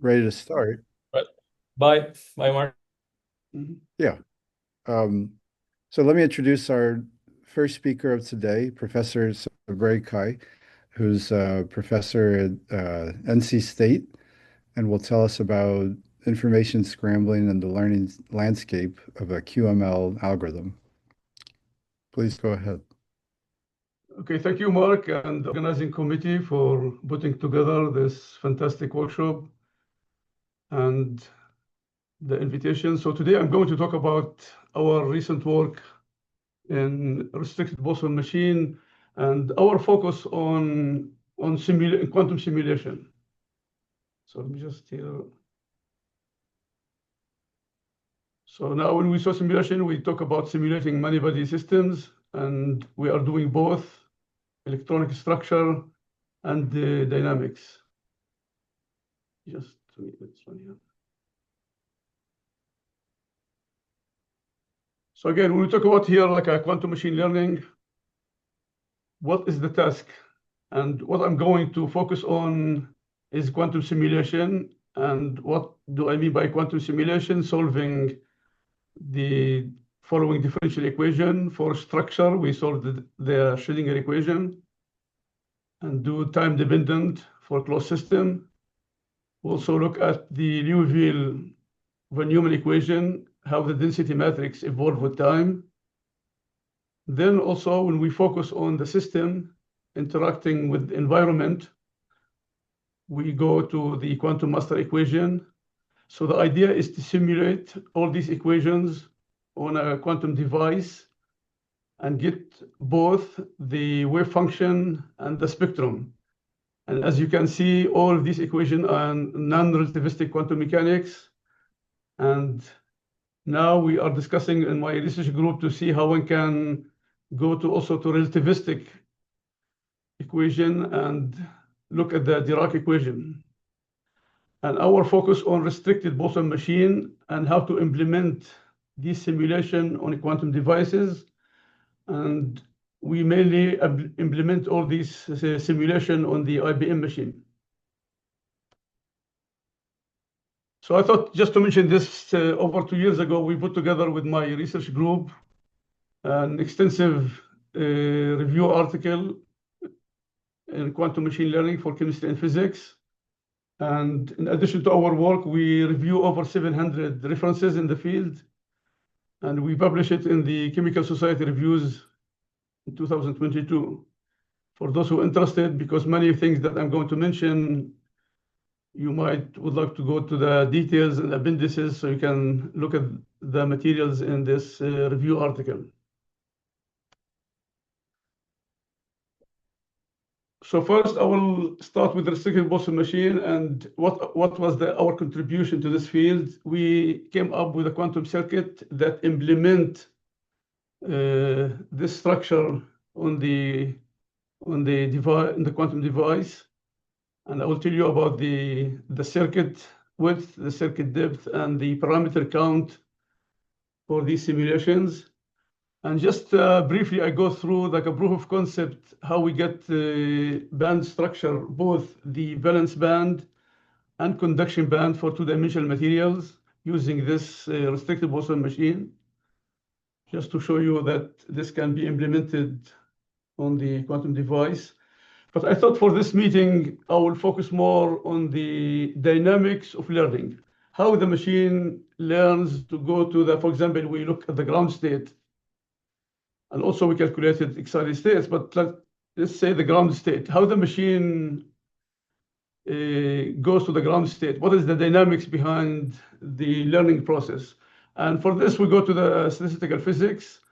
ready to start. Right. Bye, Mark. Yeah. So let me introduce our first speaker of today, Professor Sabre Kai, who's a professor at NC State and will tell us about information scrambling and the learning landscape of a QML algorithm. Please go ahead. Okay, thank you, Mark, and the organizing committee for putting together this fantastic workshop and the invitation. So today I'm going to talk about our recent work in restricted Boltzmann machine and our focus on quantum simulation. So let me just here. So now when we saw simulation, we talk about simulating many-body systems, and we are doing both electronic structure and the dynamics. Just this one here. So again, when we talk about here like a quantum machine learning, what is the task? And what I'm going to focus on is quantum simulation. And what do I mean by quantum simulation? Solving the following differential equation. For structure, we solve the Schrödinger equation and do time dependent for closed system. Also look at the Liouville-von Neumann equation, how the density matrix evolve with time. Then also when we focus on the system interacting with the environment, we go to the quantum master equation. So the idea is to simulate all these equations on a quantum device and get both the wave function and the spectrum. And as you can see, all of these equations are non-relativistic quantum mechanics. And now we are discussing in my research group to see how one can go to also to relativistic equation and look at the Dirac equation. And our focus on restricted Boltzmann machine and how to implement this simulation on quantum devices. And we mainly implement all these simulation on the IBM machine. So I thought just to mention this, over 2 years ago, we put together with my research group an extensive review article in quantum machine learning for chemistry and physics. And in addition to our work, we review over 700 references in the field. And we publish it in the Chemical Society Reviews in 2022. For those who are interested, because many things that I'm going to mention, you would like to go to the details and appendices so you can look at the materials in this review article. So first, I will start with the restricted Boltzmann machine and what was our contribution to this field. We came up with a quantum circuit that implement this structure on the quantum device, and I will tell you about the circuit width, the circuit depth, and the parameter count for these simulations. And just briefly, I go through like a proof of concept, how we get band structure, both the valence band and conduction band for two-dimensional materials using this restricted Boltzmann machine, just to show you that this can be implemented on the quantum device. But I thought for this meeting, I will focus more on the dynamics of learning, how the machine learns to go to the, for example, we look at the ground state. And also we calculated excited states, but let's say the ground state, how the machine goes to the ground state. What is the dynamics behind the learning process? And for this, we go to the statistical physics.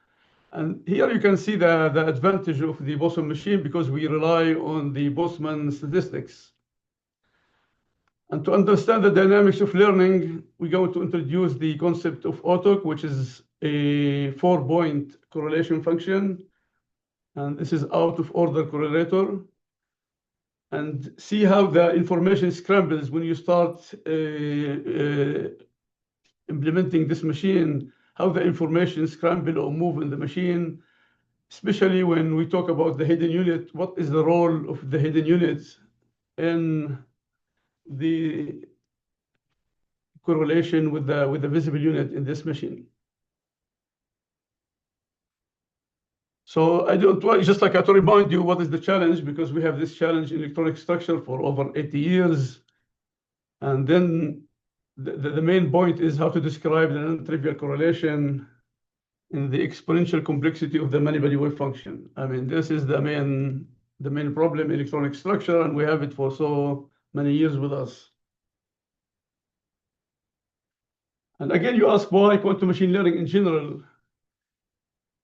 And here you can see the advantage of the Boltzmann machine because we rely on the Boltzmann statistics. And to understand the dynamics of learning, we're going to introduce the concept of OTOC, which is a 4-point correlation function. And this is out of order correlator. And see how the information scrambles when you start implementing this machine, how the information scramble or move in the machine, especially when we talk about the hidden unit. What is the role of the hidden units in the correlation with the visible unit in this machine. So I don't want, just like I to remind you what is the challenge, because we have this challenge in electronic structure for over 80 years. And then the main point is how to describe the non-trivial correlation in the exponential complexity of the many-body wave function. I mean, this is the main problem in electronic structure, and we have it for so many years with us. And again, you ask why quantum machine learning in general.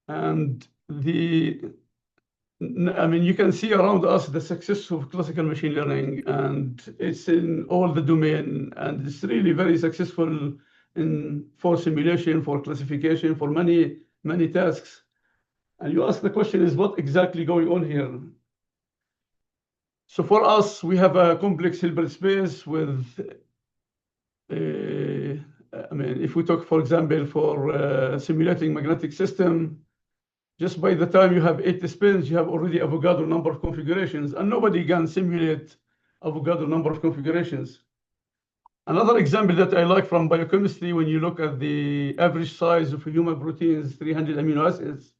And I mean, you can see around us the success of classical machine learning, and it's in all the domain, and it's really very successful for simulation, for classification, for many tasks. And you ask the question is what exactly going on here? So for us, we have a complex Hilbert space with, I mean, if we talk, for example, for simulating magnetic system, just by the time you have 80 spins, you have already Avogadro number of configurations, and nobody can simulate Avogadro number of configurations. Another example that I like from biochemistry, when you look at the average size of a human protein is 300 amino acids.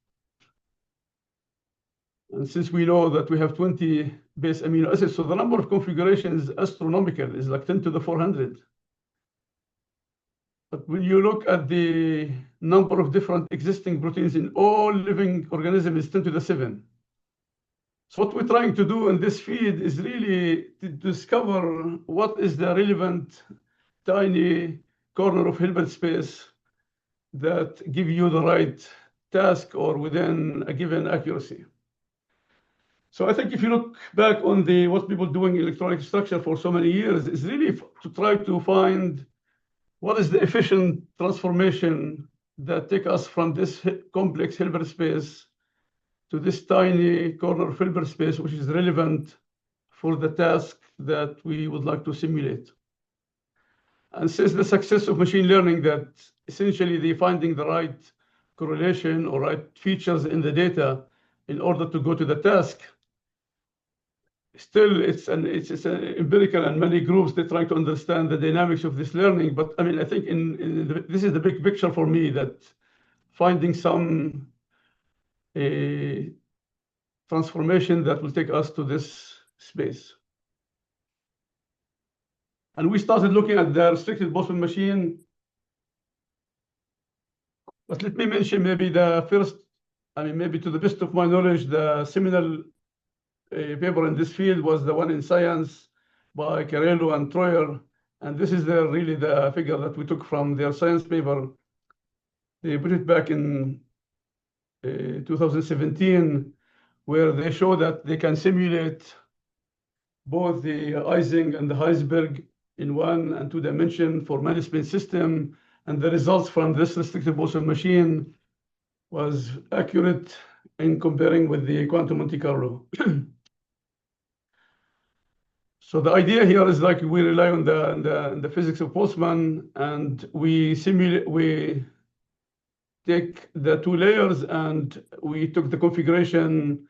And since we know that we have 20 base amino acids, so the number of configurations is astronomical, is like 10 to the 400. But when you look at the number of different existing proteins in all living organisms, is 10 to the 7. So what we're trying to do in this field is really to discover what is the relevant tiny corner of Hilbert space that give you the right task or within a given accuracy. So I think if you look back on what people doing in electronic structure for so many years is really to try to find what is the efficient transformation that take us from this complex Hilbert space to this tiny corner of Hilbert space, which is relevant for the task that we would like to simulate. And since the success of machine learning, that essentially they finding the right correlation or right features in the data in order to go to the task, still it's an empirical, and many groups they're trying to understand the dynamics of this learning. But I mean, I think this is the big picture for me, that finding some transformation that will take us to this space. And we started looking at the restricted Boltzmann machine. But let me mention maybe the first, I mean, maybe to the best of my knowledge, the seminal paper in this field was the one in Science by Carello and Troyer. And this is really the figure that we took from their Science paper. They put it back in 2017, where they show that they can simulate both the Ising and the Heisberg in 1 and 2 dimension for many spin system. And the results from this restricted Boltzmann machine was accurate in comparing with the quantum Monte Carlo. So the idea here is like we rely on the physics of Boltzmann, and we take the 2 layers and we took the configuration,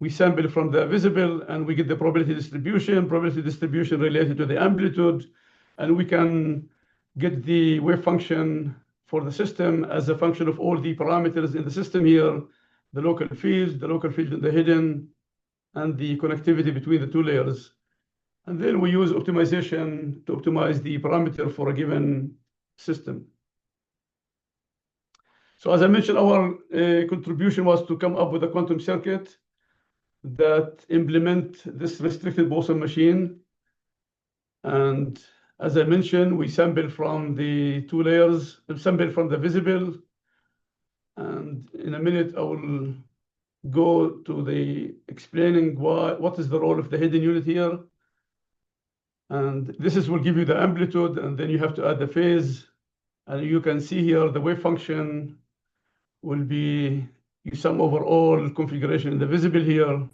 we sample from the visible, and we get the probability distribution related to the amplitude, and we can get the wave function for the system as a function of all the parameters in the system here, the local field in the hidden, and the connectivity between the 2 layers. And then we use optimization to optimize the parameter for a given system. So as I mentioned, our contribution was to come up with a quantum circuit that implement this restricted Boltzmann machine. And as I mentioned, we sample from the 2 layers, sample from the visible. And in a minute, I will go to the explaining what is the role of the hidden unit here. And this will give you the amplitude, and then you have to add the phase. And you can see here the wave function will be, you sum over all configuration in the visible here.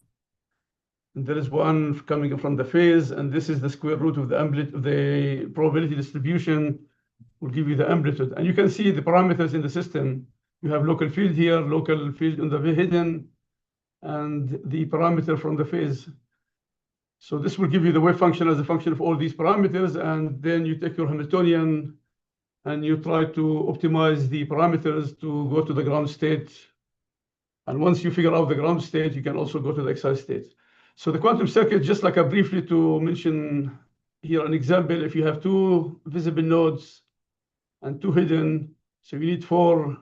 And there is one coming from the phase, and this is the square root of the amplitude, the probability distribution will give you the amplitude. And you can see the parameters in the system. You have local field here, local field in the hidden, and the parameter from the phase. So this will give you the wave function as a function of all these parameters, and then you take your Hamiltonian and you try to optimize the parameters to go to the ground state. And once you figure out the ground state, you can also go to the excited state. So the quantum circuit, just like briefly to mention here an example, if you have two visible nodes and two hidden, so you need 4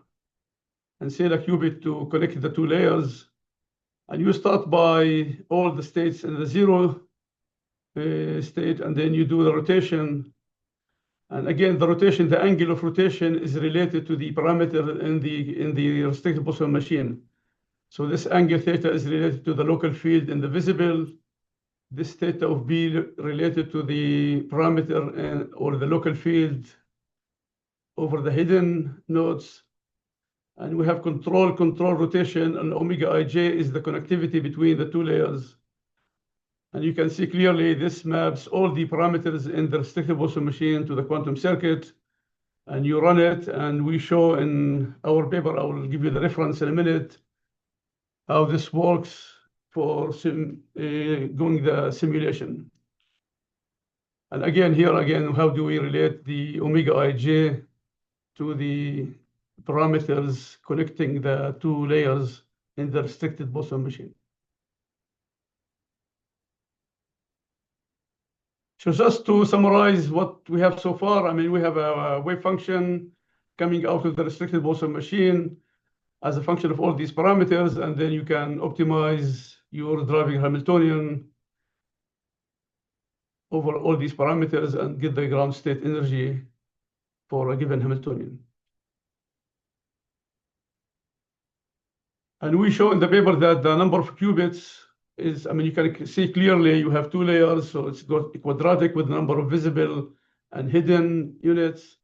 and say a qubit to connect the 2 layers. And you start by all the states in the 0 state, and then you do the rotation. And again, the rotation, the angle of rotation is related to the parameter in the restricted Boltzmann machine. So this angle theta is related to the local field in the visible. This theta of B related to the parameter or the local field over the hidden nodes. And we have control rotation, and omega ij is the connectivity between the 2 layers. And you can see clearly this maps all the parameters in the restricted Boltzmann machine to the quantum circuit. And you run it, and we show in our paper, I will give you the reference in a minute, how this works for doing the simulation. And again, how do we relate the omega ij to the parameters connecting the 2 layers in the restricted Boltzmann machine? So just to summarize what we have so far, I mean, we have a wave function coming out of the restricted Boltzmann machine as a function of all these parameters, and then you can optimize your driving Hamiltonian over all these parameters and get the ground state energy for a given Hamiltonian. And we show in the paper that the number of qubits is, I mean, you can see clearly you have 2 layers, so it's got quadratic with the number of visible and hidden units.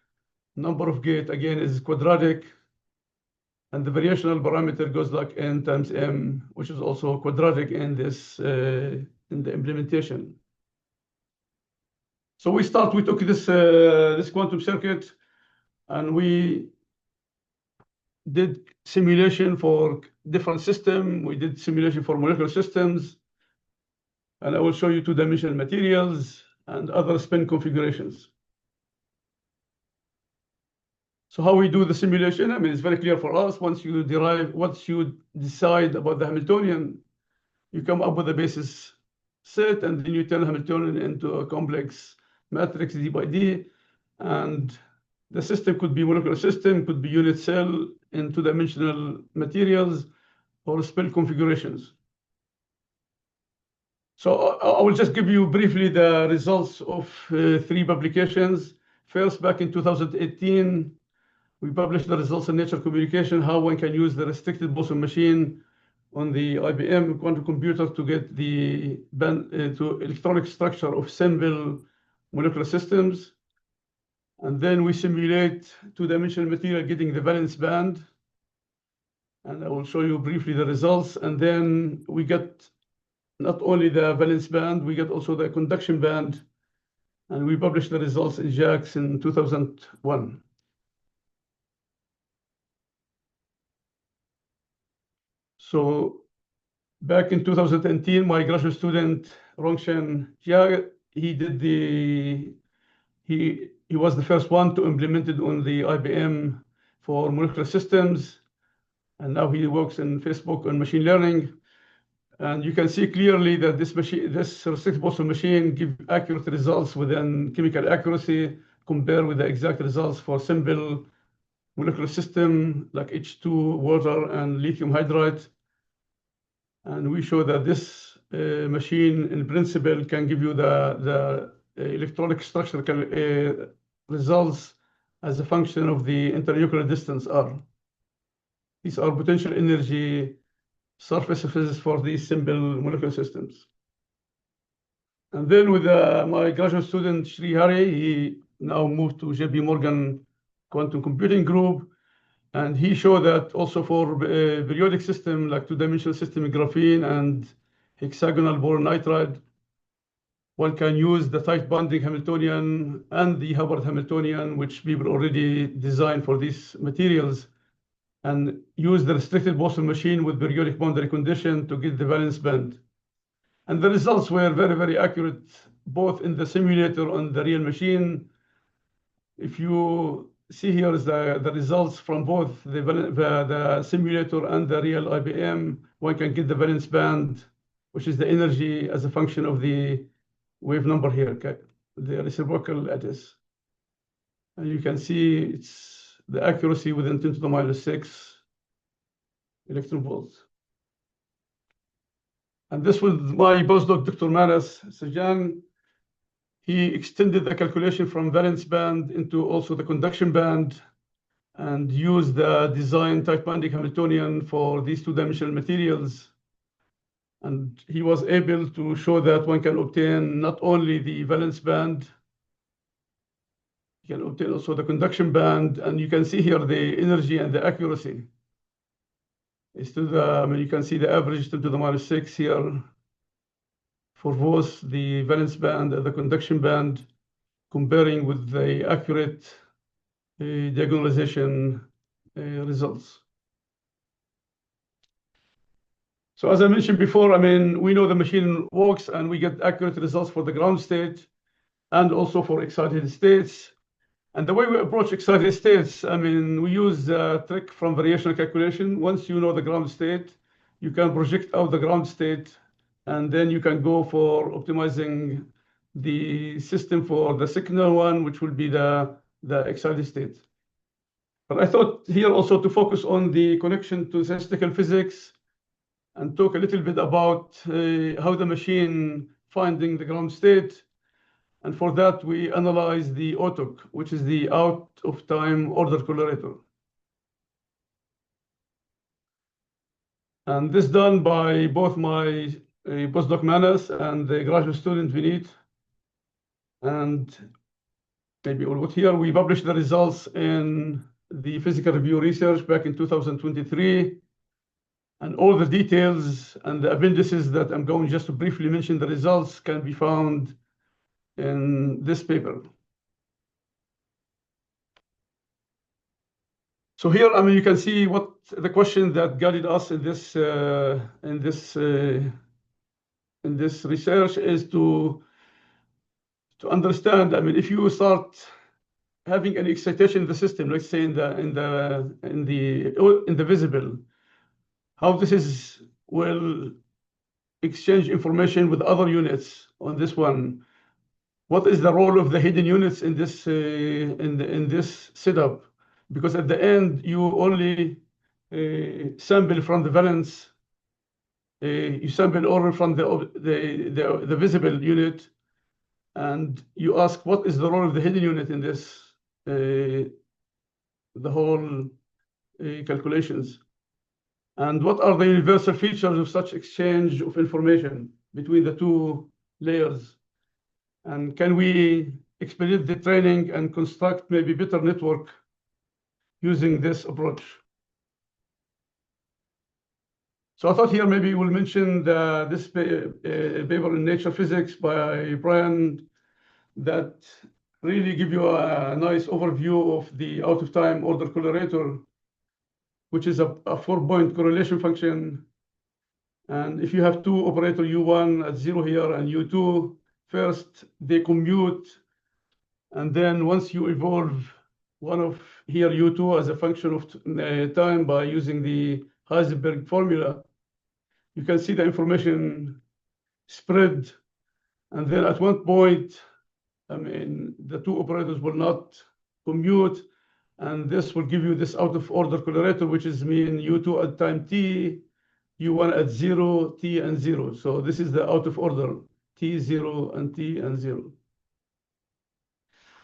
Number of gate, again, is quadratic. And the variational parameter goes like n times m, which is also quadratic in this in the implementation. So we took this quantum circuit, and we did simulation for different systems. We did simulation for molecular systems, and I will show you 2-dimensional materials and other spin configurations. So how we do the simulation, I mean, it's very clear for us. Once you decide about the Hamiltonian, you come up with a basis set, and then you turn Hamiltonian into a complex matrix d by d. And the system could be molecular system, could be unit cell in 2-dimensional materials, or spin configurations. So I will just give you briefly the results of 3 publications. First, back in 2018, we published the results in Nature Communication, how one can use the restricted Boltzmann machine on the IBM quantum computer to get the electronic structure of simple molecular systems. And then we simulate 2-dimensional material getting the valence band. And I will show you briefly the results. And then we get not only the valence band, we get also the conduction band. And we published the results in JAX in 2001. So back in 2010, my graduate student, Rongshen Jia, he was the first one to implement it on the IBM for molecular systems. And now he works in Facebook on machine learning. And you can see clearly that this restricted Boltzmann machine gives accurate results within chemical accuracy compared with the exact results for simple molecular system like H2, water, and lithium hydride. And we show that this machine, in principle, can give you the electronic structure results as a function of the internuclear distance R. These are potential energy surfaces for these simple molecular systems. And then with my graduate student, Sri Hari, he now moved to JP Morgan Quantum Computing Group. And he showed that also for periodic system, like 2-dimensional system in graphene and hexagonal boron nitride, one can use the tight bonding Hamiltonian and the Hubbard Hamiltonian, which people already designed for these materials, and use the restricted Boltzmann machine with periodic boundary condition to get the valence band. And the results were very, very accurate, both in the simulator and the real machine. If you see here is the results from both the simulator and the real IBM. One can get the valence band, which is the energy as a function of the wave number here, okay? The reciprocal lattice. And you can see it's the accuracy within 10 to the minus 6 electron volts. And this was my postdoc, Dr. Manas Sajan. He extended the calculation from valence band into also the conduction band and used the design tight binding Hamiltonian for these two-dimensional materials. And he was able to show that one can obtain not only the valence band, you can obtain also the conduction band, and you can see here the energy and the accuracy. It's to the, you can see the average 10 to the minus 6 here for both the valence band and the conduction band, comparing with the accurate diagonalization results. So as I mentioned before, we know the machine works and we get accurate results for the ground state and also for excited states. And the way we approach excited states, we use a trick from variational calculation. Once you know the ground state, you can project out the ground state, and then you can go for optimizing the system for the signal one, which will be the excited state. But I thought here also to focus on the connection to statistical physics and talk a little bit about how the machine finding the ground state. And for that, we analyze the OTOC, which is the out-of-time order correlator. And this done by both my postdoc Manas and the graduate student Vinit. And maybe all here, we published the results in the Physical Review Research back in 2023. And all the details and the appendices that I'm going just to briefly mention the results can be found in this paper. So here, you can see what the question that guided us in this research is to understand. If you start having an excitation in the system, let's say in the visible, how this will exchange information with other units on this one. What is the role of the hidden units in this in this setup? Because at the end you only sample from the valence, you sample only from the visible unit, and you ask what is the role of the hidden unit in this the whole calculations, and what are the universal features of such exchange of information between the two layers. And can we expedite the training and construct maybe better network using this approach? So I thought here maybe we'll mention this paper in Nature Physics by Brian that really give you a nice overview of the out-of-time order correlator, which is a 4-point correlation function. And if you have two operator U1 at 0 here and U2, first, they commute, and then once you evolve one of here U2 as a function of time by using the Heisenberg formula, you can see the information spread. And then at one point, the two operators will not commute, and this will give you this out-of-order correlator, which is mean U2 at time t, U1 at 0, t and 0. So this is the out-of-order. T0 and T and 0.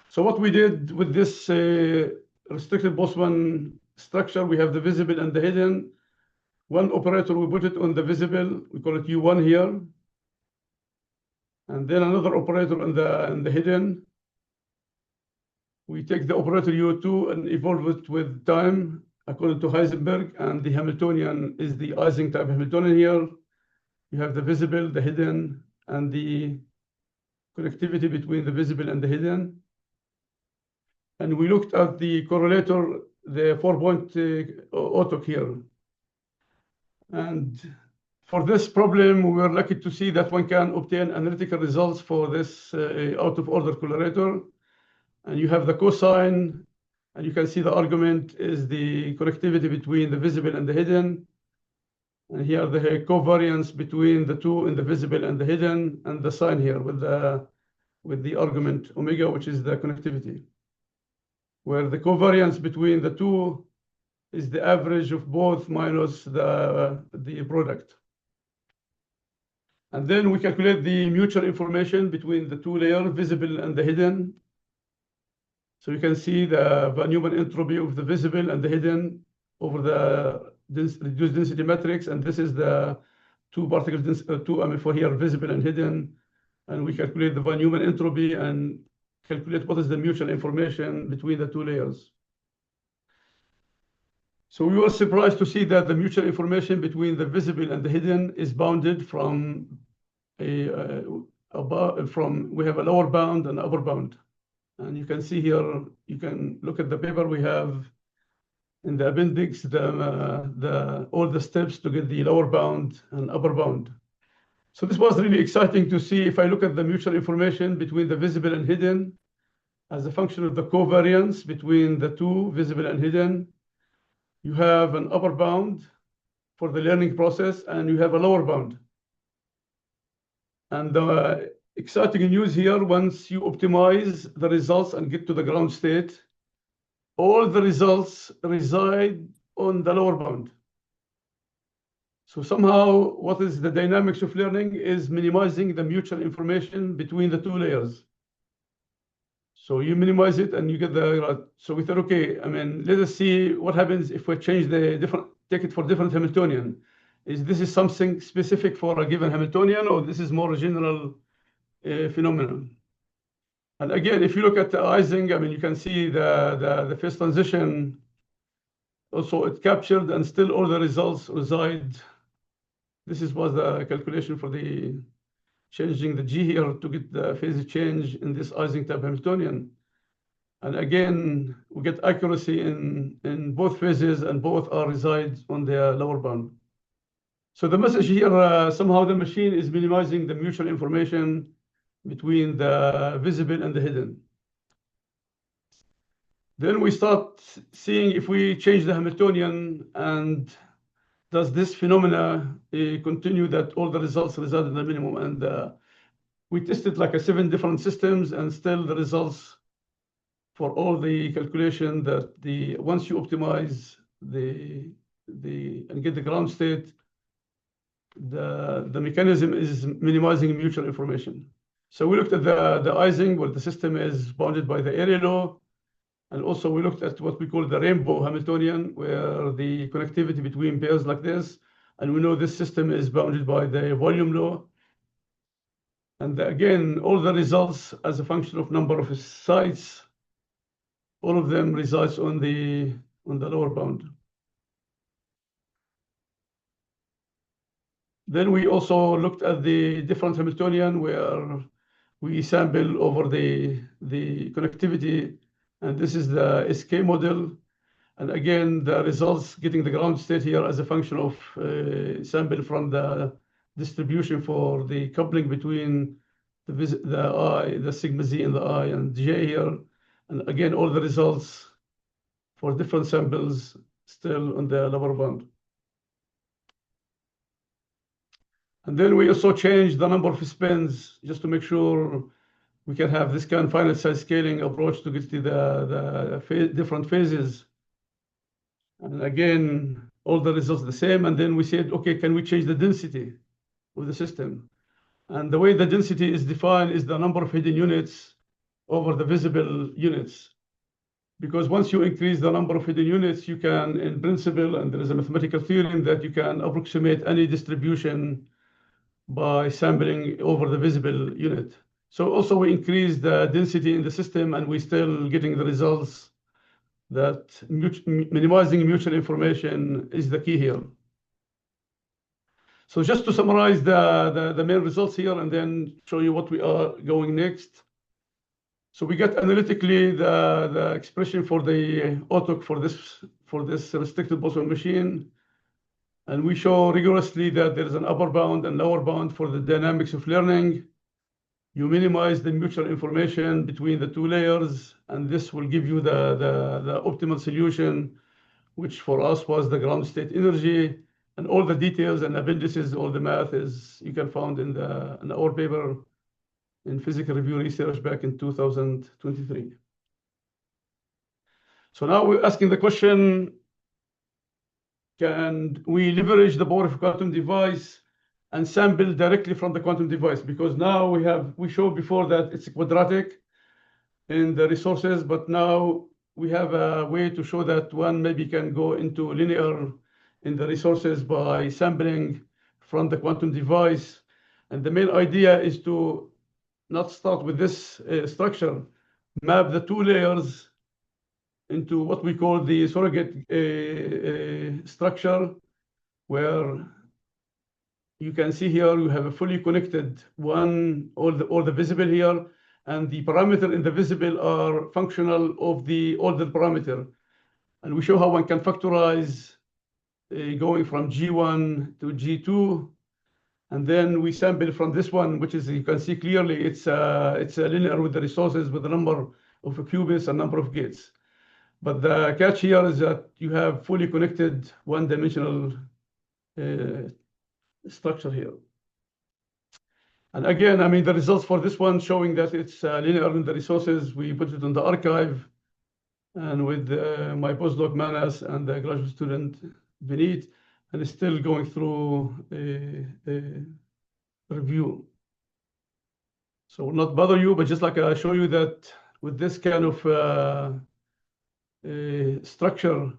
So what we did with this restricted Boltzmann structure, we have the visible and the hidden. One operator, we put it on the visible, we call it U1 here. And then another operator on the hidden. We take the operator U2 and evolve it with time according to Heisenberg, and the Hamiltonian is the Ising type Hamiltonian here. You have the visible, the hidden, and the connectivity between the visible and the hidden. And we looked at the correlator, the 4-point OTOC here. And for this problem, we were lucky to see that one can obtain analytical results for this out-of-order correlator. And you have the cosine And you can see the argument is the connectivity between the visible and the hidden. And here the covariance between the two in the visible and the hidden, and the sign here with the argument omega, which is the connectivity, where the covariance between the two is the average of both minus the product. And then we calculate the mutual information between the two layers, visible and the hidden. So you can see the von Neumann entropy of the visible and the hidden over the reduced density matrix. And this is the two particle density, for here, visible and hidden. And we calculate the von Neumann entropy and calculate what is the mutual information between the two layers. So we were surprised to see that the mutual information between the visible and the hidden is bounded from we have a lower bound and upper bound. And you can see here, you can look at the paper we have in the appendix, all the steps to get the lower bound and upper bound. So this was really exciting to see. If I look at the mutual information between the visible and hidden as a function of the covariance between the two, visible and hidden, you have an upper bound for the learning process, and you have a lower bound. And the exciting news here, once you optimize the results and get to the ground state, all the results reside on the lower bound. So somehow, what is the dynamics of learning is minimizing the mutual information between the two layers. So you minimize it and you get the, so we thought, okay, I mean, let us see what happens if we change take it for different Hamiltonian. Is this something specific for a given Hamiltonian, or this is more a general phenomenon? And again, if you look at the Ising, I mean, you can see the phase transition, also it captured, and still all the results reside. This was the calculation for the changing the G here to get the phase change in this Ising type Hamiltonian. And again, we get accuracy in both phases, and both are reside on the lower bound. So the message here, somehow the machine is minimizing the mutual information between the visible and the hidden. Then we start seeing if we change the Hamiltonian, and does this phenomena continue that all the results reside in the minimum? And we tested like 7 different systems, and still the results for all the calculation that once you optimize and get the ground state, the mechanism is minimizing mutual information. So we looked at the Ising, where the system is bounded by the area law. And also we looked at what we call the rainbow Hamiltonian, where the connectivity between pairs like this. And we know this system is bounded by the volume law. And again, all the results as a function of number of sites, all of them resides on the lower bound. Then we also looked at the different Hamiltonian, where we sample over the connectivity, and this is the SK model. And again, the results getting the ground state here as a function of sample from the distribution for the coupling between the sigma z and the I and j here. And again, all the results for different samples still on the lower bound. And then we also changed the number of spins just to make sure we can have this kind of finite size scaling approach to get to the different phases. And again, all the results the same. And then we said, okay, can we change the density of the system? And the way the density is defined is the number of hidden units over the visible units. Because once you increase the number of hidden units, you can, in principle, and there is a mathematical theorem that you can approximate any distribution by sampling over the visible unit. So also we increase the density in the system, and we're still getting the results that minimizing mutual information is the key here. So just to summarize the main results here, and then show you what we are going next. So we get analytically the expression for the OTOC for this restricted Boltzmann machine. And we show rigorously that there is an upper bound and lower bound for the dynamics of learning. You minimize the mutual information between the two layers, and this will give you the optimal solution, which for us was the ground state energy. And all the details and appendices, all the math is you can find in our paper in Physical Review Research back in 2023. So now we're asking the question, can we leverage the power of a quantum device and sample directly from the quantum device? Because now we showed before that it's quadratic in the resources, but now we have a way to show that one maybe can go into linear in the resources by sampling from the quantum device. And the main idea is to not start with this structure, map the two layers into what we call the surrogate structure, where you can see here you have a fully connected one, all the visible here, and the parameter in the visible are functional of the order parameter. And we show how one can factorize going from G1 to G2. And then we sample from this one, which is, you can see clearly, it's a linear with the resources with the number of qubits and number of gates. But the catch here is that you have fully connected one-dimensional structure here. And again, I mean, the results for this one showing that it's linear in the resources, we put it on the archive. And with my postdoc Manas and the graduate student Vinit, and it's still going through a review. So will not bother you, but just like I show you that with this kind of structure,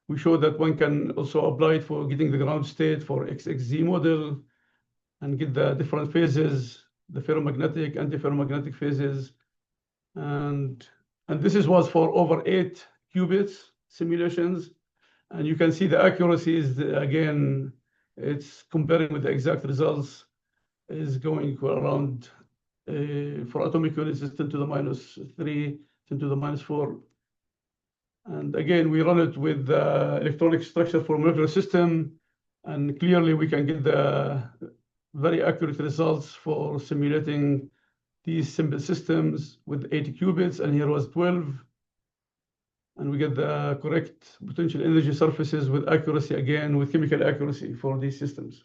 we show that one can also apply it for getting the ground state for XXZ model and get the different phases, the ferromagnetic, antiferromagnetic phases. And this was for over 8 qubits simulations. And you can see the accuracy is, again, it's comparing with the exact results, is going around for atomic units, is 10 to the minus 3, 10 to the minus 4. And again, we run it with the electronic structure for molecular system, and clearly we can get the very accurate results for simulating these simple systems with 80 qubits, and here was 12. And we get the correct potential energy surfaces with accuracy, again, with chemical accuracy for these systems.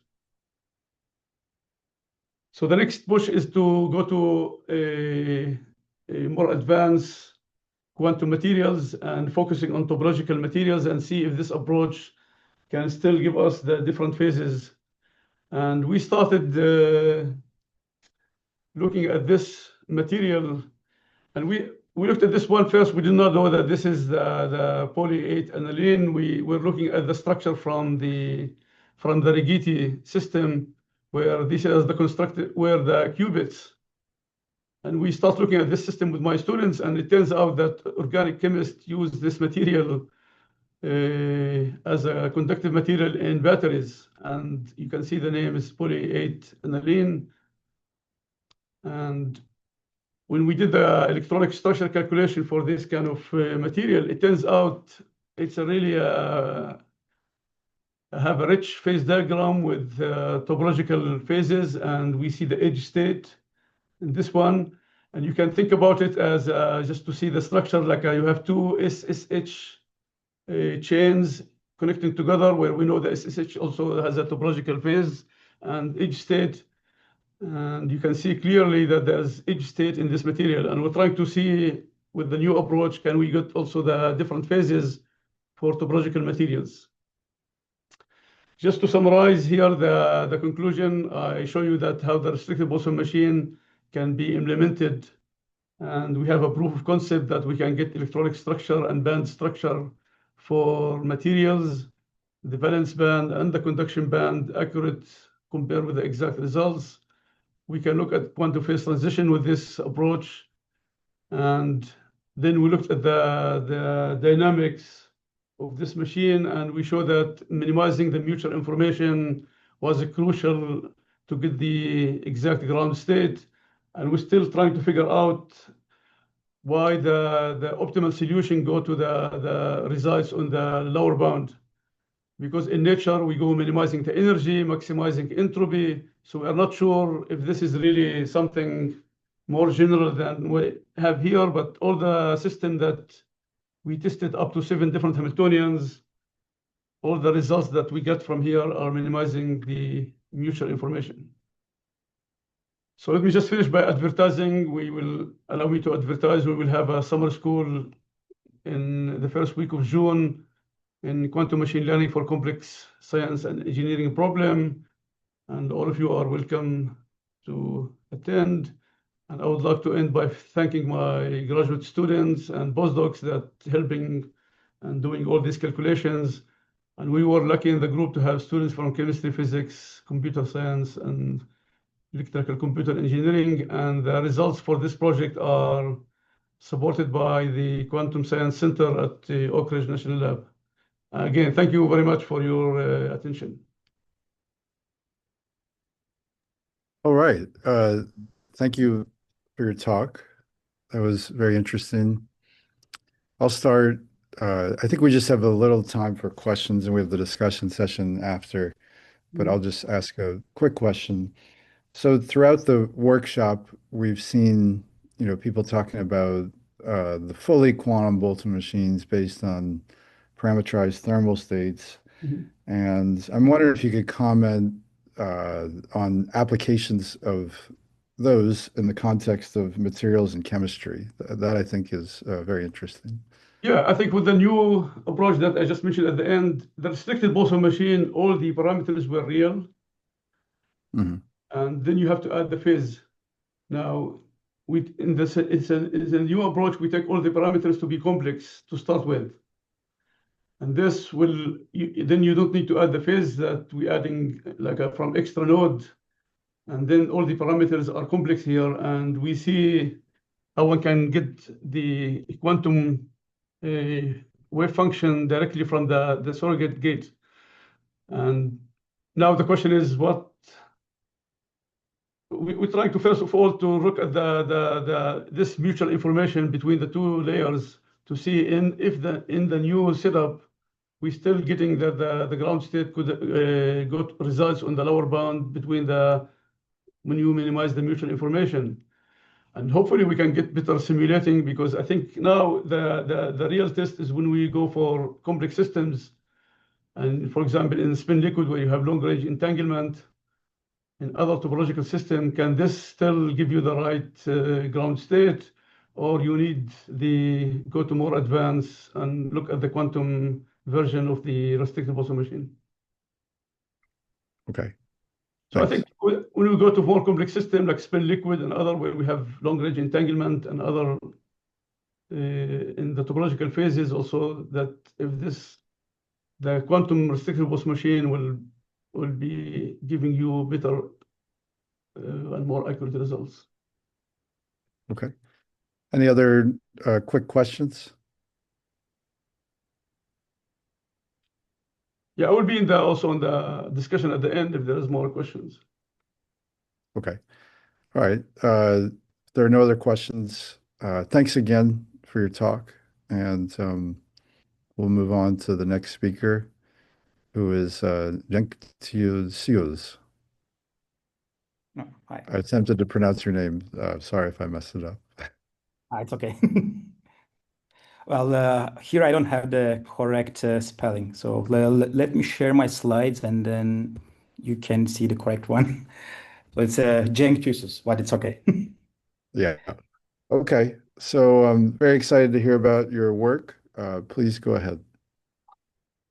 So the next push is to go to a more advanced quantum materials and focusing on topological materials and see if this approach can still give us the different phases. And we started looking at this material, and we looked at this one first. We did not know that this is the poly-8 aniline. We were looking at the structure from the Rigetti system, where this is the constructed, where the qubits. And we start looking at this system with my students, and it turns out that organic chemists use this material as a conductive material in batteries. And you can see the name is poly-8 aniline. And when we did the electronic structure calculation for this kind of material, it turns out it's a really have a rich phase diagram with topological phases, and we see the edge state in this one. And you can think about it as just to see the structure, like you have two SSH chains connecting together, where we know the SSH also has a topological phase and edge state. And you can see clearly that there's edge state in this material. And we're trying to see with the new approach, can we get also the different phases for topological materials? Just to summarize here the conclusion, I show you that how the restricted Boltzmann machine can be implemented. And we have a proof of concept that we can get electronic structure and band structure for materials, the valence band and the conduction band accurate compared with the exact results. We can look at quantum phase transition with this approach. And then we looked at the dynamics of this machine, and we show that minimizing the mutual information was crucial to get the exact ground state. And we're still trying to figure out why the optimal solution go to the results on the lower bound. Because in nature, we go minimizing the energy, maximizing entropy. So we are not sure if this is really something more general than we have here, but all the system that we tested up to 7 different Hamiltonians, all the results that we get from here are minimizing the mutual information. So let me just finish by advertising. Allow me to advertise. We will have a summer school in the first week of June in quantum machine learning for complex science and engineering problem. And all of you are welcome to attend. And I would like to end by thanking my graduate students and postdocs that helping and doing all these calculations. And we were lucky in the group to have students from chemistry, physics, computer science, and electrical computer engineering. And the results for this project are supported by the Quantum Science Center at the Oak Ridge National Lab. Again, thank you very much for your attention. All right. Thank you for your talk. That was very interesting. I'll start. I think we just have a little time for questions, and we have the discussion session after, but I'll just ask a quick question. So throughout the workshop, we've seen, people talking about the fully quantum Boltzmann machines based on parameterized thermal states. And I'm wondering if you could comment on applications of those in the context of materials and chemistry. That I think is very interesting. Yeah, I think with the new approach that I just mentioned at the end, the restricted Boltzmann machine, all the parameters were real. And then you have to add the phase. Now, it's a new approach. We take all the parameters to be complex to start with. And this then you don't need to add the phase that we're adding from extra node. And then all the parameters are complex here. And we see how one can get the quantum wave function directly from the surrogate gate. And now the question is what we try to first of all to look at this mutual information between the two layers to see if in the new setup we're still getting that the ground state could got results on the lower bound when you minimize the mutual information. And hopefully we can get better simulating, because I think now the real test is when we go for complex systems. And for example, in spin liquid where you have long range entanglement, in other topological system, can this still give you the right ground state, or you need go to more advanced and look at the quantum version of the restricted Boltzmann machine? Okay. So I think when we go to more complex system like spin liquid and other where we have long range entanglement and other in the topological phases also, that if the quantum restricted Boltzmann machine will be giving you better and more accurate results. Okay. Any other quick questions? Yeah, I will be also in the discussion at the end if there is more questions. Okay. All right. If there are no other questions, thanks again for your talk. And we'll move on to the next speaker, who is Cenk Tüysüz. No, hi. I attempted to pronounce your name. Sorry if I messed it up. It's okay. Well, here I don't have the correct spelling. So let me share my slides and then you can see the correct one. So it's Cenk Tüysüz, but it's okay. Yeah. Okay. So I'm very excited to hear about your work. Please go ahead.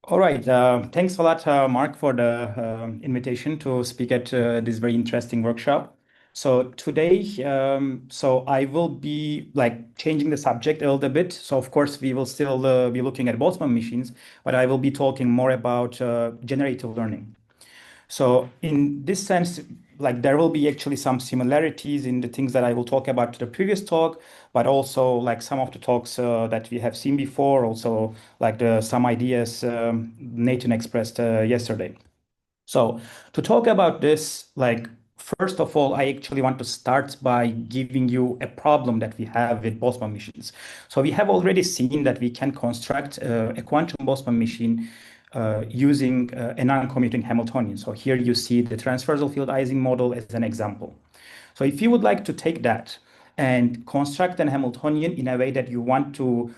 All right. Thanks a lot, Mark, for the invitation to speak at this very interesting workshop. So today, I will be changing the subject a little bit. So of course, we will still be looking at Boltzmann machines, but I will be talking more about generative learning. So in this sense, there will be actually some similarities in the things that I will talk about to the previous talk, but also some of the talks that we have seen before, also some ideas Nathan expressed yesterday. So to talk about this, first of all, I actually want to start by giving you a problem that we have with Boltzmann machines. So we have already seen that we can construct a quantum Boltzmann machine using a non-commuting Hamiltonian. So here you see the transversal field Ising model as an example. So if you would like to take that and construct an Hamiltonian in a way that you want to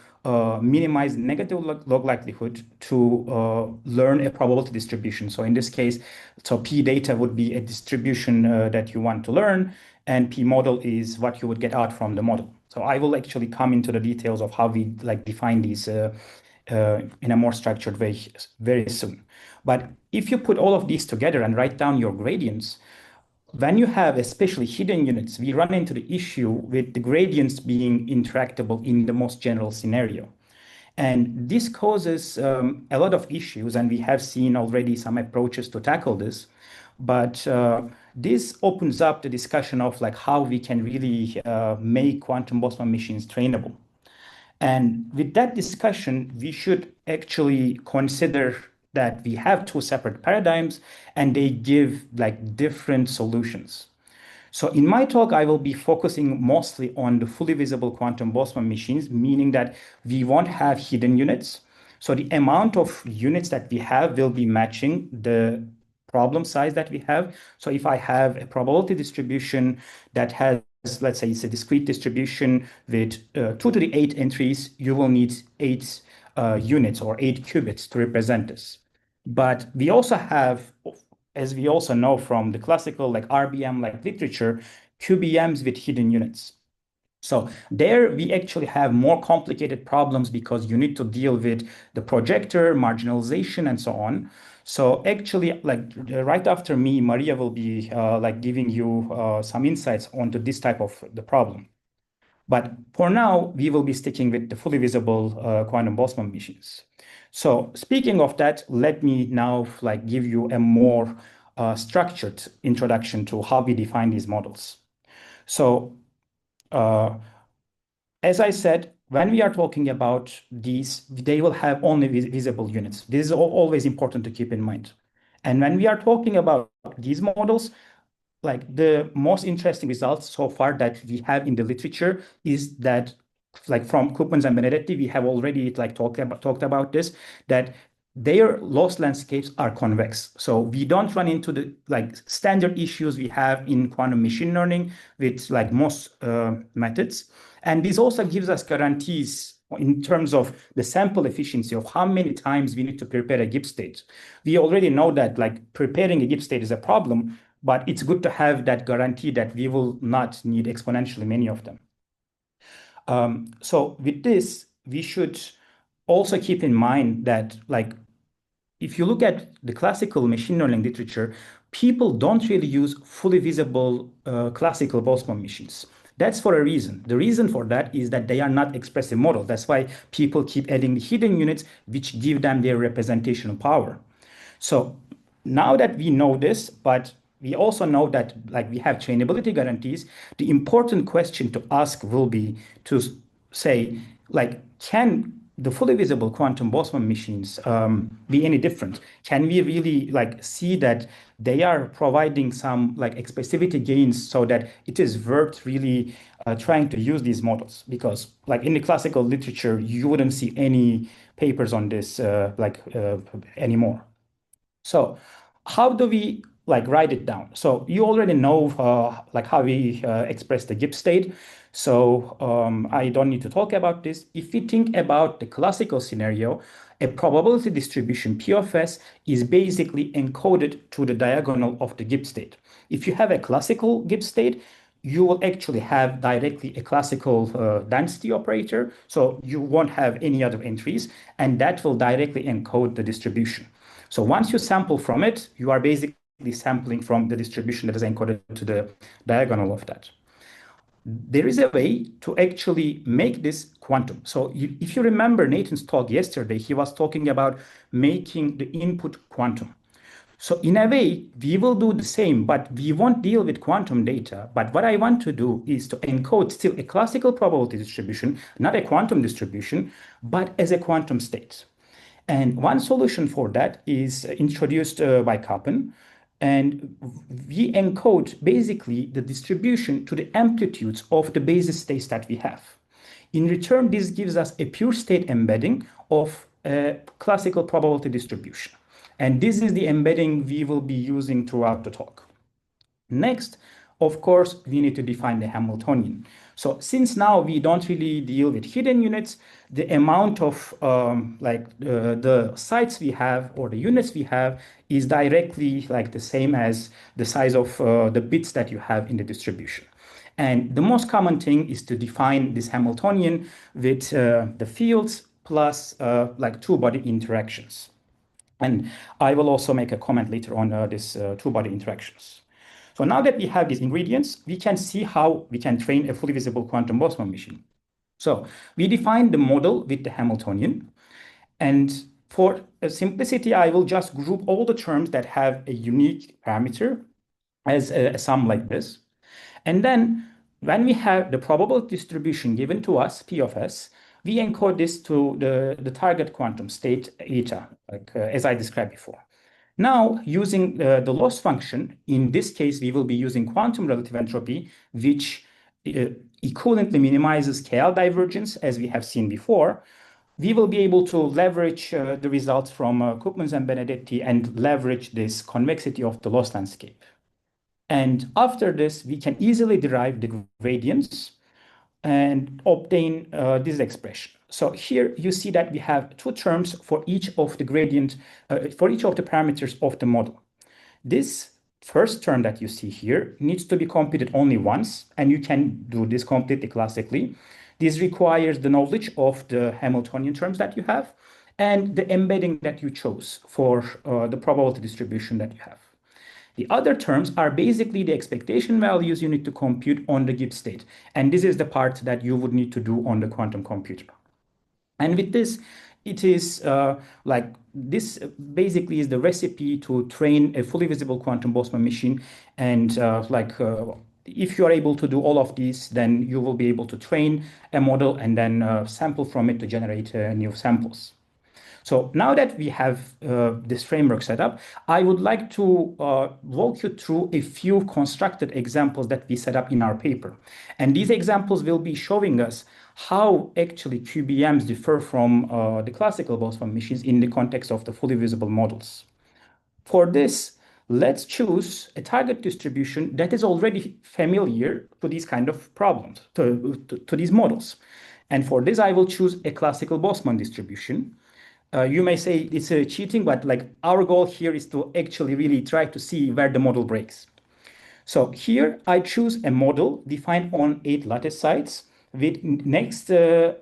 minimize negative log likelihood to learn a probability distribution. So in this case, so P data would be a distribution that you want to learn, and P model is what you would get out from the model. So I will actually come into the details of how we like define these in a more structured way very soon. But if you put all of these together and write down your gradients, when you have especially hidden units, we run into the issue with the gradients being interactable in the most general scenario. And this causes a lot of issues, and we have seen already some approaches to tackle this. But this opens up the discussion of like how we can really make quantum Boltzmann machines trainable. And with that discussion, we should actually consider that we have two separate paradigms and they give like different solutions. So in my talk, I will be focusing mostly on the fully visible quantum Boltzmann machines, meaning that we won't have hidden units. So the amount of units that we have will be matching the problem size that we have. So if I have a probability distribution that has, let's say it's a discrete distribution with 2 to the 8 entries, you will need 8 units or 8 qubits to represent this. But we also have, as we also know from the classical like RBM like literature, QBMs with hidden units. So there we actually have more complicated problems because you need to deal with the projector, marginalization, and so on. So actually, like right after me, Maria will be like giving you some insights onto this type of the problem. But for now, we will be sticking with the fully visible quantum Boltzmann machines. So speaking of that, let me now like give you a more structured introduction to how we define these models. So as I said, when we are talking about these, they will have only visible units. This is always important to keep in mind. And when we are talking about these models, like the most interesting results so far that we have in the literature is that, like from Koopmans and Benedetti, we have already like talked about this, that their loss landscapes are convex. So we don't run into the like standard issues we have in quantum machine learning with like most methods. And this also gives us guarantees in terms of the sample efficiency of how many times we need to prepare a Gibbs state. We already know that like preparing a Gibbs state is a problem, but it's good to have that guarantee that we will not need exponentially many of them. So with this, we should also keep in mind that like if you look at the classical machine learning literature, people don't really use fully visible classical Boltzmann machines. That's for a reason. The reason for that is that they are not expressive models. That's why people keep adding the hidden units, which give them their representational power. So now that we know this, but we also know that like we have trainability guarantees, the important question to ask will be to say, like, can the fully visible quantum Boltzmann machines be any different? Can we really like see that they are providing some like expressivity gains so that it is worth really trying to use these models? Because like in the classical literature, you wouldn't see any papers on this anymore. So how do we like write it down? So you already know like how we express the Gibbs state. So I don't need to talk about this. If we think about the classical scenario, a probability distribution P of S is basically encoded to the diagonal of the Gibbs state. If you have a classical Gibbs state, you will actually have directly a classical density operator. So you won't have any other entries, and that will directly encode the distribution. So once you sample from it, you are basically sampling from the distribution that is encoded to the diagonal of that. There is a way to actually make this quantum. So if you remember Nathan's talk yesterday, he was talking about making the input quantum. So in a way, we will do the same, but we won't deal with quantum data. But what I want to do is to encode still a classical probability distribution, not a quantum distribution, but as a quantum state. And one solution for that is introduced by Koopman. And we encode basically the distribution to the amplitudes of the basis states that we have. In return, this gives us a pure state embedding of a classical probability distribution. And this is the embedding we will be using throughout the talk. Next, of course, we need to define the Hamiltonian. So since now we don't really deal with hidden units, the amount of the sites we have or the units we have is directly like the same as the size of the bits that you have in the distribution. And the most common thing is to define this Hamiltonian with the fields plus like two-body interactions. And I will also make a comment later on this two-body interactions. So now that we have these ingredients, we can see how we can train a fully visible quantum Boltzmann machine. So we define the model with the Hamiltonian. And for simplicity, I will just group all the terms that have a unique parameter as a sum like this. And then when we have the probability distribution given to us, P of S, we encode this to the target quantum state eta, like as I described before. Now, using the loss function, in this case, we will be using quantum relative entropy, which equivalently minimizes KL divergence, as we have seen before. We will be able to leverage the results from Koopmans and Benedetti and leverage this convexity of the loss landscape. And after this, we can easily derive the gradients and obtain this expression. So here you see that we have two terms for each of the gradient, for each of the parameters of the model. This first term that you see here needs to be computed only once, and you can do this completely classically. This requires the knowledge of the Hamiltonian terms that you have and the embedding that you chose for the probability distribution that you have. The other terms are basically the expectation values you need to compute on the Gibbs state. And this is the part that you would need to do on the quantum computer. And with this, it is like this basically is the recipe to train a fully visible quantum Boltzmann machine. And if you are able to do all of these, then you will be able to train a model and then sample from it to generate new samples. So now that we have this framework set up, I would like to walk you through a few constructed examples that we set up in our paper. And these examples will be showing us how actually QBMs differ from the classical Boltzmann machines in the context of the fully visible models. For this, let's choose a target distribution that is already familiar to these kind of problems, to these models. And for this, I will choose a classical Boltzmann distribution. You may say it's cheating, but like our goal here is to actually really try to see where the model breaks. So here I choose a model defined on 8 lattice sites with next nearest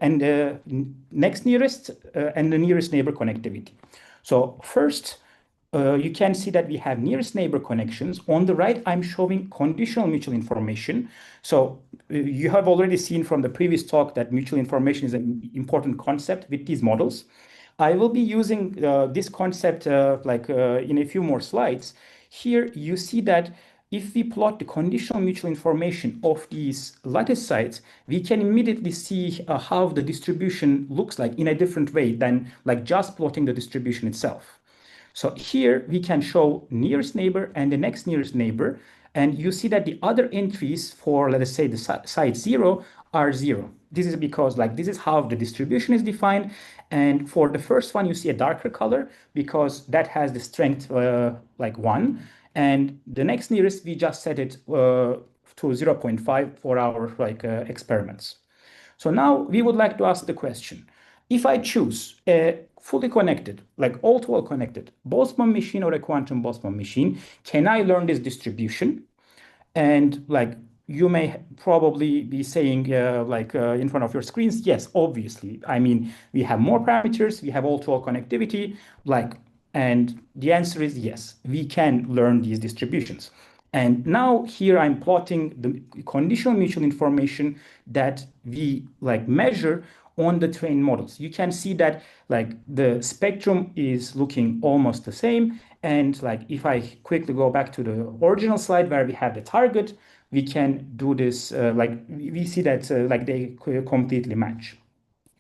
and the nearest neighbor connectivity. So first, you can see that we have nearest neighbor connections. On the right, I'm showing conditional mutual information. So you have already seen from the previous talk that mutual information is an important concept with these models. I will be using this concept in a few more slides. Here you see that if we plot the conditional mutual information of these lattice sites, we can immediately see how the distribution looks like in a different way than like just plotting the distribution itself. So here we can show nearest neighbor and the next nearest neighbor. And you see that the other entries for, let us say, the site 0 are 0. This is because like this is how the distribution is defined. And for the first one, you see a darker color because that has the strength like 1. And the next nearest, we just set it to 0.5 for our experiments. So now we would like to ask the question, if I choose a fully connected, like all-to-all connected Boltzmann machine or a quantum Boltzmann machine, can I learn this distribution? And like you may probably be saying in front of your screens, yes, obviously. I mean, we have more parameters, we have all-to-all connectivity, and the answer is yes, we can learn these distributions. And now here I'm plotting the conditional mutual information that we measure on the trained models. You can see that the spectrum is looking almost the same. And if I quickly go back to the original slide where we have the target, we can do this, we see that they completely match.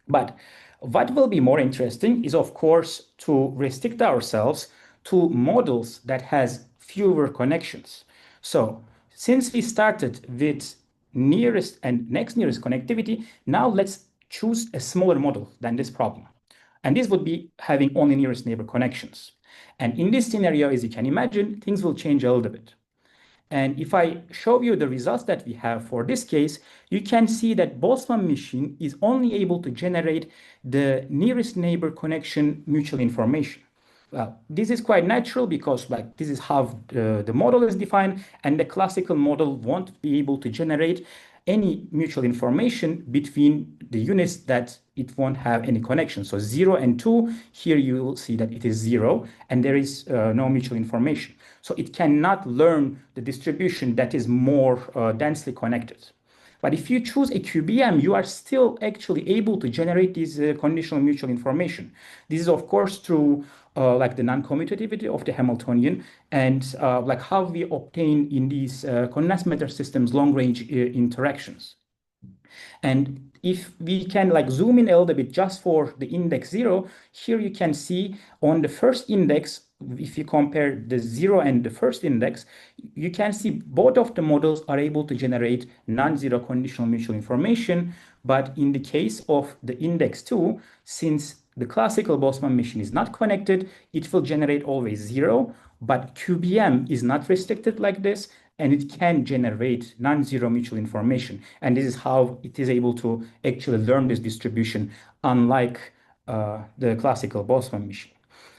But what will be more interesting is, of course, to restrict ourselves to models that has fewer connections. So since we started with nearest and next nearest connectivity, now let's choose a smaller model than this problem. And this would be having only nearest neighbor connections. And in this scenario, as you can imagine, things will change a little bit. And if I show you the results that we have for this case, you can see that Boltzmann machine is only able to generate the nearest neighbor connection mutual information. Well, this is quite natural because like this is how the model is defined, and the classical model won't be able to generate any mutual information between the units that it won't have any connection. So 0 and 2, here you will see that it is 0 and there is no mutual information. So it cannot learn the distribution that is more densely connected. But if you choose a QBM, you are still actually able to generate this conditional mutual information. This is, of course, through like the non-commutativity of the Hamiltonian and like how we obtain in these condensed matter systems long-range interactions. And if we can like zoom in a little bit just for the index 0, here you can see on the first index, if you compare the 0 and the first index, you can see both of the models are able to generate non-zero conditional mutual information. But in the case of the index 2, since the classical Boltzmann machine is not connected, it will generate always 0. But QBM is not restricted like this, and it can generate non-zero mutual information. And this is how it is able to actually learn this distribution, unlike the classical Boltzmann machine.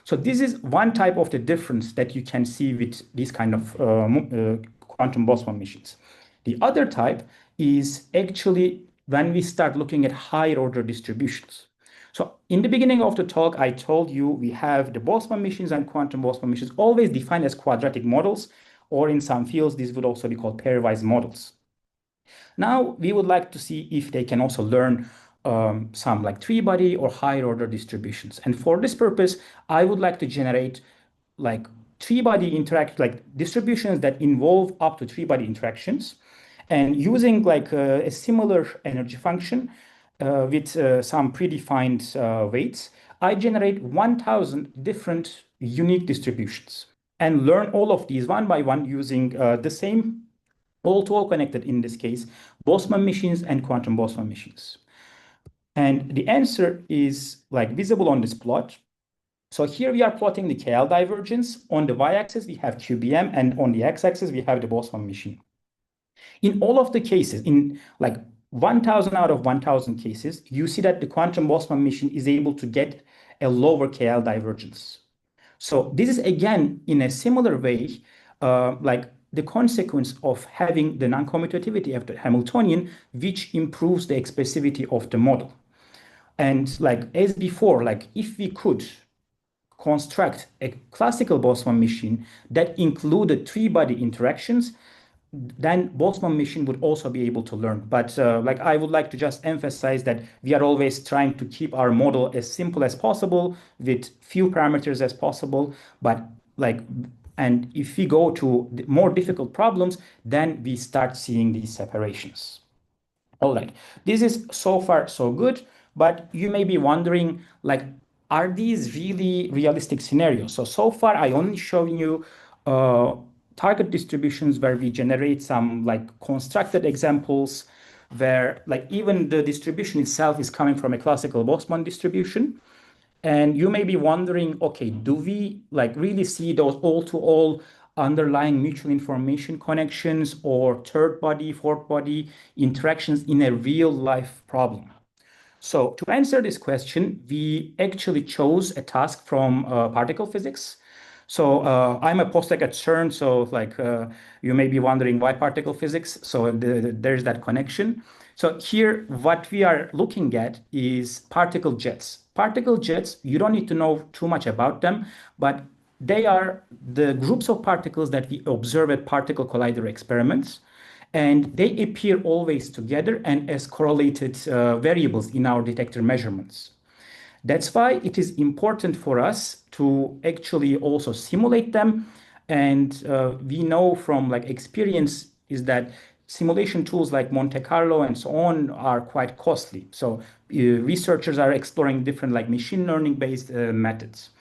So this is one type of the difference that you can see with these kind of quantum Boltzmann machines. The other type is actually when we start looking at higher order distributions. So in the beginning of the talk, I told you we have the Boltzmann machines and quantum Boltzmann machines always defined as quadratic models, or in some fields, this would also be called pairwise models. Now we would like to see if they can also learn some like three-body or higher order distributions. And for this purpose, I would like to generate like three-body like distributions that involve up to three-body interactions. And using like a similar energy function with some predefined weights, I generate 1,000 different unique distributions and learn all of these one by one using the same all-to-all connected, in this case, Boltzmann machines and quantum Boltzmann machines. And the answer is like visible on this plot. So here we are plotting the KL divergence. On the y-axis, we have QBM, and on the x-axis, we have the Boltzmann machine. In all of the cases, in like 1,000 out of 1,000 cases, you see that the quantum Boltzmann machine is able to get a lower KL divergence. So this is again, in a similar way, like the consequence of having the non-commutativity of the Hamiltonian, which improves the expressivity of the model. And like as before, like if we could construct a classical Boltzmann machine that included three-body interactions, then Boltzmann machine would also be able to learn. But like I would like to just emphasize that we are always trying to keep our model as simple as possible with few parameters as possible. But like, and if we go to more difficult problems, then we start seeing these separations. All right, this is so far so good, but you may be wondering, like, are these really realistic scenarios? So far I only shown you target distributions where we generate some like constructed examples where like even the distribution itself is coming from a classical Boltzmann distribution. And you may be wondering, okay, do we like really see those all-to-all underlying mutual information connections or third body, fourth body interactions in a real life problem? So to answer this question, we actually chose a task from particle physics. So I'm a postdoc at CERN, so like you may be wondering why particle physics. So there's that connection. So here, what we are looking at is particle jets. Particle jets, you don't need to know too much about them, but they are the groups of particles that we observe at particle collider experiments. And they appear always together and as correlated variables in our detector measurements. That's why it is important for us to actually also simulate them. And we know from like experience is that simulation tools like Monte Carlo and so on are quite costly. So researchers are exploring different like machine learning based methods.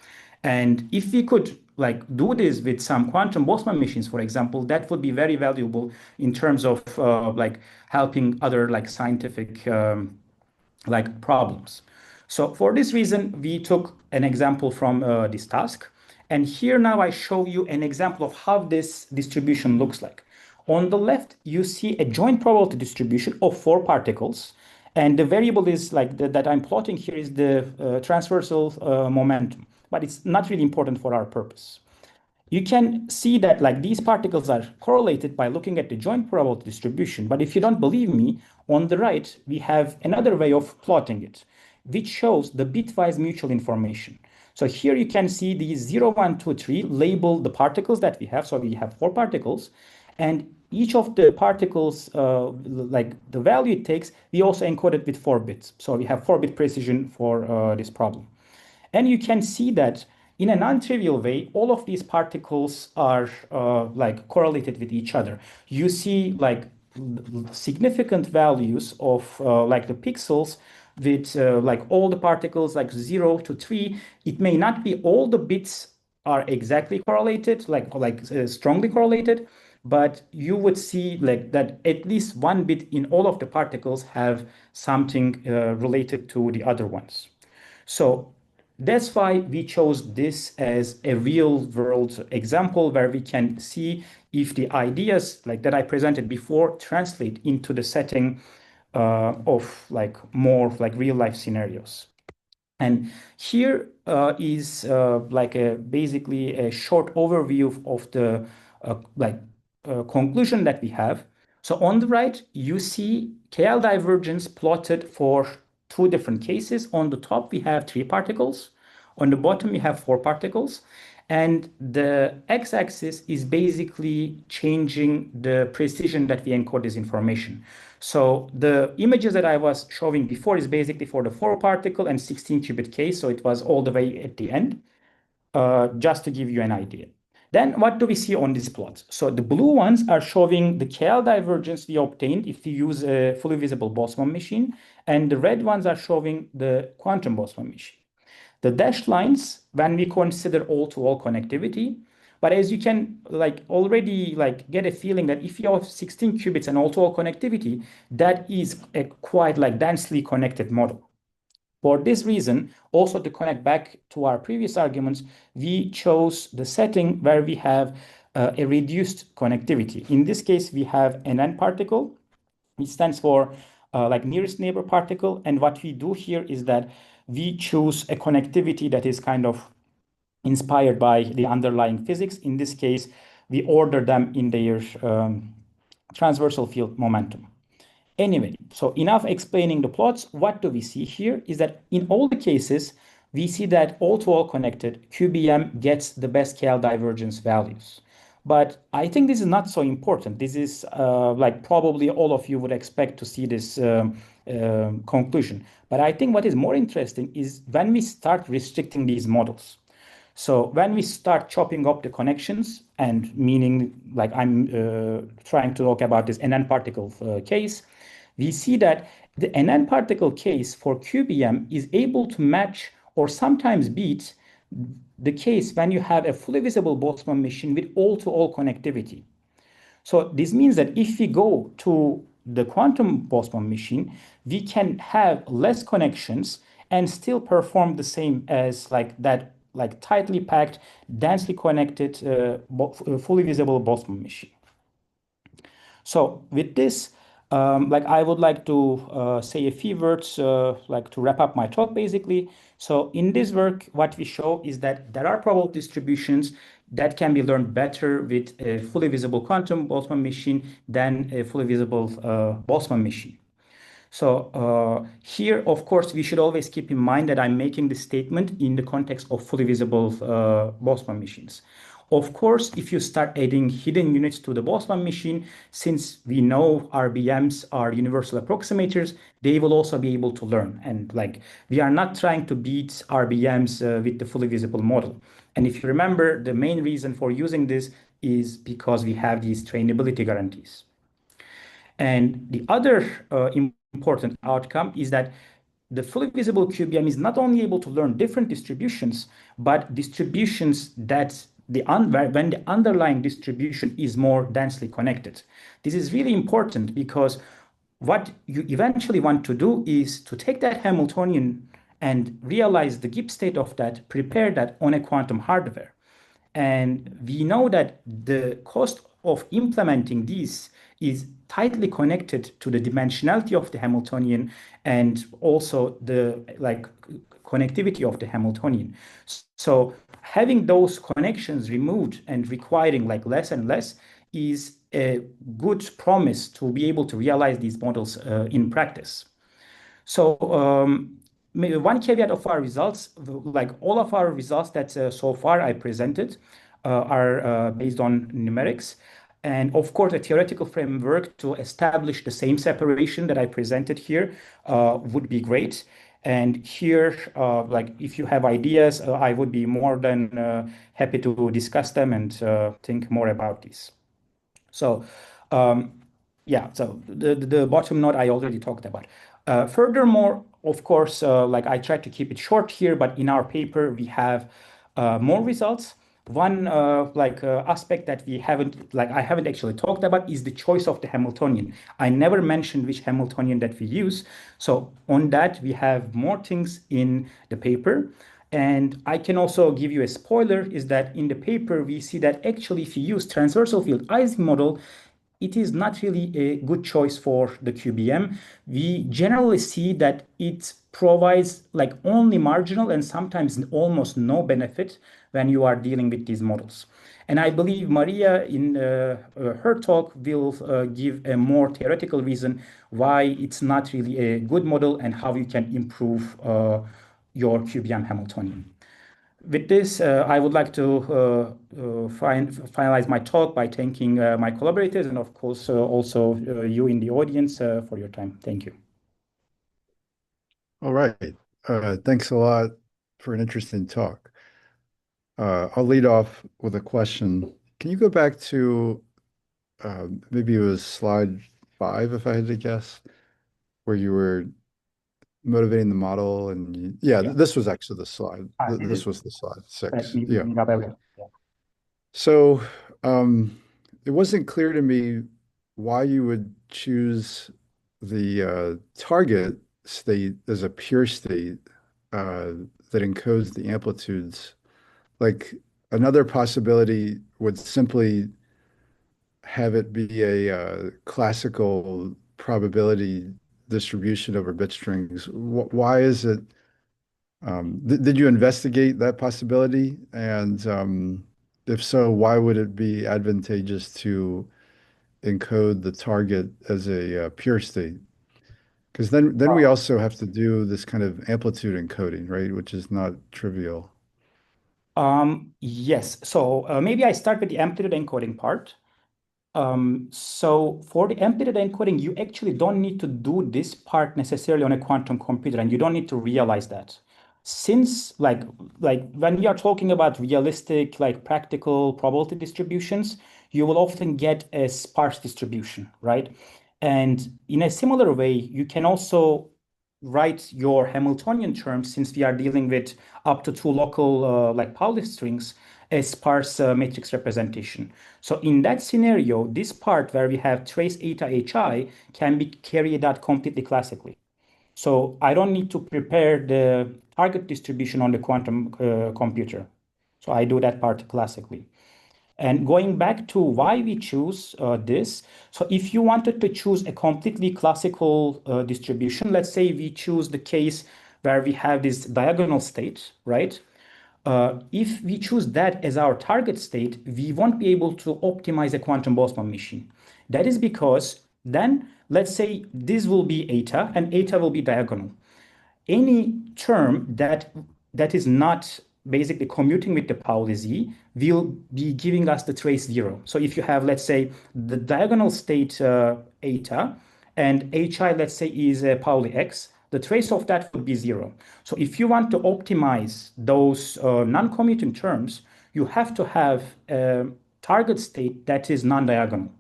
And if we could like do this with some quantum Boltzmann machines, for example, that would be very valuable in terms of like helping other like scientific like problems. So for this reason, we took an example from this task. And here now I show you an example of how this distribution looks like. On the left, you see a joint probability distribution of 4 particles. And the variable is like that I'm plotting here is the transversal momentum, but it's not really important for our purpose. You can see that like these particles are correlated by looking at the joint probability distribution. But if you don't believe me, on the right, we have another way of plotting it, which shows the bitwise mutual information. So here you can see these 0, 1, 2, 3 label the particles that we have. So we have 4 particles, and each of the particles, like the value it takes, we also encode it with 4 bits. So we have 4-bit precision for this problem. And you can see that in a non-trivial way, all of these particles are like correlated with each other. You see like significant values of like the pixels with like all the particles like 0 to 3. It may not be all the bits are exactly correlated, like strongly correlated, but you would see like that at least 1 bit in all of the particles have something related to the other ones. So that's why we chose this as a real world example where we can see if the ideas like that I presented before translate into the setting of like more like real life scenarios. And here is like basically a short overview of the conclusion that we have. So on the right, you see KL divergence plotted for 2 different cases. On the top, we have 3 particles. On the bottom, we have 4 particles. And the x-axis is basically changing the precision that we encode this information. So the images that I was showing before is basically for the 4-particle and 16-qubit case. So it was all the way at the end, just to give you an idea. Then what do we see on these plots? So the blue ones are showing the KL divergence we obtained if we use a fully visible Boltzmann machine. And the red ones are showing the quantum Boltzmann machine. The dashed lines, when we consider all-to-all connectivity, but as you can like already like get a feeling that if you have 16 qubits and all-to-all connectivity, that is a quite like densely connected model. For this reason, also to connect back to our previous arguments, we chose the setting where we have a reduced connectivity. In this case, we have an N particle, which stands for like nearest neighbor particle. And what we do here is that we choose a connectivity that is kind of inspired by the underlying physics. In this case, we order them in their transversal field momentum. Anyway, so enough explaining the plots. What do we see here is that in all the cases, we see that all-to-all connected Qbm gets the best KL divergence values. But I think this is not so important. This is like probably all of you would expect to see this conclusion. But I think what is more interesting is when we start restricting these models. So when we start chopping up the connections, and meaning like I'm trying to talk about this NN particle case, we see that the NN particle case for Qbm is able to match or sometimes beat the case when you have a fully visible Boltzmann machine with all-to-all connectivity. So this means that if we go to the quantum Boltzmann machine, we can have less connections and still perform the same as like that, like tightly packed, densely connected, fully visible Boltzmann machine. So with this, like I would like to say a few words, like to wrap up my talk basically. So in this work, what we show is that there are probability distributions that can be learned better with a fully visible quantum Boltzmann machine than a fully visible Boltzmann machine. So here, of course, we should always keep in mind that I'm making this statement in the context of fully visible Boltzmann machines. Of course, if you start adding hidden units to the Boltzmann machine, since we know RBMs are universal approximators, they will also be able to learn. And like we are not trying to beat RBMs with the fully visible model. And if you remember, the main reason for using this is because we have these trainability guarantees. And the other important outcome is that the fully visible Qbm is not only able to learn different distributions, but distributions that when the underlying distribution is more densely connected. This is really important because what you eventually want to do is to take that Hamiltonian and realize the Gibbs state of that, prepare that on a quantum hardware. And we know that the cost of implementing these is tightly connected to the dimensionality of the Hamiltonian and also the connectivity of the Hamiltonian. So having those connections removed and requiring less and less is a good promise to be able to realize these models in practice. So one caveat of our results, like all of our results that so far I presented are based on numerics. And of course, a theoretical framework to establish the same separation that I presented here would be great. And here, if you have ideas, I would be more than happy to discuss them and think more about this. So, yeah, so the bottom note I already talked about. Furthermore, of course, I tried to keep it short here, but in our paper we have more results. One aspect that I haven't actually talked about is the choice of the Hamiltonian. I never mentioned which Hamiltonian that we use. So on that, we have more things in the paper. And I can also give you a spoiler is that in the paper, we see that actually if you use transversal field Ising model, it is not really a good choice for the QBM. We generally see that it provides only marginal and sometimes almost no benefit when you are dealing with these models. And I believe Maria in her talk will give a more theoretical reason why it's not really a good model and how you can improve your QBM Hamiltonian. With this, I would like to finalize my talk by thanking my collaborators and, of course, also you in the audience for your time. Thank you. All right. Thanks a lot for an interesting talk. I'll lead off with a question. Can you go back to maybe it was slide 5, if I had to guess, where you were motivating the model and yeah, this was actually the slide. This was the slide 6. Yeah. So it wasn't clear to me why you would choose the target state as a pure state that encodes the amplitudes. Like another possibility would simply have it be a classical probability distribution over bit strings. Why is it? Did you investigate that possibility? And if so, why would it be advantageous to encode the target as a pure state? Because then we also have to do this kind of amplitude encoding, right? Which is not trivial. Yes. So maybe I start with the amplitude encoding part. So for the amplitude encoding, you actually don't need to do this part necessarily on a quantum computer, and you don't need to realize that. Since when we are talking about realistic, practical probability distributions, you will often get a sparse distribution, right? And in a similar way, you can also write your Hamiltonian terms, since we are dealing with up to 2 local Pauli strings, a sparse matrix representation. So in that scenario, this part where we have trace eta hi can be carried out completely classically. So I don't need to prepare the target distribution on the quantum computer. So I do that part classically. And going back to why we choose this, so if you wanted to choose a completely classical distribution, let's say we choose the case where we have this diagonal state, right? If we choose that as our target state, we won't be able to optimize a quantum Boltzmann machine. That is because then, let's say this will be eta and eta will be diagonal. Any term that is not basically commuting with the Pauli Z will be giving us the trace 0. So if you have, let's say, the diagonal state eta and hi, let's say, is Pauli X, the trace of that would be 0. So if you want to optimize those non-commuting terms, you have to have a target state that is non-diagonal.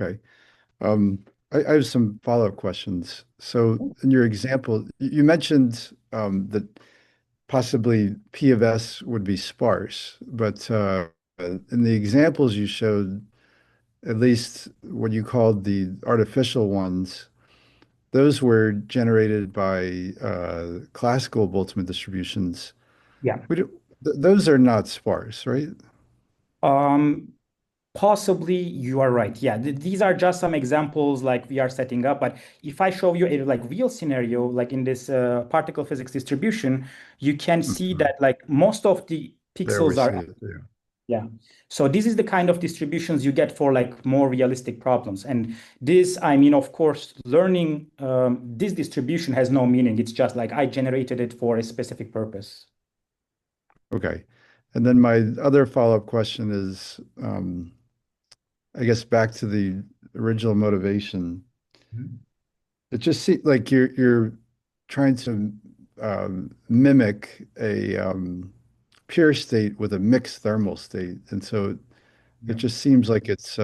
Okay. I have some follow-up questions. So in your example, you mentioned that possibly P of S would be sparse, but in the examples you showed, at least what you called the artificial ones, those were generated by classical Boltzmann distributions. Yeah. those are not sparse, right? Possibly you are right. Yeah, these are just some examples like we are setting up. But if I show you a like real scenario, like in this particle physics distribution, you can see Mhm. that like most of the There we pixels see are, it. Yeah. yeah. So this is the kind of distributions you get for like more realistic problems. And this, I mean, of course, learning this distribution has no meaning. It's just like I generated it for a specific purpose. Okay. And then my other follow-up question is, I guess back to the original motivation. Mhm. It just seems like you're trying to mimic a pure state with a mixed thermal state, and so it Yeah. just seems like it's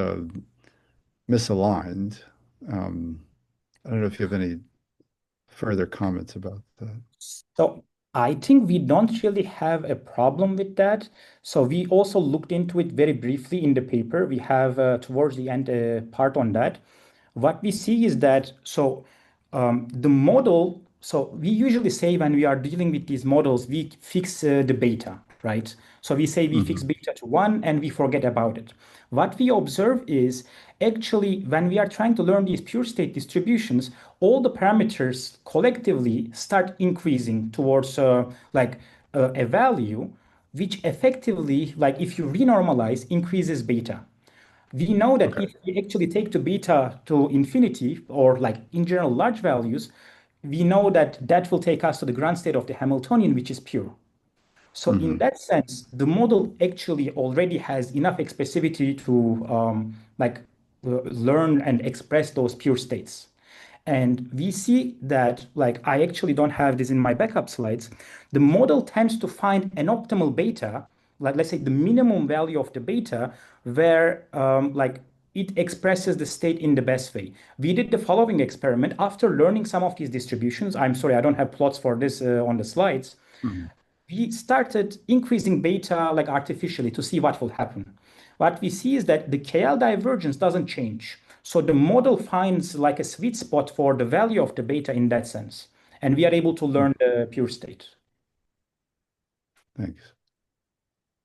misaligned. Um, I don't know if you have any further comments about that. So I think we don't really have a problem with that. So we also looked into it very briefly in the paper. We have towards the end a part on that. What we see is that the model. So we usually say when we are dealing with these models, we fix the beta, right? So we say we fix Hmm. beta to 1 and we forget about it. What we observe is actually when we are trying to learn these pure state distributions, all the parameters collectively start increasing towards a value, which effectively, like if you renormalize, increases beta. We know that Okay. if we actually take the beta to infinity or like in general large values, we know that that will take us to the ground state of the Hamiltonian, which is pure. So in Hmm. that sense, the model actually already has enough expressivity to learn and express those pure states. And we see that, like, I actually don't have this in my backup slides. The model tends to find an optimal beta, like let's say the minimum value of the beta, where like it expresses the state in the best way. We did the following experiment after learning some of these distributions. I'm sorry, I don't have plots for this on the slides. Hmm. We started increasing beta like artificially to see what will happen. What we see is that the KL divergence doesn't change. So the model finds like a sweet spot for the value of the beta in that sense. And we are able to learn the pure state. Thanks.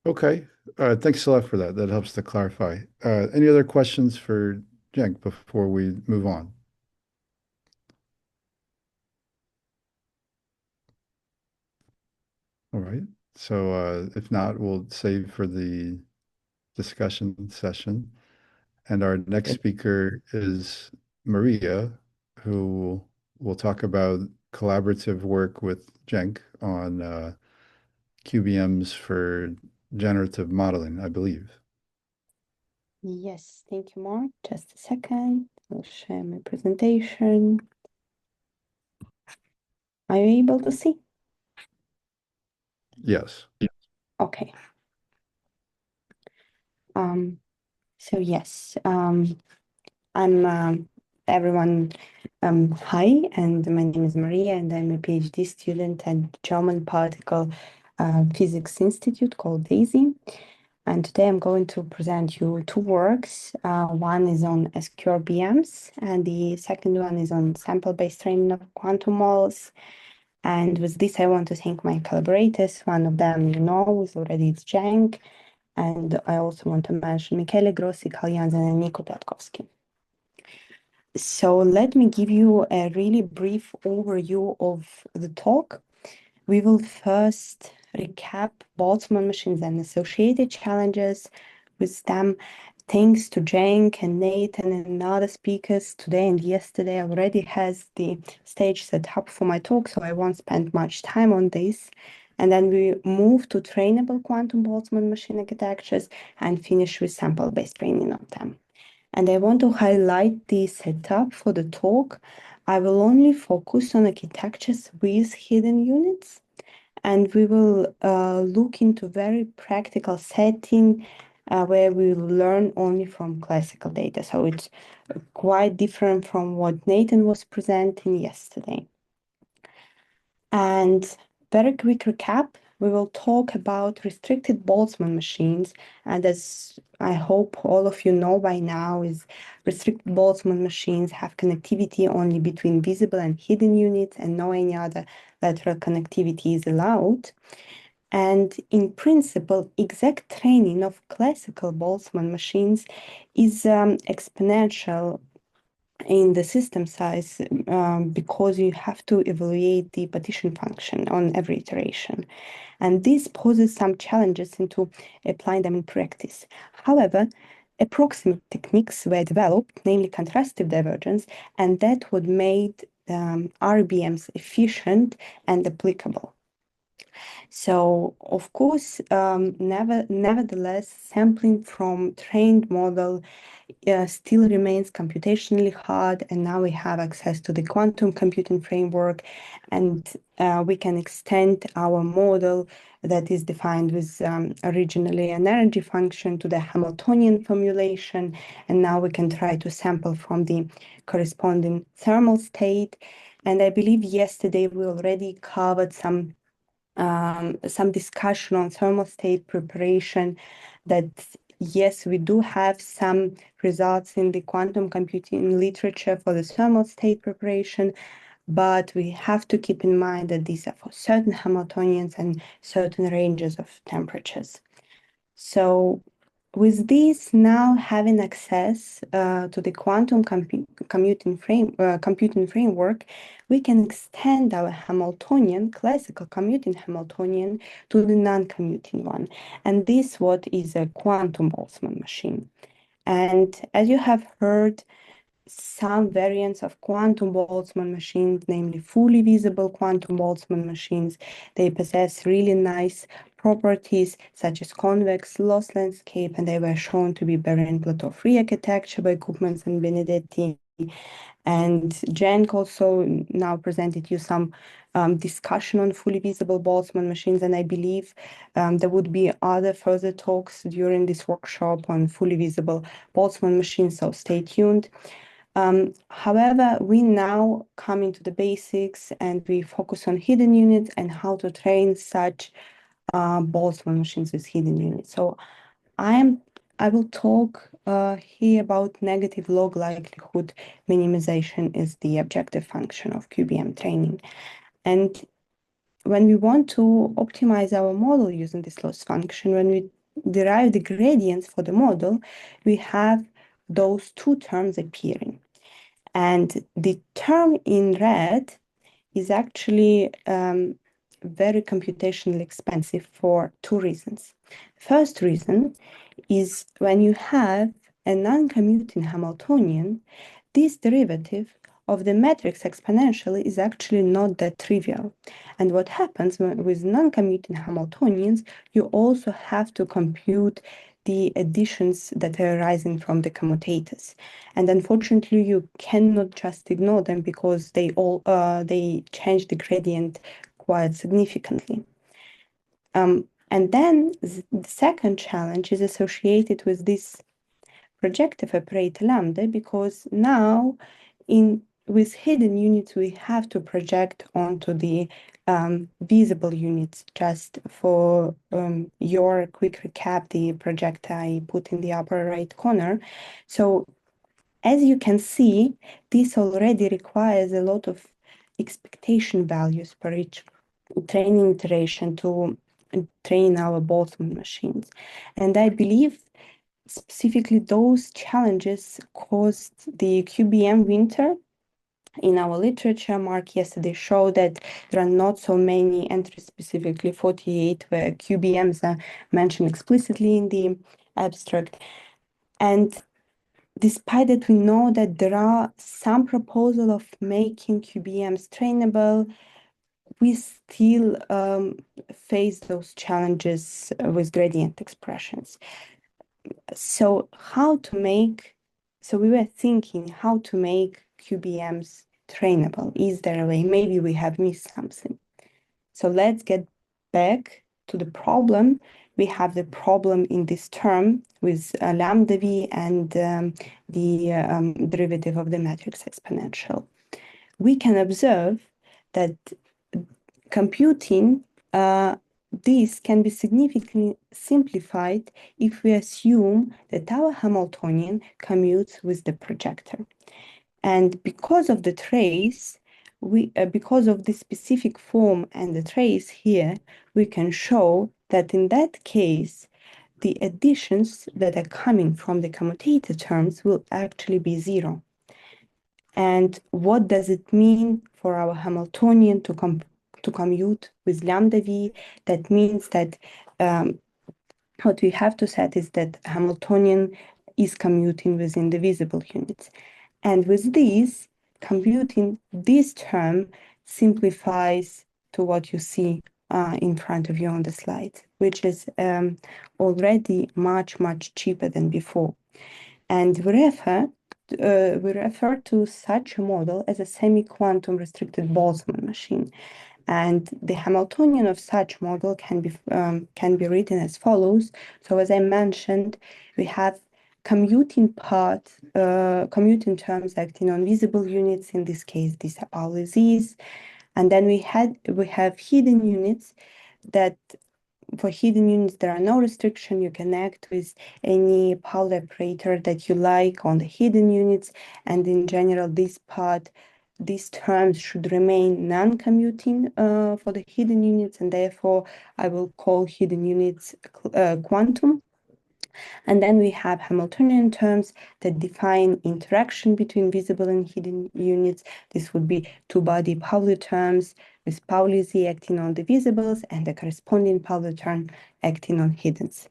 Okay. Thanks a lot for that. That helps to clarify. Any other questions for Cenk before we move on? All right. So if not, we'll save for the discussion session. And our next speaker is Maria, who will talk about collaborative work with Cenk on QBMs for generative modeling, I believe. Yes, thank you, Mark. Just a second. I'll share my presentation. Are you able to see? Yes. Okay. So yes, I'm everyone. Hi, and my name is Maria, and I'm a PhD student at German Particle Physics Institute called DAISY. And today I'm going to present you two works. One is on Iw-Qbms, and the second one is on sample-based training of quantum models. And with this, I want to thank my collaborators. One of them you know is already Cenk, and I also want to mention Michele Grossi, Karl Jansen, and Nico Piatkowski. So let me give you a really brief overview of the talk. We will first recap Boltzmann machines and associated challenges with them. Thanks to Cenk and Nathan and other speakers today and yesterday, I already has the stage set up for my talk, so I won't spend much time on this. And then we move to trainable quantum Boltzmann machine architectures and finish with sample-based training of them. And I want to highlight the setup for the talk. I will only focus on architectures with hidden units, and we will look into very practical setting where we will learn only from classical data. So it's quite different from what Nathan was presenting yesterday. And very quick recap, we will talk about restricted Boltzmann machines. And as I hope all of you know by now, is restricted Boltzmann machines have connectivity only between visible and hidden units, and no any other lateral connectivity is allowed. And in principle, exact training of classical Boltzmann machines is exponential in the system size because you have to evaluate the partition function on every iteration. And this poses some challenges into applying them in practice. However, approximate techniques were developed, namely contrastive divergence, and that would made RBMs efficient and applicable. So, of course, nevertheless, sampling from trained model still remains computationally hard, and now we have access to the quantum computing framework, and we can extend our model that is defined with originally an energy function to the Hamiltonian formulation, and now we can try to sample from the corresponding thermal state. And I believe yesterday we already covered some discussion on thermal state preparation, that yes, we do have some results in the quantum computing literature for the thermal state preparation, but we have to keep in mind that these are for certain Hamiltonians and certain ranges of temperatures. So with this, now having access to the quantum computing framework, we can extend our Hamiltonian, classical commuting Hamiltonian, to the non-commuting one. And this what is a quantum Boltzmann machine. And as you have heard, some variants of quantum Boltzmann machines, namely fully visible quantum Boltzmann machines, they possess really nice properties such as convex loss landscape, and they were shown to be barren plateau-free architecture by Koopmans and Benedetti. And Cenk also now presented you some discussion on fully visible Boltzmann machines, and I believe there would be other further talks during this workshop on fully visible Boltzmann machines, so stay tuned. However, we now come into the basics and we focus on hidden units and how to train such Boltzmann machines with hidden units. So I will talk here about negative log likelihood minimization is the objective function of QBM training. And when we want to optimize our model using this loss function, when we derive the gradients for the model, we have those two terms appearing. And the term in red is actually very computationally expensive for two reasons. First reason is when you have a non-commuting Hamiltonian, this derivative of the matrix exponential is actually not that trivial. And what happens with non-commuting Hamiltonians, you also have to compute the additions that are arising from the commutators. And unfortunately, you cannot just ignore them because they change the gradient quite significantly. And then the second challenge is associated with this projective operator lambda, because now with hidden units, we have to project onto the visible units. Just for your quick recap, the projector I put in the upper right corner. So as you can see, this already requires a lot of expectation values per each training iteration to train our Boltzmann machines. And I believe specifically those challenges caused the QBM winter. In our literature, Mark yesterday showed that there are not so many entries, specifically 48, where QBMs are mentioned explicitly in the abstract. And despite that, we know that there are some proposal of making QBMs trainable, we still face those challenges with gradient expressions. So we were thinking how to make QBMs trainable. Is there a way? Maybe we have missed something. So let's get back to the problem. We have the problem in this term with lambda v and the derivative of the matrix exponential. We can observe that computing this can be significantly simplified if we assume that our Hamiltonian commutes with the projector. And because of the trace, because of this specific form and the trace here, we can show that in that case, the additions that are coming from the commutator terms will actually be 0. And what does it mean for our Hamiltonian to commute with lambda v? That means that what we have to set is that Hamiltonian is commuting within the visible units. And with these, computing this term simplifies to what you see in front of you on the slide, which is already much, much cheaper than before. And we refer to such a model as a semi-quantum restricted Boltzmann machine. And the Hamiltonian of such model can be written as follows. So as I mentioned, we have commuting terms acting on visible units. In this case, these are Pauli Z's. And then we have hidden units that for hidden units, there are no restriction. You can act with any Pauli operator that you like on the hidden units. And in general, these terms should remain non-commuting for the hidden units. And therefore, I will call hidden units quantum. And then we have Hamiltonian terms that define interaction between visible and hidden units. This would be two-body Pauli terms with Pauli Z acting on the visibles and the corresponding Pauli term acting on hiddens.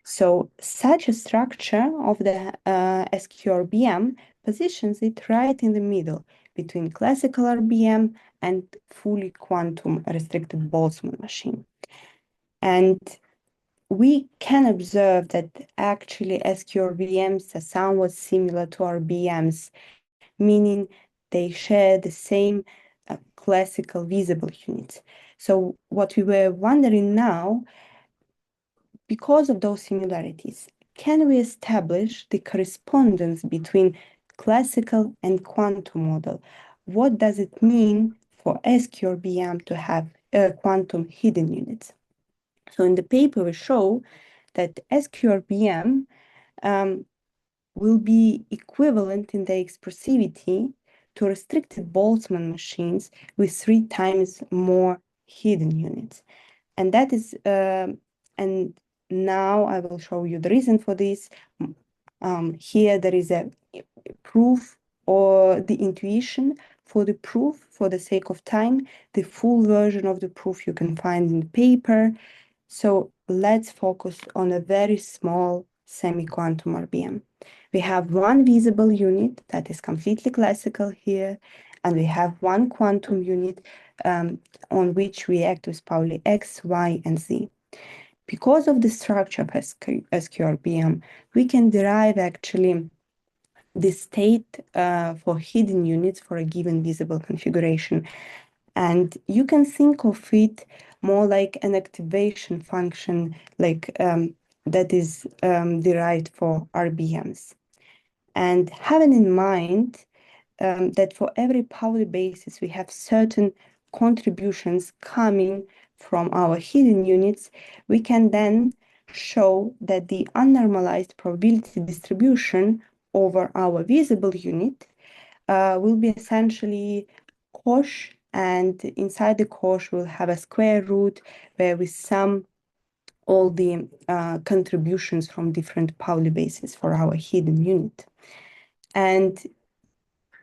So such a structure of the SQ-RBM positions it right in the middle between classical RBM and fully quantum restricted Boltzmann machine. And we can observe that actually SQ-RBMs are somewhat similar to RBMs, meaning they share the same classical visible units. So what we were wondering now, because of those similarities, can we establish the correspondence between classical and quantum model? What does it mean for SQ-RBM to have quantum hidden units? So in the paper, we show that SQ-RBM will be equivalent in the expressivity to restricted Boltzmann machines with 3 times more hidden units. And that is, and now I will show you the reason for this. Here there is a proof or the intuition for the proof. For the sake of time, the full version of the proof you can find in the paper. So let's focus on a very small semi-quantum RBM. We have one visible unit that is completely classical here, and we have one quantum unit on which we act with Pauli X, Y, and Z. Because of the structure of SQ-RBM, we can derive actually the state for hidden units for a given visible configuration. And you can think of it more like an activation function, like that is derived for RBMs. And having in mind that for every Pauli basis, we have certain contributions coming from our hidden units, we can then show that the unnormalized probability distribution over our visible unit will be essentially cosh, and inside the cosh we'll have a square root where we sum all the contributions from different Pauli bases for our hidden unit. And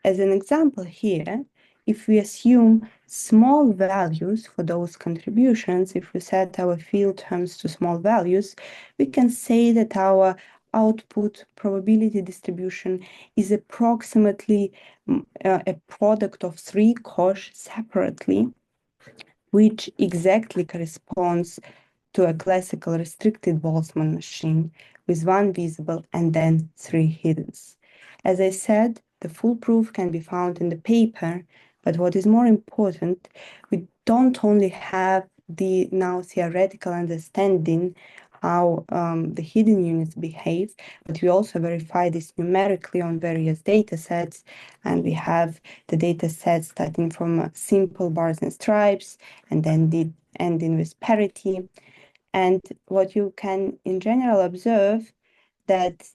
as an example here, if we assume small values for those contributions, if we set our field terms to small values, we can say that our output probability distribution is approximately a product of 3 cosh separately, which exactly corresponds to a classical restricted Boltzmann machine with 1 visible and then 3 hiddens. As I said, the full proof can be found in the paper, but what is more important, we don't only have the now theoretical understanding how the hidden units behave, but we also verify this numerically on various data sets. And we have the data sets starting from simple bars and stripes, and then ending with parity. And what you can in general observe that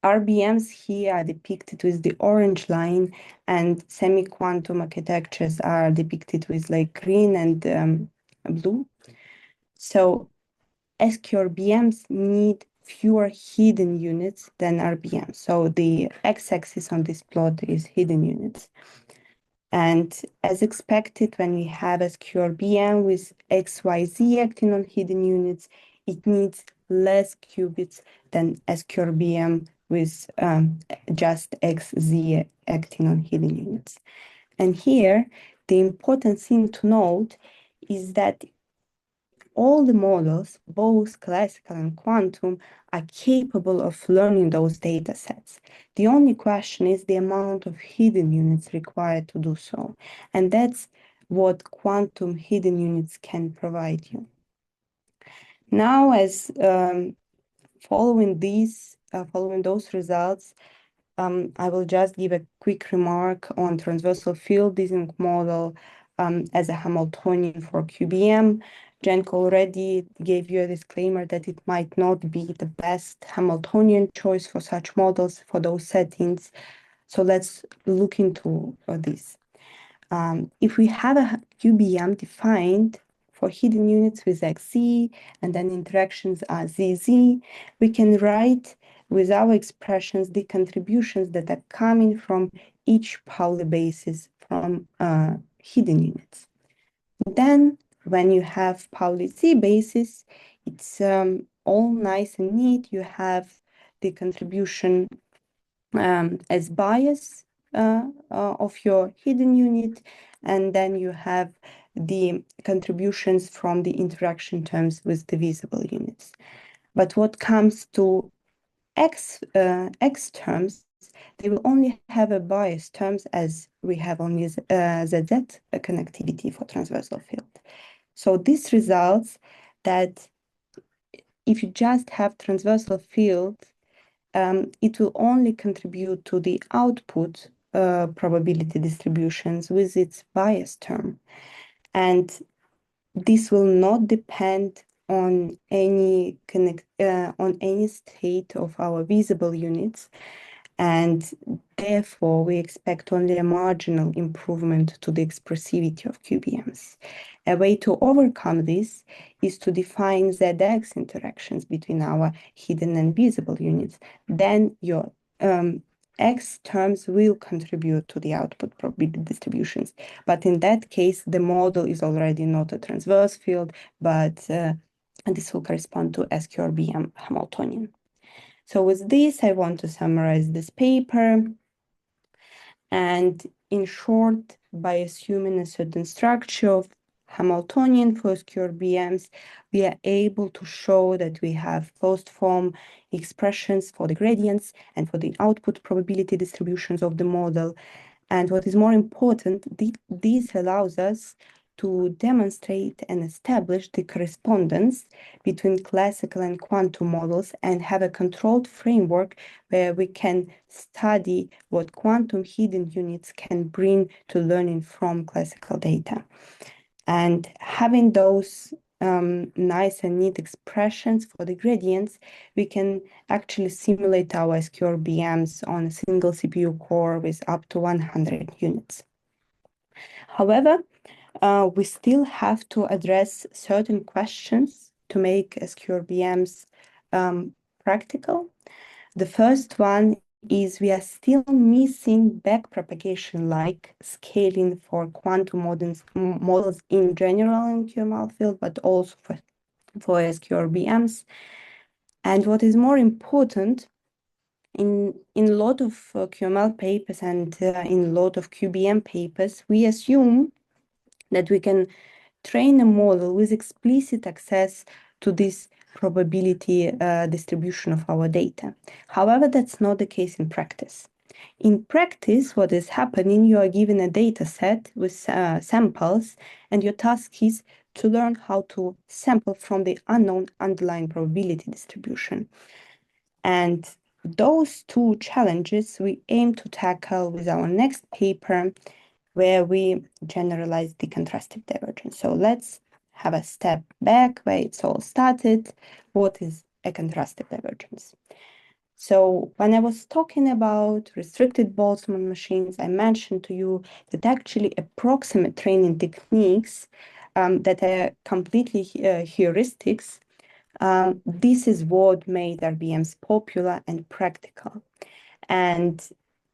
RBMs here are depicted with the orange line, and semi-quantum architectures are depicted with like green and blue. So SQRBMs need fewer hidden units than RBMs. So the x-axis on this plot is hidden units. And as expected, when we have SQRBM with XYZ acting on hidden units, it needs less qubits than SQRBM with just XZ acting on hidden units. And here, the important thing to note is that all the models, both classical and quantum, are capable of learning those data sets. The only question is the amount of hidden units required to do so. And that's what quantum hidden units can provide you. Now, as following those results, I will just give a quick remark on transversal field Ising model as a Hamiltonian for QBM. Cenk already gave you a disclaimer that it might not be the best Hamiltonian choice for such models for those settings. So let's look into this. If we have a QBM defined for hidden units with XZ and then interactions are ZZ, we can write with our expressions the contributions that are coming from each Pauli basis from hidden units. Then when you have Pauli Z basis, it's all nice and neat. You have the contribution as bias of your hidden unit, and then you have the contributions from the interaction terms with the visible units. But what comes to X terms, they will only have a bias terms as we have only ZZ connectivity for transversal field. So this results that if you just have transversal field, it will only contribute to the output probability distributions with its bias term. And this will not depend on any state of our visible units. And therefore, we expect only a marginal improvement to the expressivity of QBMs. A way to overcome this is to define ZX interactions between our hidden and visible units. Then your X terms will contribute to the output probability distributions. But in that case, the model is already not a transverse field, but this will correspond to SQRBM Hamiltonian. So with this, I want to summarize this paper. And in short, by assuming a certain structure of Hamiltonian for SQRBMs, we are able to show that we have post-form expressions for the gradients and for the output probability distributions of the model. And what is more important, this allows us to demonstrate and establish the correspondence between classical and quantum models and have a controlled framework where we can study what quantum hidden units can bring to learning from classical data. And having those nice and neat expressions for the gradients, we can actually simulate our SQRBMs on a single CPU core with up to 100 units. However, we still have to address certain questions to make SQRBMs practical. The first one is we are still missing backpropagation-like scaling for quantum models in general in QML field, but also for SQRBMs. And what is more important, in a lot of QML papers and in a lot of QBM papers, we assume that we can train a model with explicit access to this probability distribution of our data. However, that's not the case in practice. In practice, what is happening, you are given a data set with samples, and your task is to learn how to sample from the unknown underlying probability distribution. And those two challenges we aim to tackle with our next paper, where we generalize the contrastive divergence. So let's have a step back where it's all started. What is a contrastive divergence? So when I was talking about restricted Boltzmann machines, I mentioned to you that actually approximate training techniques that are completely heuristics, this is what made RBMs popular and practical. And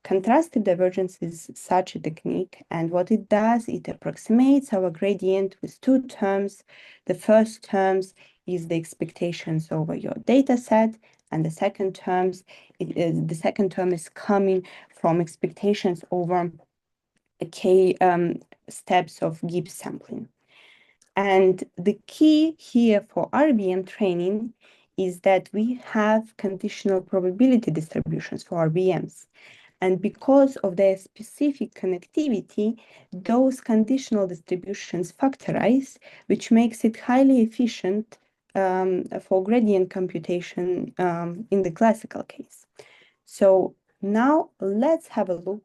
contrastive divergence is such a technique, and what it does, it approximates our gradient with two terms. The first terms is the expectations over your data set, and the second term is coming from expectations over k steps of Gibbs sampling. And the key here for RBM training is that we have conditional probability distributions for RBMs. And because of their specific connectivity, those conditional distributions factorize, which makes it highly efficient for gradient computation in the classical case. So now let's have a look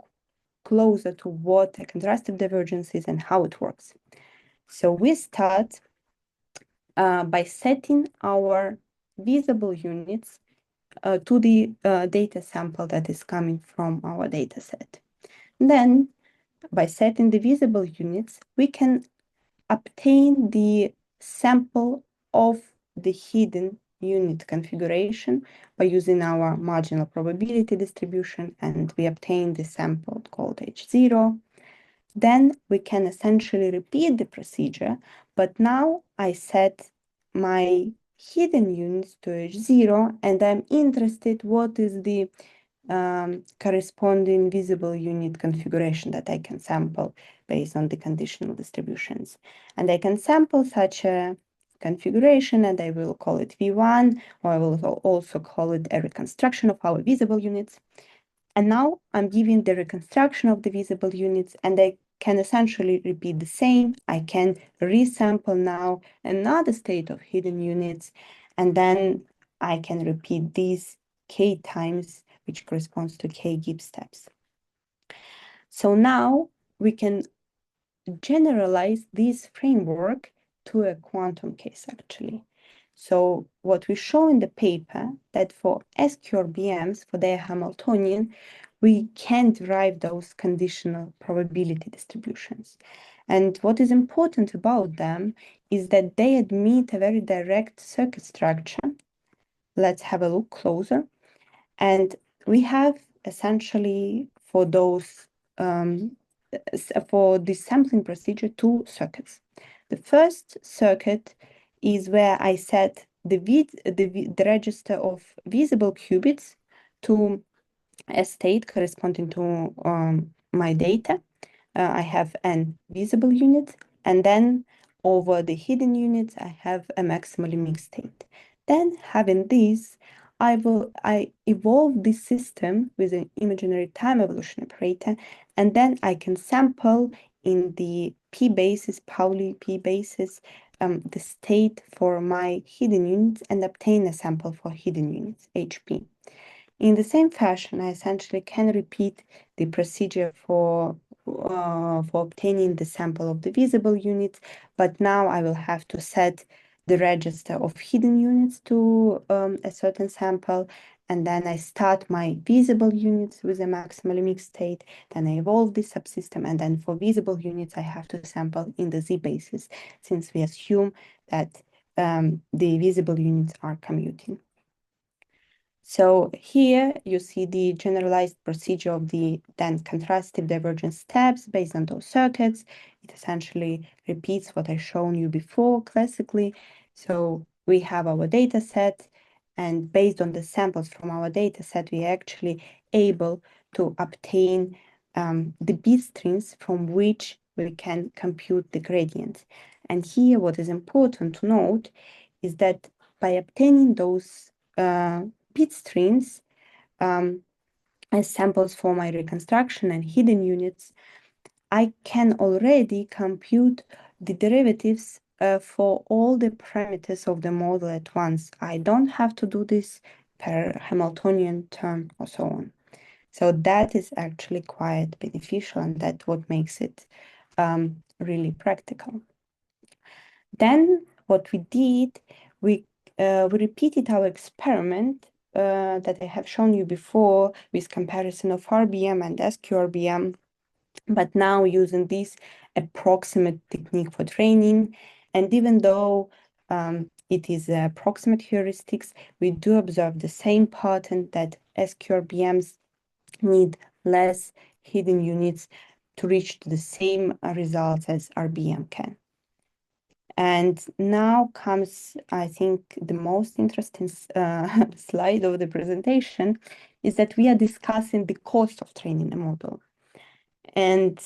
closer to what a contrastive divergence is and how it works. So we start by setting our visible units to the data sample that is coming from our data set. Then, by setting the visible units, we can obtain the sample of the hidden unit configuration by using our marginal probability distribution, and we obtain the sample called H0. Then we can essentially repeat the procedure, but now I set my hidden units to H0, and I'm interested what is the corresponding visible unit configuration that I can sample based on the conditional distributions. And I can sample such a configuration, and I will call it V1, or I will also call it a reconstruction of our visible units. And now I'm giving the reconstruction of the visible units, and I can essentially repeat the same. I can resample now another state of hidden units, and then I can repeat these k times, which corresponds to k Gibbs steps. So now we can generalize this framework to a quantum case, actually. So what we show in the paper that for Iw-Qbms, for their Hamiltonian, we can derive those conditional probability distributions. And what is important about them is that they admit a very direct circuit structure. Let's have a look closer. And we have essentially for those for this sampling procedure two circuits. The first circuit is where I set the register of visible qubits to a state corresponding to my data. I have n visible units, and then over the hidden units, I have a maximally mixed state. Then having this, I evolve this system with an imaginary time evolution operator, and then I can sample in the p basis, Pauli p basis, the state for my hidden units and obtain a sample for hidden units, HP. In the same fashion, I essentially can repeat the procedure for obtaining the sample of the visible units, but now I will have to set the register of hidden units to a certain sample, and then I start my visible units with a maximally mixed state, then I evolve this subsystem, and then for visible units, I have to sample in the Z basis, since we assume that the visible units are commuting. So here you see the generalized procedure of the then contrastive divergence steps based on those circuits. It essentially repeats what I've shown you before classically. So we have our data set, and based on the samples from our data set, we are actually able to obtain the bit strings from which we can compute the gradient. And here what is important to note is that by obtaining those bit streams as samples for my reconstruction and hidden units, I can already compute the derivatives for all the parameters of the model at once. I don't have to do this per Hamiltonian term or so on. So that is actually quite beneficial, and that's what makes it really practical. Then what we did, we repeated our experiment that I have shown you before with comparison of RBM and SQRBM, but now using this approximate technique for training. And even though it is approximate heuristics, we do observe the same pattern that SQRBMs need less hidden units to reach the same results as RBM can. And now comes, I think, the most interesting slide of the presentation is that we are discussing the cost of training a model. And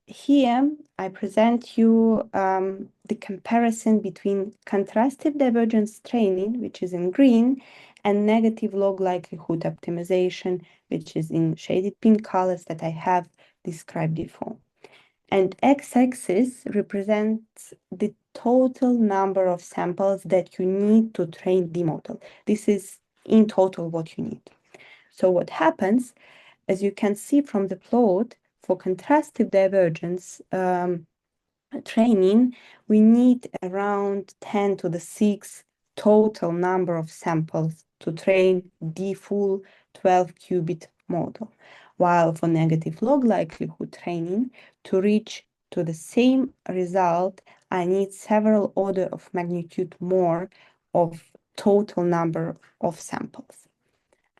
here I present you the comparison between contrastive divergence training, which is in green, and negative log likelihood optimization, which is in shaded pink colors that I have described before. And x-axis represents the total number of samples that you need to train the model. This is in total what you need. So what happens, as you can see from the plot, for contrastive divergence training, we need around 10 to the 6 total number of samples to train the full 12-qubit model. While for negative log likelihood training, to reach to the same result, I need several order of magnitude more of total number of samples.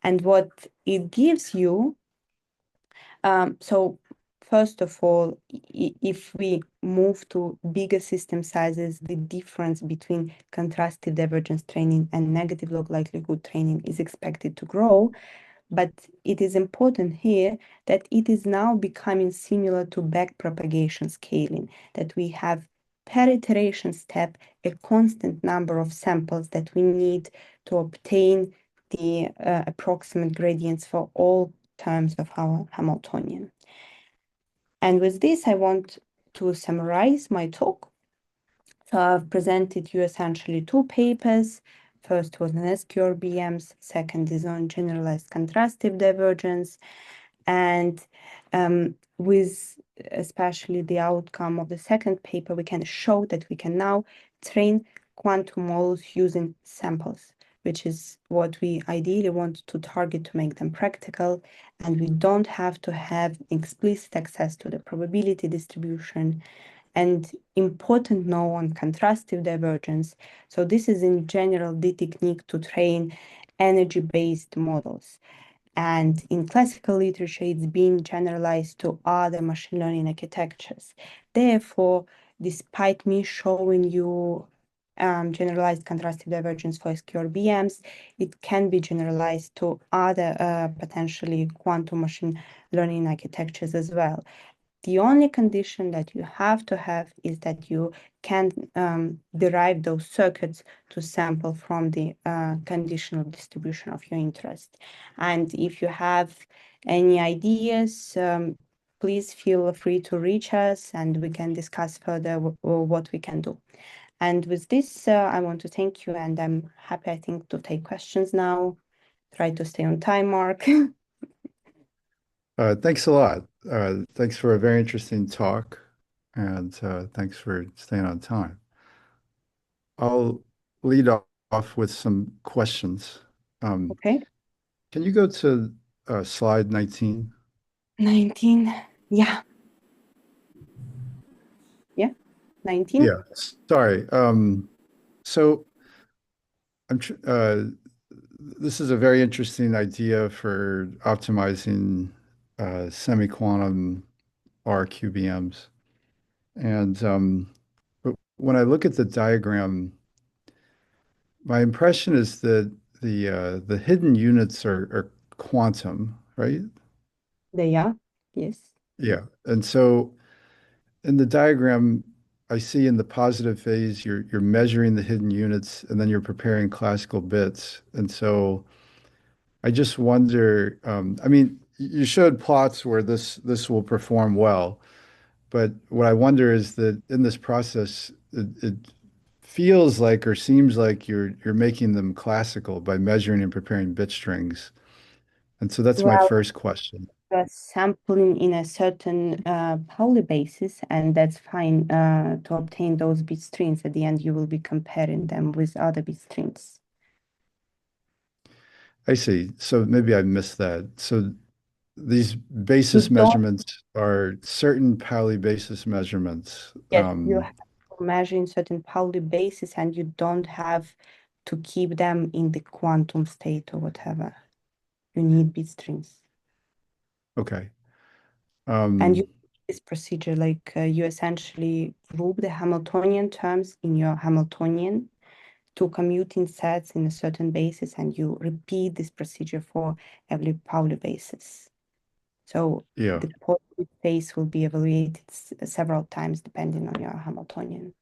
And what it gives you, so first of all, if we move to bigger system sizes, the difference between contrastive divergence training and negative log likelihood training is expected to grow. But it is important here that it is now becoming similar to backpropagation scaling, that we have per iteration step a constant number of samples that we need to obtain the approximate gradients for all terms of our Hamiltonian. And with this, I want to summarize my talk. So I've presented you essentially 2 papers. First was on SQRBMs, second is on generalized contrastive divergence. And with especially the outcome of the second paper, we can show that we can now train quantum models using samples, which is what we ideally want to target to make them practical. And we don't have to have explicit access to the probability distribution. And important note on contrastive divergence. So this is in general the technique to train energy-based models. And in classical literature, it's been generalized to other machine learning architectures. Therefore, despite me showing you generalized contrastive divergence for SQRBMs, it can be generalized to other potentially quantum machine learning architectures as well. The only condition that you have to have is that you can derive those circuits to sample from the conditional distribution of your interest. And if you have any ideas, please feel free to reach us and we can discuss further what we can do. And with this, I want to thank you, and I'm happy, I think, to take questions now. Try to stay on time, Mark. Thanks a lot. Thanks for a very interesting talk, and thanks for staying on time. I'll lead off with some questions. Okay. Can you go to slide 19? 19, yeah. Yeah, 19. Yeah, sorry. So this is a very interesting idea for optimizing semi-quantum Iw-Qbms. And but when I look at the diagram, my impression is that the hidden units are quantum, right? They are, yes. Yeah. And so in the diagram, I see in the positive phase, you're measuring the hidden units and then you're preparing classical bits. And so I just wonder, I mean, you showed plots where this will perform well, but what I wonder is that in this process, it feels like or seems like you're making them classical by measuring and preparing bit strings. And so that's my Well, first question. sampling in a certain Pauli basis, and that's fine to obtain those bit strings. At the end, you will be comparing them with other bit strings. I see. So maybe I missed that. So these basis You don't, measurements are certain Pauli basis measurements. yes, you have to measure in certain Pauli basis, and you don't have to keep them in the quantum state or whatever. You need bit strings. Okay. And you this procedure, like you essentially group the Hamiltonian terms in your Hamiltonian to commute in sets in a certain basis, and you repeat this procedure for every Pauli basis. So yeah. the positive phase will be evaluated several times depending on your Hamiltonian.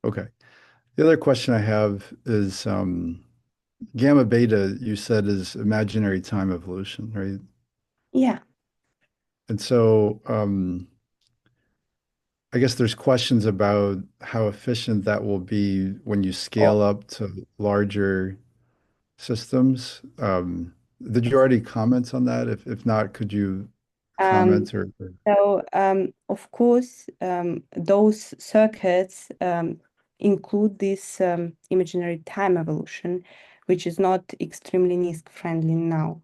Okay. The other question I have is gamma beta, you said, is imaginary time evolution, right? Yeah. And so I guess there's questions about how efficient that will be when you scale up to larger systems. Did you already comment on that? If not, could you comment or So, of course, those circuits include this imaginary time evolution, which is not extremely NISQ friendly now.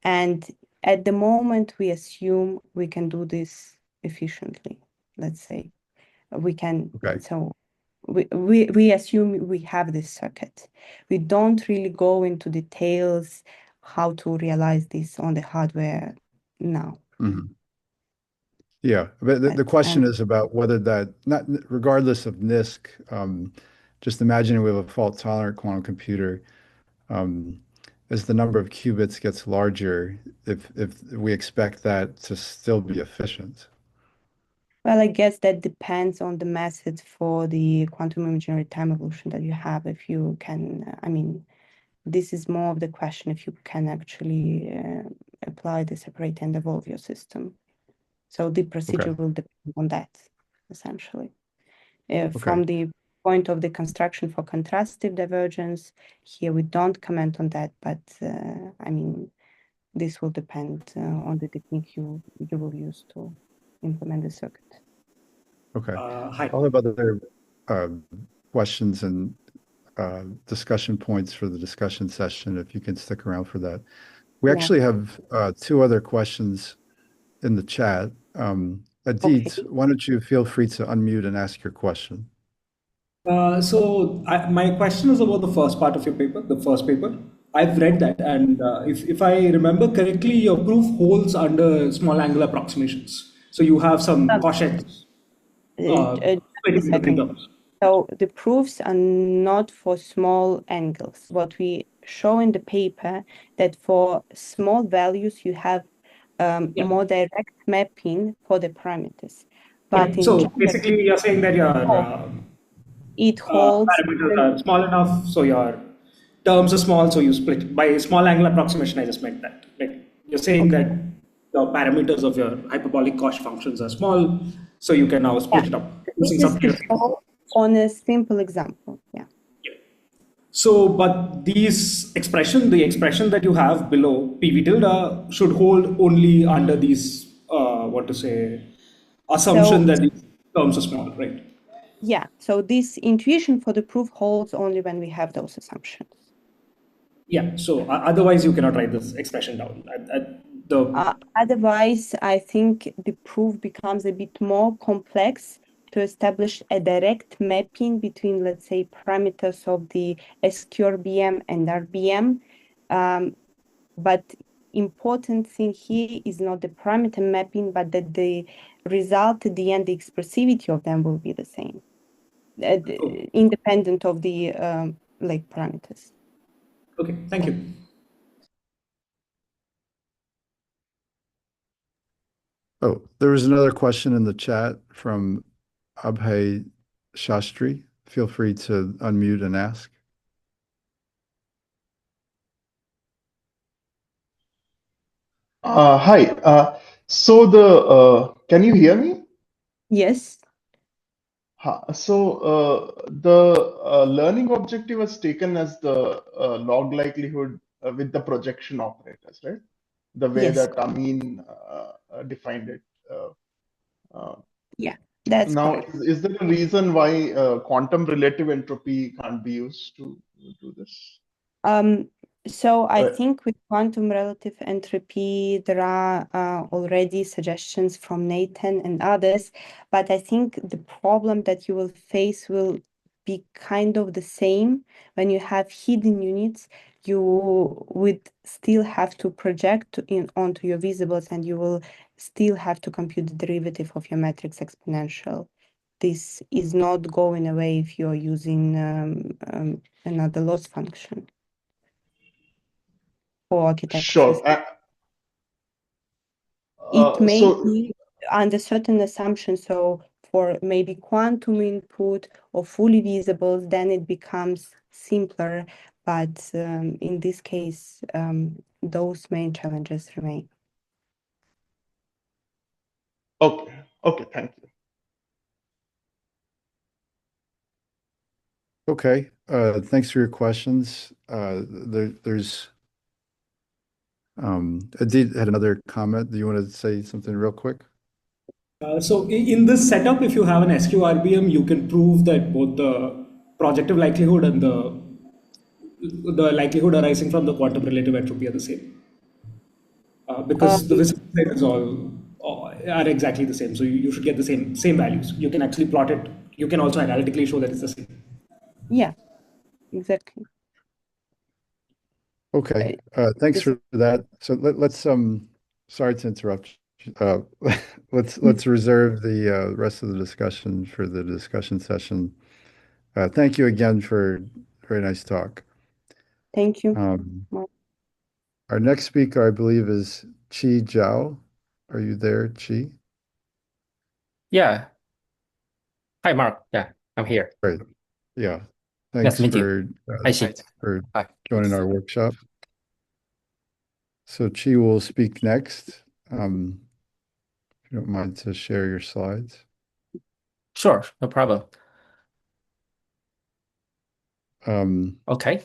And at the moment, we assume we can do this efficiently, let's say. We can, Okay. so we assume we have this circuit. We don't really go into details how to realize this on the hardware now. Mhm. Yeah, but the question is about whether that, not regardless of NISQ, just imagining we have a fault-tolerant quantum computer, as the number of qubits gets larger, if we expect that to still be efficient. Well, I guess that depends on the method for the quantum imaginary time evolution that you have. If you can, I mean, this is more of the question if you can actually apply the separate and evolve your system. So the procedure will depend on that, essentially. From the point of the construction for contrastive divergence, here we don't comment on that, but I mean, this will depend on the technique you will use to implement the circuit. Okay. Hi. I'll have other questions and discussion points for the discussion session if you can stick around for that. We actually have two other questions in the chat. Adit, why don't you feel free to unmute and ask your question? My question is about the first part of your paper, the first paper. I've read that, and if I remember correctly, your proof holds under small angular approximations. So you have some coshets. So the proofs are not for small angles. What we show in the paper that for small values you have more direct mapping for the parameters. But in so basically, you're saying that your it holds parameters are small enough, so your terms are small, so you split. By small angle approximation, I just meant that. Like you're saying that the parameters of your hyperbolic cosh functions are small, so you can now split it up using some on a simple example. Yeah. So, but the expression that you have below PV tilde should hold only under these, assumption that these terms are small, right? Yeah. So this intuition for the proof holds only when we have those assumptions. Yeah. So otherwise, you cannot write this expression down. Otherwise, I think the proof becomes a bit more complex to establish a direct mapping between, let's say, parameters of the Iw-Qbm and R'Bm. But important thing here is not the parameter mapping, but that the result at the end, the expressivity of them will be the same, independent of the like parameters. Okay, thank you. Oh, there was another question in the chat from Abhay Shastri. Feel free to unmute and ask. Hi. Can you hear me? Yes. So the learning objective was taken as the log likelihood with the projection operators, right? The way that Amin defined it. Yeah, that's now, correct. Is there a reason why quantum relative entropy can't be used to do this? So I Right. think with quantum relative entropy, there are already suggestions from Nathan and others, but I think the problem that you will face will be kind of the same. When you have hidden units, you would still have to project onto your visibles, and you will still have to compute the derivative of your matrix exponential. This is not going away if you're using another loss function for architectures. Sure. It may So be under certain assumptions. So for maybe quantum input or fully visibles, then it becomes simpler. But in this case, those main challenges remain. okay, okay, thank you. Okay, thanks for your questions. There's Adit had another comment. Do you want to say something real quick? So in this setup, if you have an SQRBM, you can prove that both the projective likelihood and the likelihood arising from the quantum relative entropy are the same. Because the visible state is all are exactly the same. So you should get the same values. You can actually plot it. You can also analytically show that it's the same. Yeah, exactly. Okay, thanks for that. So let's sorry to interrupt. Uh, let's reserve the rest of the discussion for the discussion session. Thank you again for very nice talk. Thank you. Our next speaker, I believe, is Zhao. Are you there, Chi? Yeah. Hi, Mark. Yeah, I'm here. Great. Yeah. Nice Thanks to meet you. Hi, Chi. for Hi. joining our workshop. So Chi will speak next. If you don't mind to share your slides. Sure, no problem. Okay.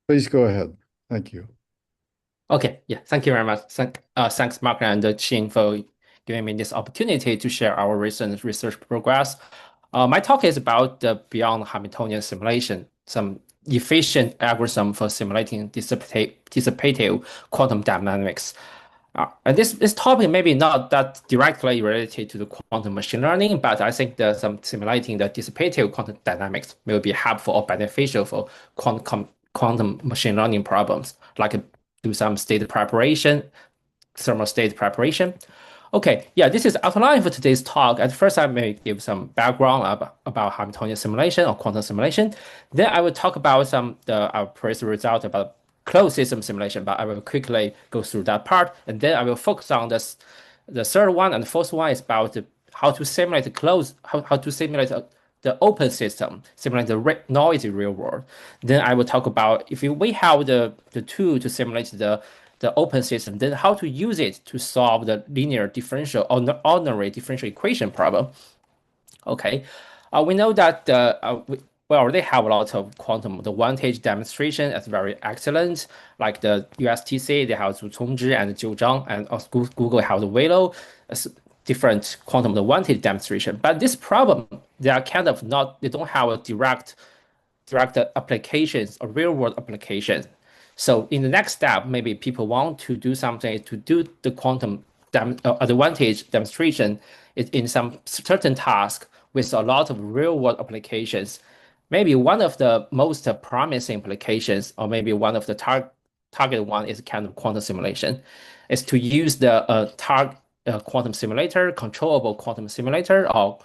Please go ahead. Thank you. Okay. Yeah. Thank you very much. Thanks, Mark and Qing, for giving me this opportunity to share our recent research progress. My talk is about the beyond Hamiltonian simulation, some efficient algorithm for simulating dissipative quantum dynamics. And this topic maybe not that directly related to the quantum machine learning, but I think that some simulating the dissipative quantum dynamics will be helpful or beneficial for quantum machine learning problems, like do some state preparation, thermal state preparation. Okay, yeah, this is outline for today's talk. At first, I may give some background about Hamiltonian simulation or quantum simulation. Then I will talk about our previous result about closed system simulation, but I will quickly go through that part. And then I will focus on the third one and the fourth one is about how to simulate how to simulate the open system, simulate the noisy real world. Then I will talk about if we have the tool to simulate the open system, then how to use it to solve the linear differential or the ordinary differential equation problem. Okay, we know that we already have a lot of quantum advantage demonstration as very excellent, like the USTC, they have Ze-Tong and Zhao, and also Google has Wilde, different quantum advantage demonstration. But this problem, they are kind of not, they don't have a direct applications or real world applications. So in the next step, maybe people want to do something to do the quantum advantage demonstration in some certain task with a lot of real world applications. Maybe one of the most promising applications, or maybe one of the target one is kind of quantum simulation, is to use the target quantum simulator, controllable quantum simulator, or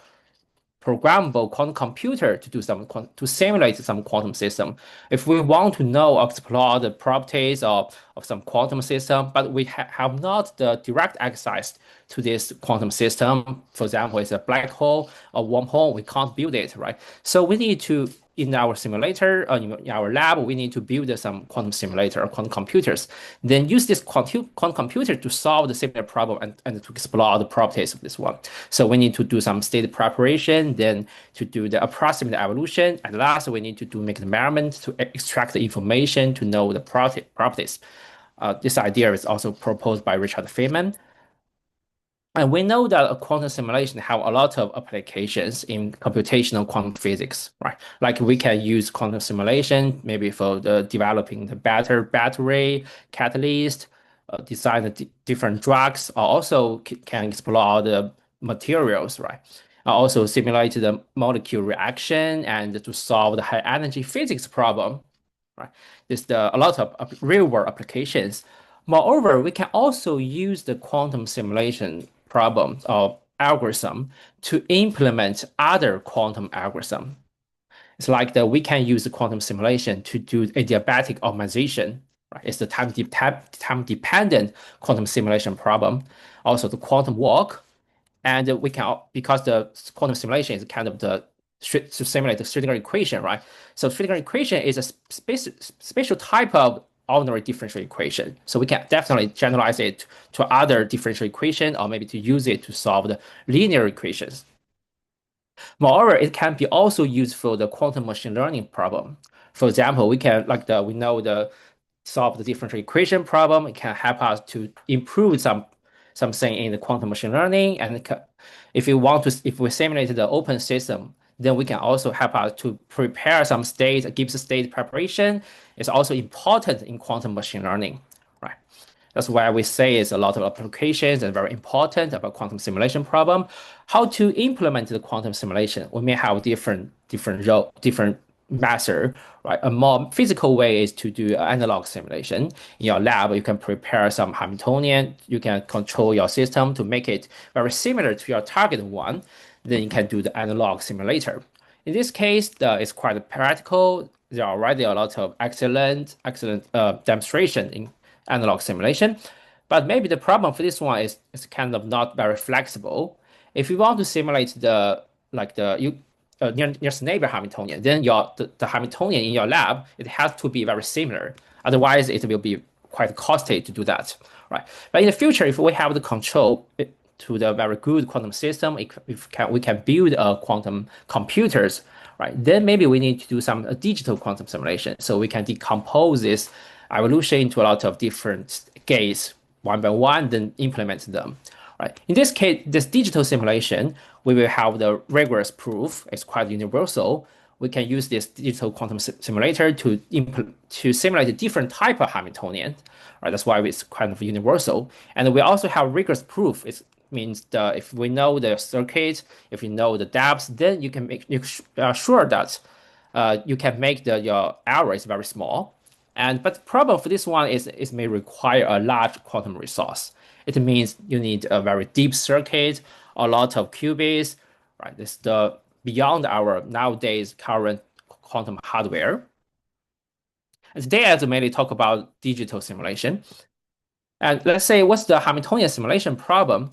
programmable quantum computer to do to simulate some quantum system. If we want to know or explore the properties of some quantum system, but we have not the direct access to this quantum system, for example, it's a black hole or wormhole, we can't build it, right? So we need to, in our simulator, in our lab, we need to build some quantum simulator or quantum computers. Then use this quantum computer to solve the similar problem and to explore the properties of this one. So we need to do some state preparation, then to do the approximate evolution. And last, we need to make the measurement to extract the information to know the properties. This idea is also proposed by Richard Feynman. And we know that a quantum simulation have a lot of applications in computational quantum physics, right? Like we can use quantum simulation maybe for the developing the better battery, catalyst, design the different drugs, or also can explore the materials, right? Also simulate the molecule reaction and to solve the high energy physics problem, right? There's a lot of real world applications. Moreover, we can also use the quantum simulation problem or algorithm to implement other quantum algorithm. It's like we can use the quantum simulation to do adiabatic optimization. Right? It's the time-dependent quantum simulation problem. Also, the quantum walk, and we can, because the quantum simulation is kind of to simulate the Schrödinger equation, right? So Schrödinger equation is a special type of ordinary differential equation. So we can definitely generalize it to other differential equation, or maybe to use it to solve the linear equations. Moreover, it can be also used for the quantum machine learning problem. For example, we can we know solve the differential equation problem. It can help us to improve something in the quantum machine learning. And if we simulate the open system, then we can also help us to prepare some state, Gibbs state preparation. It's also important in quantum machine learning, right? That's why we say it's a lot of applications and very important about quantum simulation problem. How to implement the quantum simulation? We may have different method, right? A more physical way is to do analog simulation. In your lab, you can prepare some Hamiltonian. You can control your system to make it very similar to your target one. Then you can do the analog simulator. In this case, it's quite practical. There are already a lot of excellent demonstration in analog simulation. But maybe the problem for this one is kind of not very flexible. If you want to simulate nearest neighbor Hamiltonian, then the Hamiltonian in your lab, it has to be very similar. Otherwise, it will be quite costly to do that, right? But in the future, if we have the control to the very good quantum system, we can build quantum computers, right? Then maybe we need to do some digital quantum simulation, so we can decompose this evolution into a lot of different gates one by one, then implement them. Right. In this case, this digital simulation, we will have the rigorous proof. It's quite universal. We can use this digital quantum simulator to simulate a different type of Hamiltonian. Right. That's why it's kind of universal. And we also have rigorous proof. It means if we know the circuit, if you know the depths, then you can make sure that you can make your error is very small. But the problem for this one is it may require a large quantum resource. It means you need a very deep circuit, a lot of qubits, right? This is beyond our nowadays current quantum hardware. And today, I mainly talk about digital simulation. And let's say, what's the Hamiltonian simulation problem?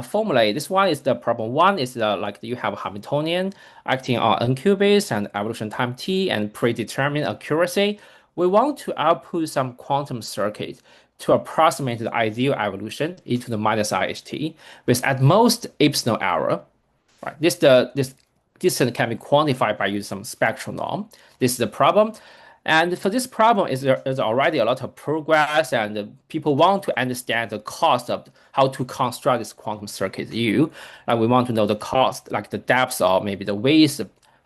Formulate. This one is the problem one is you have a Hamiltonian acting on n qubits and evolution time t and predetermined accuracy. We want to output some quantum circuit to approximate the ideal evolution e to the minus iht with at most epsilon error. Right? This distance can be quantified by using some spectral norm. This is the problem. And for this problem, there's already a lot of progress, and people want to understand the cost of how to construct this quantum circuit U. We want to know the cost, like the depth or maybe the width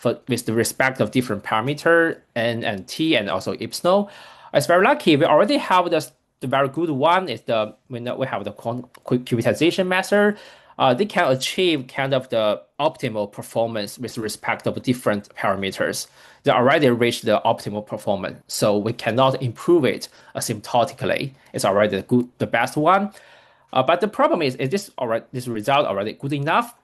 with the respect of different parameter n and t and also epsilon. It's very lucky we already have the very good one is we have the qubitization method. They can achieve kind of the optimal performance with respect of different parameters. They already reached the optimal performance, so we cannot improve it asymptotically. It's already the best one. But the problem is this result already good enough?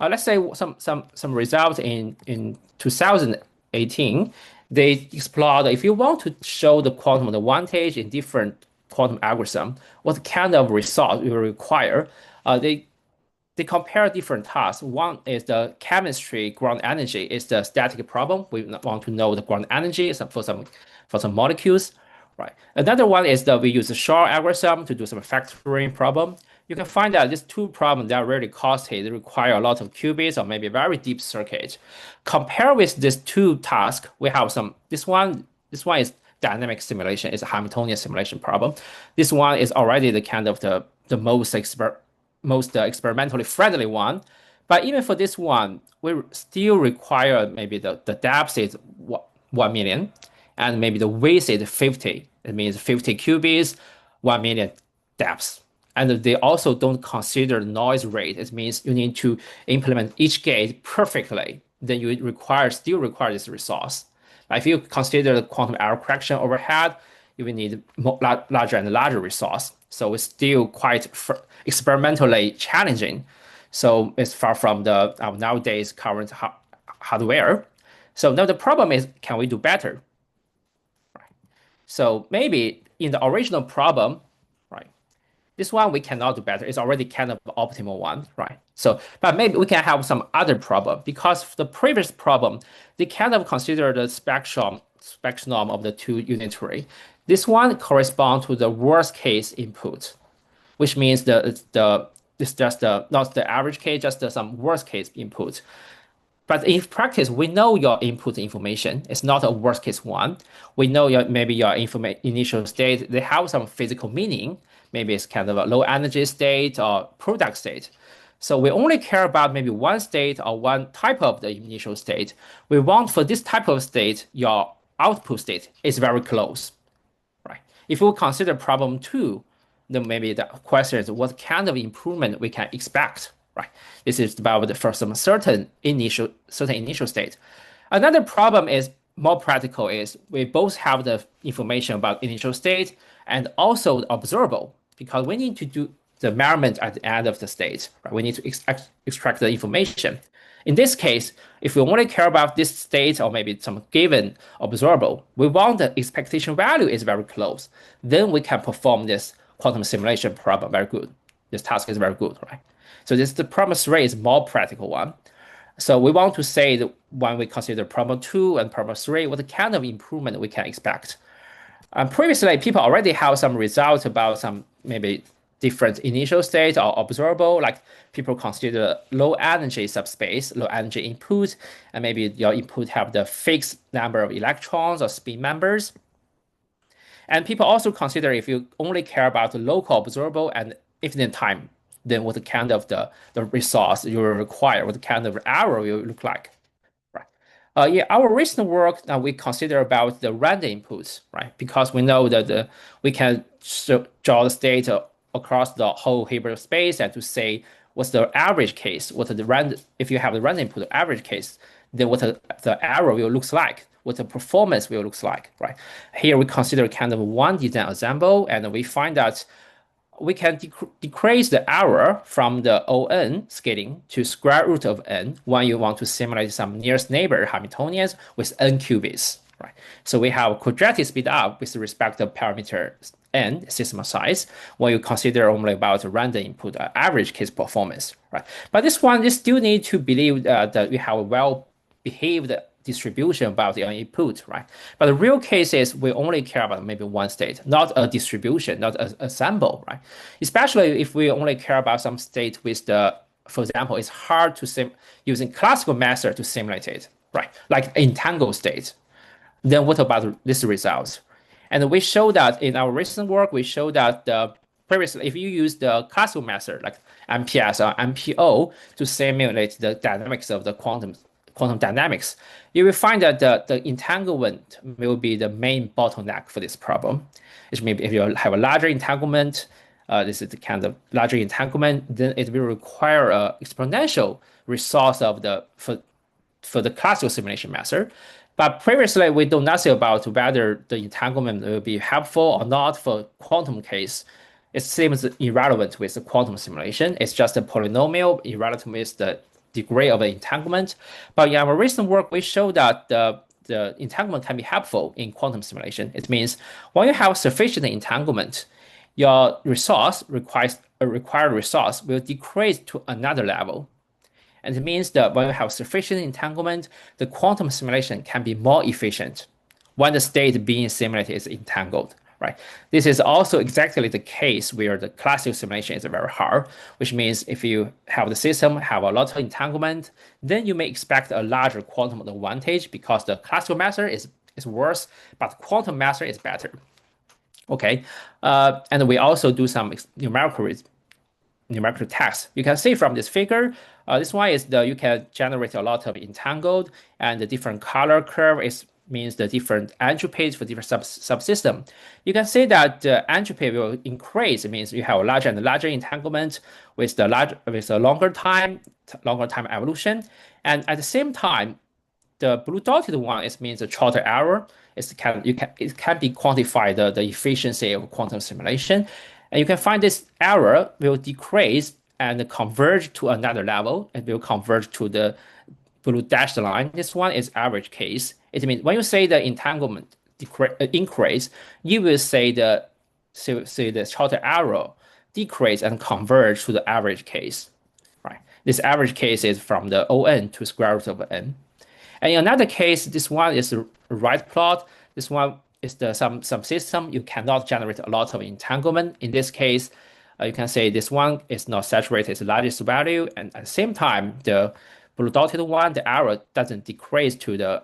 Let's say some results in 2018. They explored if you want to show the quantum advantage in different quantum algorithm, what kind of result you will require. They compare different tasks. One is the chemistry ground energy. It's the static problem. We want to know the ground energy for some molecules, right? Another one is that we use the Zhao algorithm to do some factoring problem. You can find out these two problems that are really costly. They require a lot of qubits or maybe a very deep circuit. Compare with these two tasks, we have this one is dynamic simulation. It's a Hamiltonian simulation problem. This one is already the kind of the most most experimentally friendly one. But even for this one, we still require maybe the depth is 1 million, and maybe the width is 50. It means 50 qubits, 1 million depths. And they also don't consider noise rate. It means you need to implement each gate perfectly. Then you still require this resource. If you consider the quantum error correction overhead, you will need larger and larger resource. So it's still quite experimentally challenging. So it's far from the nowadays current hardware. So now the problem is, can we do better? Right. So maybe in the original problem, right, this one we cannot do better. It's already kind of the optimal one, right? So, but maybe we can have some other problem, because the previous problem, they kind of consider the spectrum of the two unitary. This one corresponds to the worst case input, which means it's just not the average case, just some worst case input. But in practice, we know your input information. It's not a worst case one. We know maybe your initial state, they have some physical meaning. Maybe it's kind of a low energy state or product state. So we only care about maybe one state or one type of the initial state. We want for this type of state, your output state is very close, right? If we consider problem 2, then maybe the question is what kind of improvement we can expect, right? This is about for some certain initial state. Another problem is more practical, is we both have the information about initial state and also observable, because we need to do the measurement at the end of the state, right? We need to extract the information. In this case, if we only care about this state or maybe some given observable, we want the expectation value is very close. Then we can perform this quantum simulation problem very good. This task is very good, right? So the problem 3 is more practical one. So we want to say that when we consider problem 2 and problem 3, what kind of improvement we can expect. Previously, people already have some results about some maybe different initial state or observable, like people consider low energy subspace, low energy input, and maybe your input have the fixed number of electrons or spin members. And people also consider if you only care about the local observable and infinite time, then what kind of the resource you will require, what kind of error will look like, right? Yeah, our recent work now we consider about the random inputs, right? Because we know that we can draw the state across the whole Hilbert space and to say what's the average case, what the random, if you have the random input average case, then what the error will look like, what the performance will look like, right? Here we consider kind of one design ensemble, and we find that we can decrease the error from the ON scaling to square root of n when you want to simulate some nearest neighbor Hamiltonians with n qubits, right? So we have quadratic speed up with respect to parameter n, system size, when you consider only about random input average case performance, right? But this still need to believe that we have a well-behaved distribution about the input, right? But the real case is we only care about maybe one state, not a distribution, not a sample, right? Especially if we only care about some state with for example, it's hard to using classical method to simulate it, right? Like entangled state. Then what about this result? And we show that in our recent work, we show that previously, if you use the classical method like MPS or MPO to simulate the dynamics of the quantum dynamics, you will find that the entanglement will be the main bottleneck for this problem. Which means if you have a larger entanglement, this is the kind of larger entanglement, then it will require an exponential resource for the classical simulation method. But previously, we know nothing about whether the entanglement will be helpful or not for quantum case. It seems irrelevant with the quantum simulation. It's just a polynomial, irrelevant with the degree of entanglement. But in our recent work, we show that the entanglement can be helpful in quantum simulation. It means when you have sufficient entanglement, your required resource will decrease to another level. And it means that when you have sufficient entanglement, the quantum simulation can be more efficient when the state being simulated is entangled, right? This is also exactly the case where the classical simulation is very hard, which means if you have the system have a lot of entanglement, then you may expect a larger quantum advantage because the classical method is worse, but quantum method is better. Okay, and we also do some numerical numerical text. You can see from this figure, this one is you can generate a lot of entangled, and the different color curve means the different entropies for different subsystem. You can see that the entropy will increase. It means you have a larger and larger entanglement with a longer time evolution, and at the same time, the blue dotted one means the shorter error. It can be quantified the efficiency of quantum simulation, and you can find this error will decrease and converge to another level. It will converge to the blue dashed line. This one is average case. It means when you say the entanglement increase, you will say the shorter error decrease and converge to the average case. Right. This average case is from the ON to square root of n. And in another case, this one is the right plot. This one is some system. You cannot generate a lot of entanglement. In this case, you can say this one is not saturated, it's the largest value, and at the same time, the blue dotted one, the error doesn't decrease to the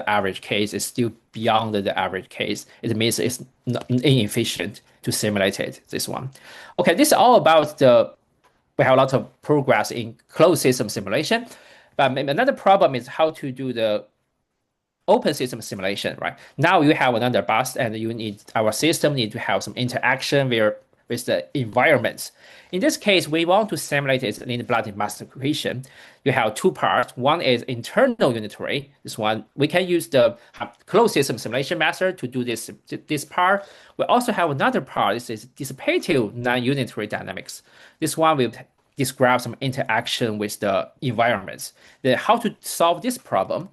average case. It's still beyond the average case. It means it's inefficient to simulate it. This one. Okay, this is all about we have a lot of progress in closed system simulation. But another problem is how to do the open system simulation, right? Now you have another bus, and our system need to have some interaction with the environments. In this case, we want to simulate it in the blooded mass equation. You have two parts. One is internal unitary. This one, we can use the closed system simulation method to do this part. We also have another part. This is dissipative non-unitary dynamics. This one will describe some interaction with the environments. How to solve this problem?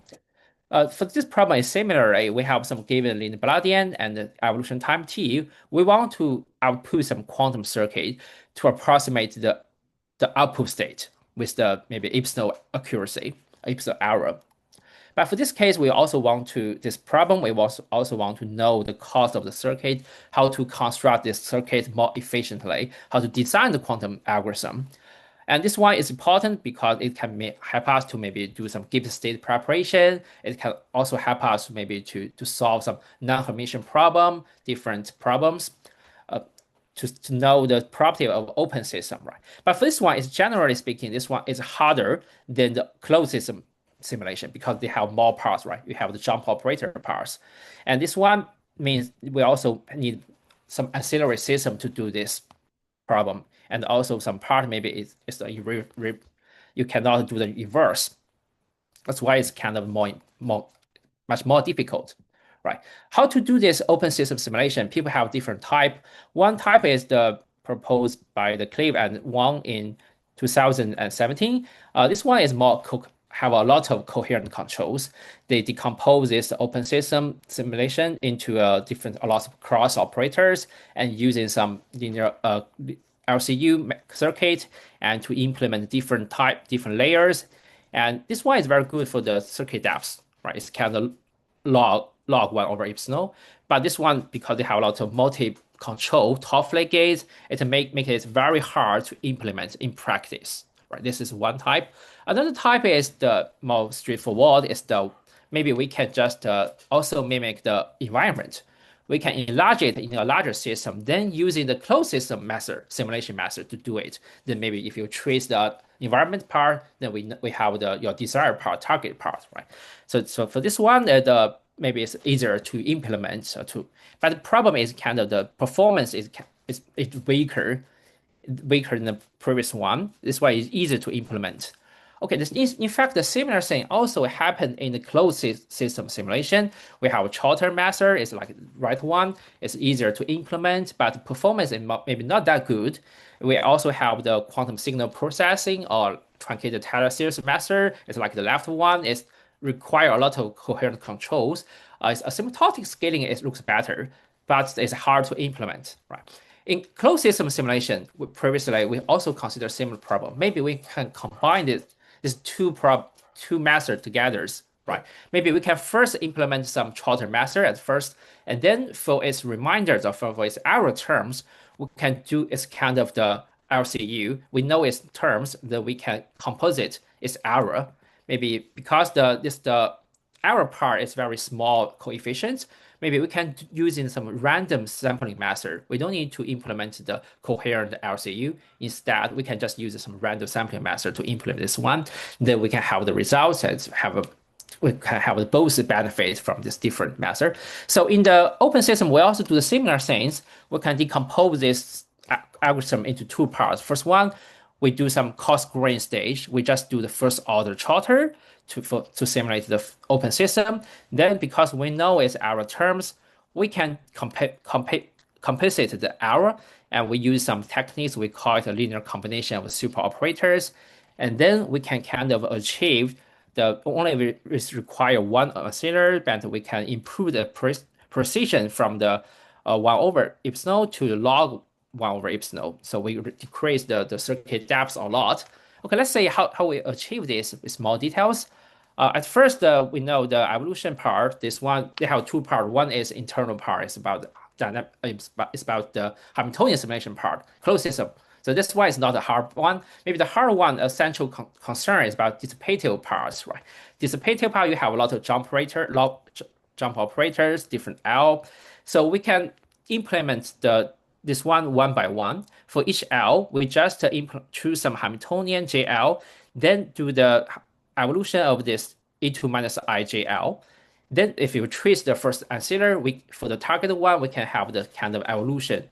For this problem is similarly, we have some given Lindbladian and the evolution time t. We want to output some quantum circuit to approximate the output state with the maybe epsilon accuracy, epsilon error. But for this case, we also want to know the cost of the circuit, how to construct this circuit more efficiently, how to design the quantum algorithm. And this one is important because it can help us to maybe do some given state preparation. It can also help us maybe to solve some non-Hermitian different problems, to know the property of open system, right? But for this one, is generally speaking, this one is harder than the closed system simulation because they have more parts, right? You have the jump operator parts. And this one means we also need some ancillary system to do this problem. And also some part maybe you cannot do the inverse. That's why it's kind of much more difficult, right? How to do this open system simulation? People have different type. One type is the proposed by the Clive and Wang in 2017. This one is have a lot of coherent controls. They decompose this open system simulation into a lot of cross operators and using some linear LCU circuit and to implement different layers. And this one is very good for the circuit depths, right? It's kind of log 1 over epsilon. But this one, because they have a lot of multi-control top flake gates, it make it very hard to implement in practice, right? This is one type. Another type is the more straightforward, maybe we can just also mimic the environment. We can enlarge it in a larger system, then using the closed system simulation method to do it. Then maybe if you trace the environment part, then we have your desired part, target part, right? So for this one, maybe it's easier to implement. But the problem is kind of the performance is weaker than the previous one. This one is easier to implement. Okay, in fact, the similar thing also happened in the closed system simulation. We have a shorter method, it's like the right one. It's easier to implement, but the performance is maybe not that good. We also have the quantum signal processing or truncated Taylor series method. It's like the left one. It requires a lot of coherent controls. Asymptotic scaling looks better, but it's hard to implement, right? In closed system simulation, previously we also consider similar problem. Maybe we can combine these two methods together, right? Maybe we can first implement some shorter method at first, and then for its reminders or for its error terms, we can do its kind of the LCU. We know its terms, that we can composite its error. Maybe because the error part is very small coefficient, maybe we can using some random sampling method. We don't need to implement the coherent LCU. Instead, we can just use some random sampling method to implement this one. Then we can have the results and we can have both benefits from this different method. So in the open system, we also do the similar things. We can decompose this algorithm into two parts. First one, we do some coarse grain stage. We just do the first order trotter to simulate the open system. Then because we know it's error terms, we can compensate the error, and we use some techniques. We call it a linear combination of super operators. And then we can kind of achieve only require one oscillator, but we can improve the precision from the 1 over epsilon to the log 1 over epsilon. So we decrease the circuit depth a lot. Okay, let's say how we achieve this with more details. At first, we know the evolution part. This one, they have two parts. One is internal part. It's about the Hamiltonian simulation part, closed system. So this one is not a hard one. Maybe the hard one, essential concern is about dissipative parts, right? Dissipative part, you have a lot of jump operators, different L. So we can implement this one by one. For each L, we just choose some Hamiltonian JL, then do the evolution of this E2 minus IJL. Then if you trace the first ancillary, for the target one, we can have the kind of evolution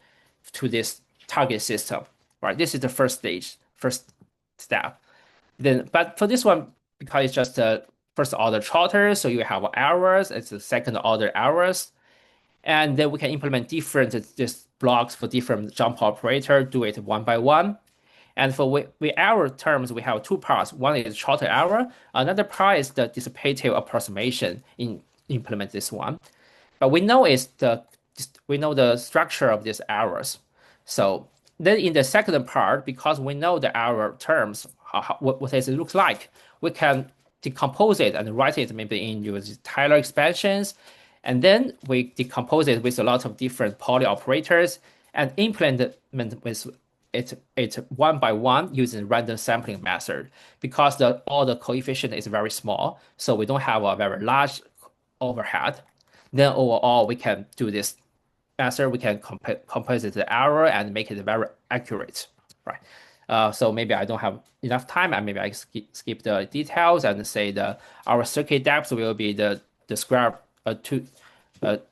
to this target system, right? This is the first step. But for this one, because it's just a first order trotter, so you have errors, it's the second order errors. And then we can implement different blocks for different jump operator, do it one by one. And for error terms, we have two parts. One is trotter error. Another part is the dissipative approximation implement this one. But we know the structure of these errors. So then in the second part, because we know the error terms, what it looks like, we can decompose it and write it maybe in use Taylor expansions. And then we decompose it with a lot of different poly operators and implement with it one by one using random sampling method, because all the coefficient is very small, so we don't have a very large overhead. Then overall, we can do this method. We can compensate the error and make it very accurate, right? So maybe I don't have enough time, and maybe I skip the details and say our circuit depth will be the square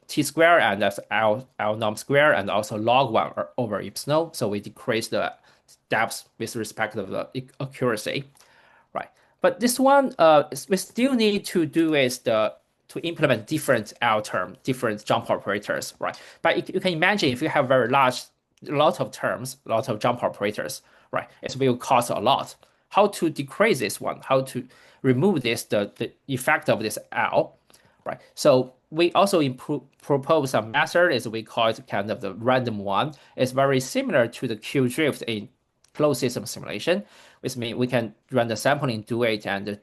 t square, and that's L norm square, and also log 1 over epsilon. So we decrease the depth with respect to the accuracy, right? But this one, we still need to do is to implement different L term, different jump operators, right? But you can imagine if you have a lot of terms, a lot of jump operators, right? It will cost a lot. How to decrease this one? How to remove the effect of this L, right? So we also propose some method, as we call it kind of the random one. It's very similar to the Q drift in closed system simulation, which means we can run the sampling, do it, and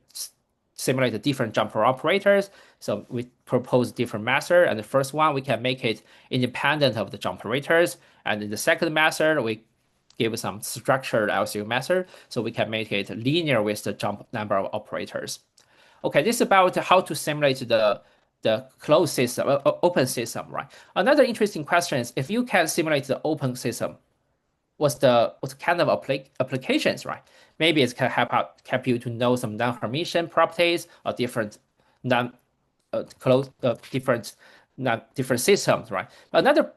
simulate the different jumper operators. So we propose different method, and the first one we can make it independent of the jump operators, and in the second method we give some structured LCU method, so we can make it linear with the jump number of operators. Okay, this is about how to simulate the closed system, open system, right? Another interesting question is, if you can simulate the open system, what kind of applications, right? Maybe it can help you to know some non-Hermitian properties or different different systems, right? Another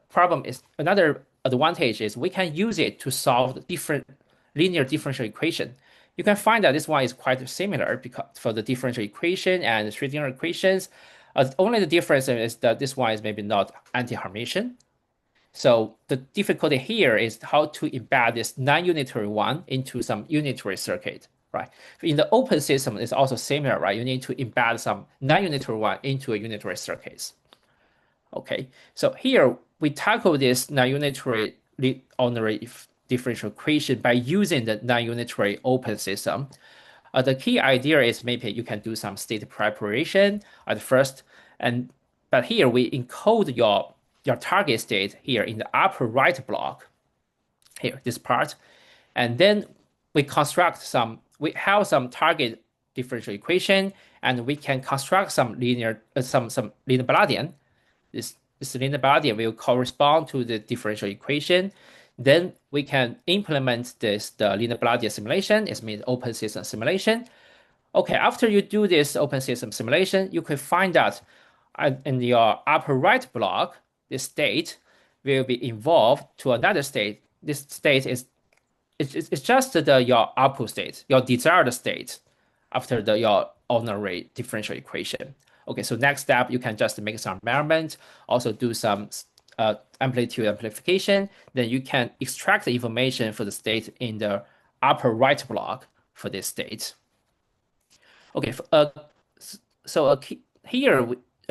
advantage is we can use it to solve different linear differential equation. You can find that this one is quite similar because for the differential equation and Schrödinger equations. Only the difference is that this one is maybe not anti-Hermitian. So the difficulty here is how to embed this non-unitary one into some unitary circuit, right? In the open system, it's also similar, right? You need to embed some non-unitary one into a unitary circuit. Okay, so here we tackle this non-unitary ordinary differential equation by using the non-unitary open system. The key idea is maybe you can do some state preparation at first, but here we encode your target state here in the upper right block, here this part, and then we have some target differential equation, and we can construct some linear Balassian, this this linear body will correspond to the differential equation. Then we can implement the linear body simulation. It means open system simulation. Okay, after you do this open system simulation, you can find out in your upper right block, this state will be evolved to another state. This state is it's just your output state, your desired state after your ordinary differential equation. Okay, so next step, you can just make some measurement, also do some amplitude amplification. Then you can extract the information for the state in the upper right block for this state. Okay, so a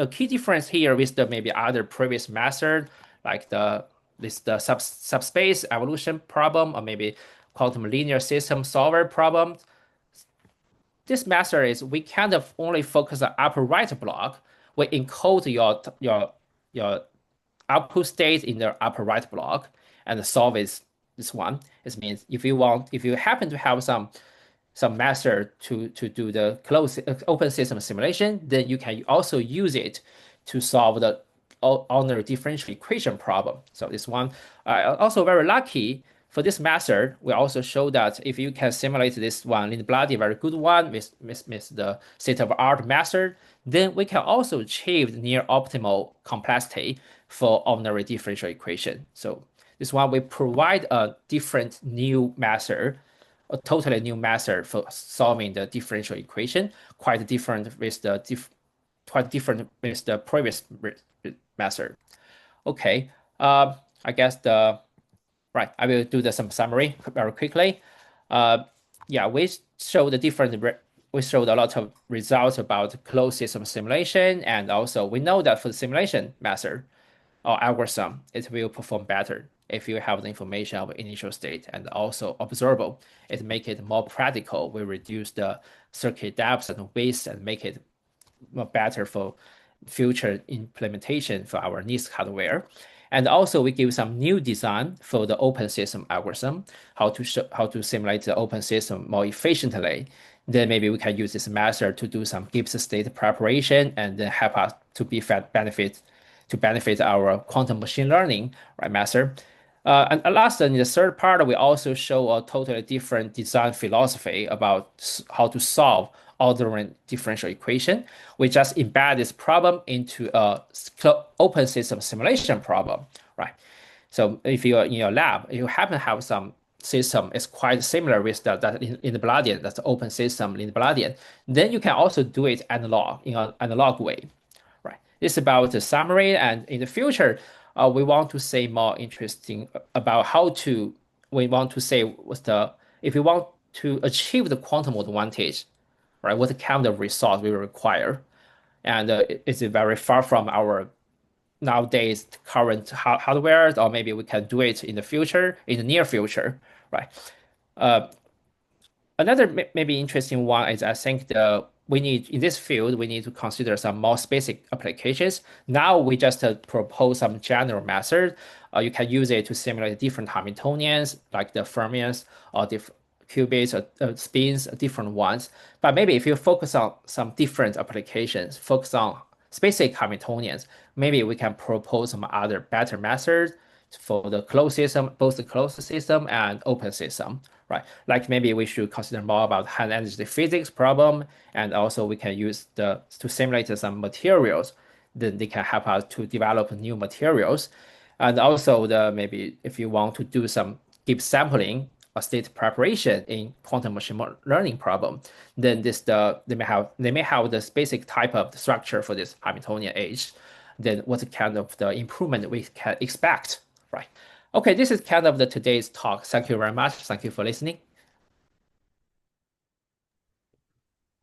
key difference here with the maybe other previous method, like the subspace evolution problem, or maybe quantum linear system solver problem. This method is we kind of only focus on upper right block. We encode your output state in the upper right block and solve this one. It means if you happen to have some method to do the closed open system simulation, then you can also use it to solve the ordinary differential equation problem. So this one, also very lucky for this method. We also show that if you can simulate this one linear body, very good one with the state-of-art method, then we can also achieve the near optimal complexity for ordinary differential equation. So this one, we provide a different new method, a totally new method for solving the differential equation, quite different with the previous method. Okay, I guess right. I will do some summary very quickly. Yeah, we showed a lot of results about closed system simulation, and also we know that for the simulation method or algorithm, it will perform better if you have the information of initial state and also observable. It make it more practical. We reduce the circuit depth and width and make it more better for future implementation for our NISQ hardware. And also we give some new design for the open system algorithm, how to simulate the open system more efficiently. Then maybe we can use this method to do some Gibbs state preparation and then help us to benefit our quantum machine learning method. And last, in the third part, we also show a totally different design philosophy about how to solve ordinary differential equation. We just embed this problem into a open system simulation problem, right? So if you're in your lab, you happen to have some system is quite similar with that in the Bladian, that's the open system in the Bladian, then you can also do it in an analog way, right? This is about the summary, and in the future, we want to say more interesting about if we want to achieve the quantum advantage, right? What kind of result we require, and it's very far from our nowadays current hardware, or maybe we can do it in the near future, right? Another maybe interesting one is I think in this field, we need to consider some more specific applications. Now we just propose some general method. You can use it to simulate different Hamiltonians, like the fermions or different qubits or spins, different ones. But maybe if you focus on some different applications, focus on specific Hamiltonians, maybe we can propose some other better methods for the closed system, both the closed system and open system, right? Like maybe we should consider more about high energy physics problem, and also we can use to simulate some materials. Then they can help us to develop new materials, and also maybe if you want to do some deep sampling or state preparation in quantum machine learning problem, then they may have the basic type of structure for this Hamiltonian age. Then what kind of the improvement we can expect, right? Okay, this is kind of today's talk. Thank you very much. Thank you for listening.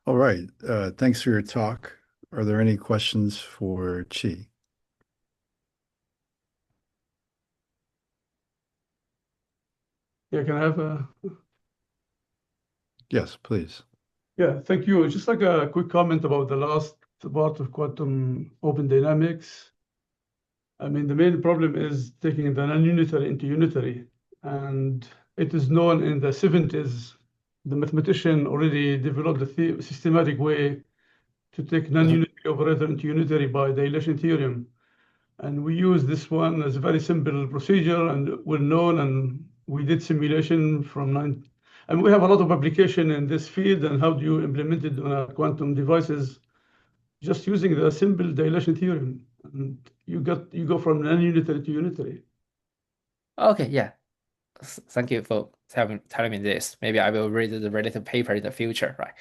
All right. Thanks for your talk. Are there any questions for Qi? Yeah, can I have a... Yes, please. Yeah, thank you. Just like a quick comment about the last part of quantum open dynamics. I mean, the main problem is taking the non-unitary into unitary. And it is known in the 70s, the mathematician already developed a systematic way to take non-unitary operator into unitary by dilation theorem. And we use this one as a very simple procedure and well known, and we did simulation and we have a lot of application in this field. And how do you implement it on quantum devices? Just using the simple dilation theorem, and you go from non-unitary to unitary. Okay, yeah. Thank you for telling me this. Maybe I will read the related paper in the future, right?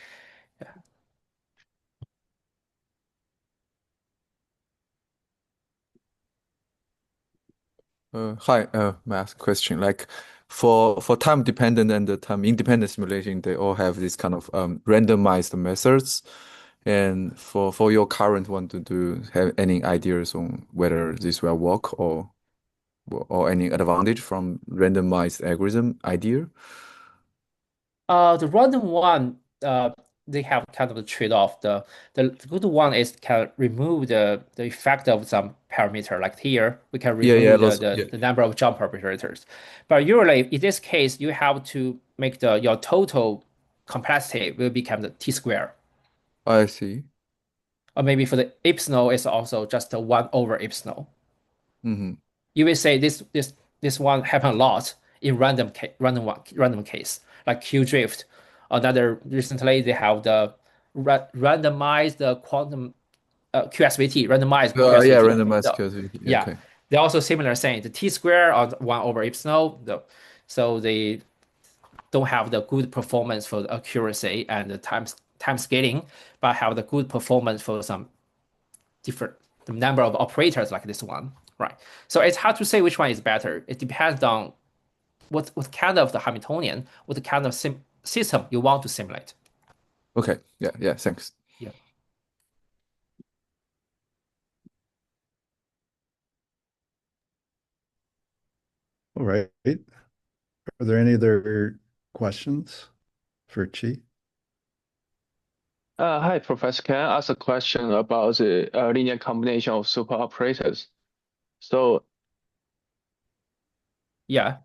Hi, may I ask a question? Like for time dependent and the time independent simulation, they all have this kind of randomized methods. And for your current one, do you have any ideas on whether this will work or any advantage from randomized algorithm idea? The random one, they have kind of a trade-off. The good one is can remove the effect of some parameter. Like here, we can remove the number of jump operators. But usually, in this case, you have to make your total complexity will become the t square. I see. Or maybe for the epsilon, it's also just a 1 over epsilon. Mm-hmm. You will say this one happen a lot in random case, like Q drift. Another recently they have the randomized quantum QSVT, randomized QSVT. Yeah, randomized QSVT. Yeah, okay. they're also similar saying the t square on 1 over epsilon. So they don't have the good performance for the accuracy and the time scaling, but have the good performance for some different the number of operators like this one, right? So it's hard to say which one is better. It depends on what kind of the Hamiltonian, what kind of system you want to simulate. Okay. Yeah. Thanks. Yeah. All right. Are there any other questions for Chi? Hi, Professor. Can I ask a question about the linear combination of super operators? So yeah.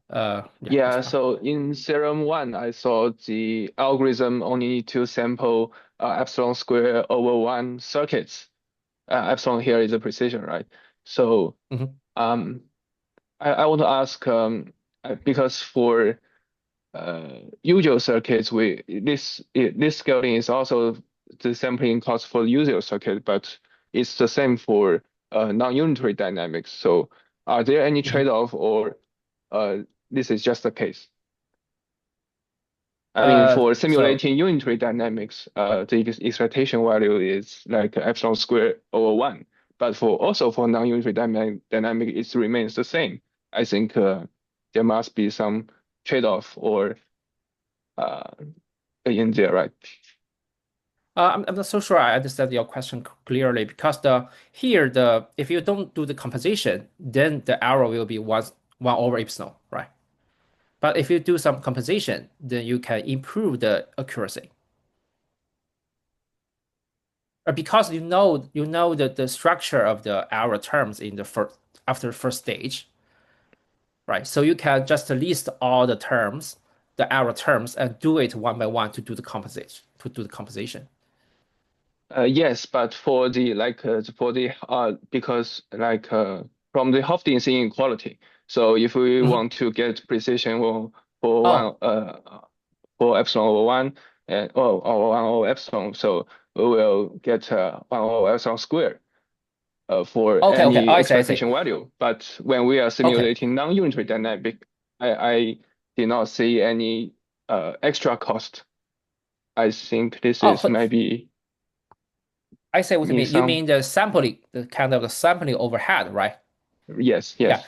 So in theorem 1, I saw the algorithm only need to sample epsilon square over 1 circuits. Epsilon here is a precision, right? So I want to ask because for usual circuits, this scaling is also the sampling cost for usual circuit, but it's the same for non-unitary dynamics. So are there any trade-off, or this is just the case? I mean, for simulating unitary dynamics, the expectation value is like epsilon squared over 1. But for non-unitary dynamic, it remains the same. I think there must be some trade-off or in there, right? I'm not so sure I understand your question clearly, because if you don't do the composition, then the error will be 1 over epsilon, right? But if you do some composition, then you can improve the accuracy. Because you know the structure of the error terms in after the first stage, right? So you can just list all the terms, the error terms, and do it one by one to do the composition. Yes, but for the because from the Hofstadter inequality. So if we want to get precision for epsilon over 1 and or 1 over epsilon, so we will get 1 over epsilon squared for any expectation value. But when we are simulating non-unitary dynamic, I did not see any extra cost. I think this is maybe. I say what you mean. You mean the sampling, the kind of the sampling overhead, right? Yes. Yeah.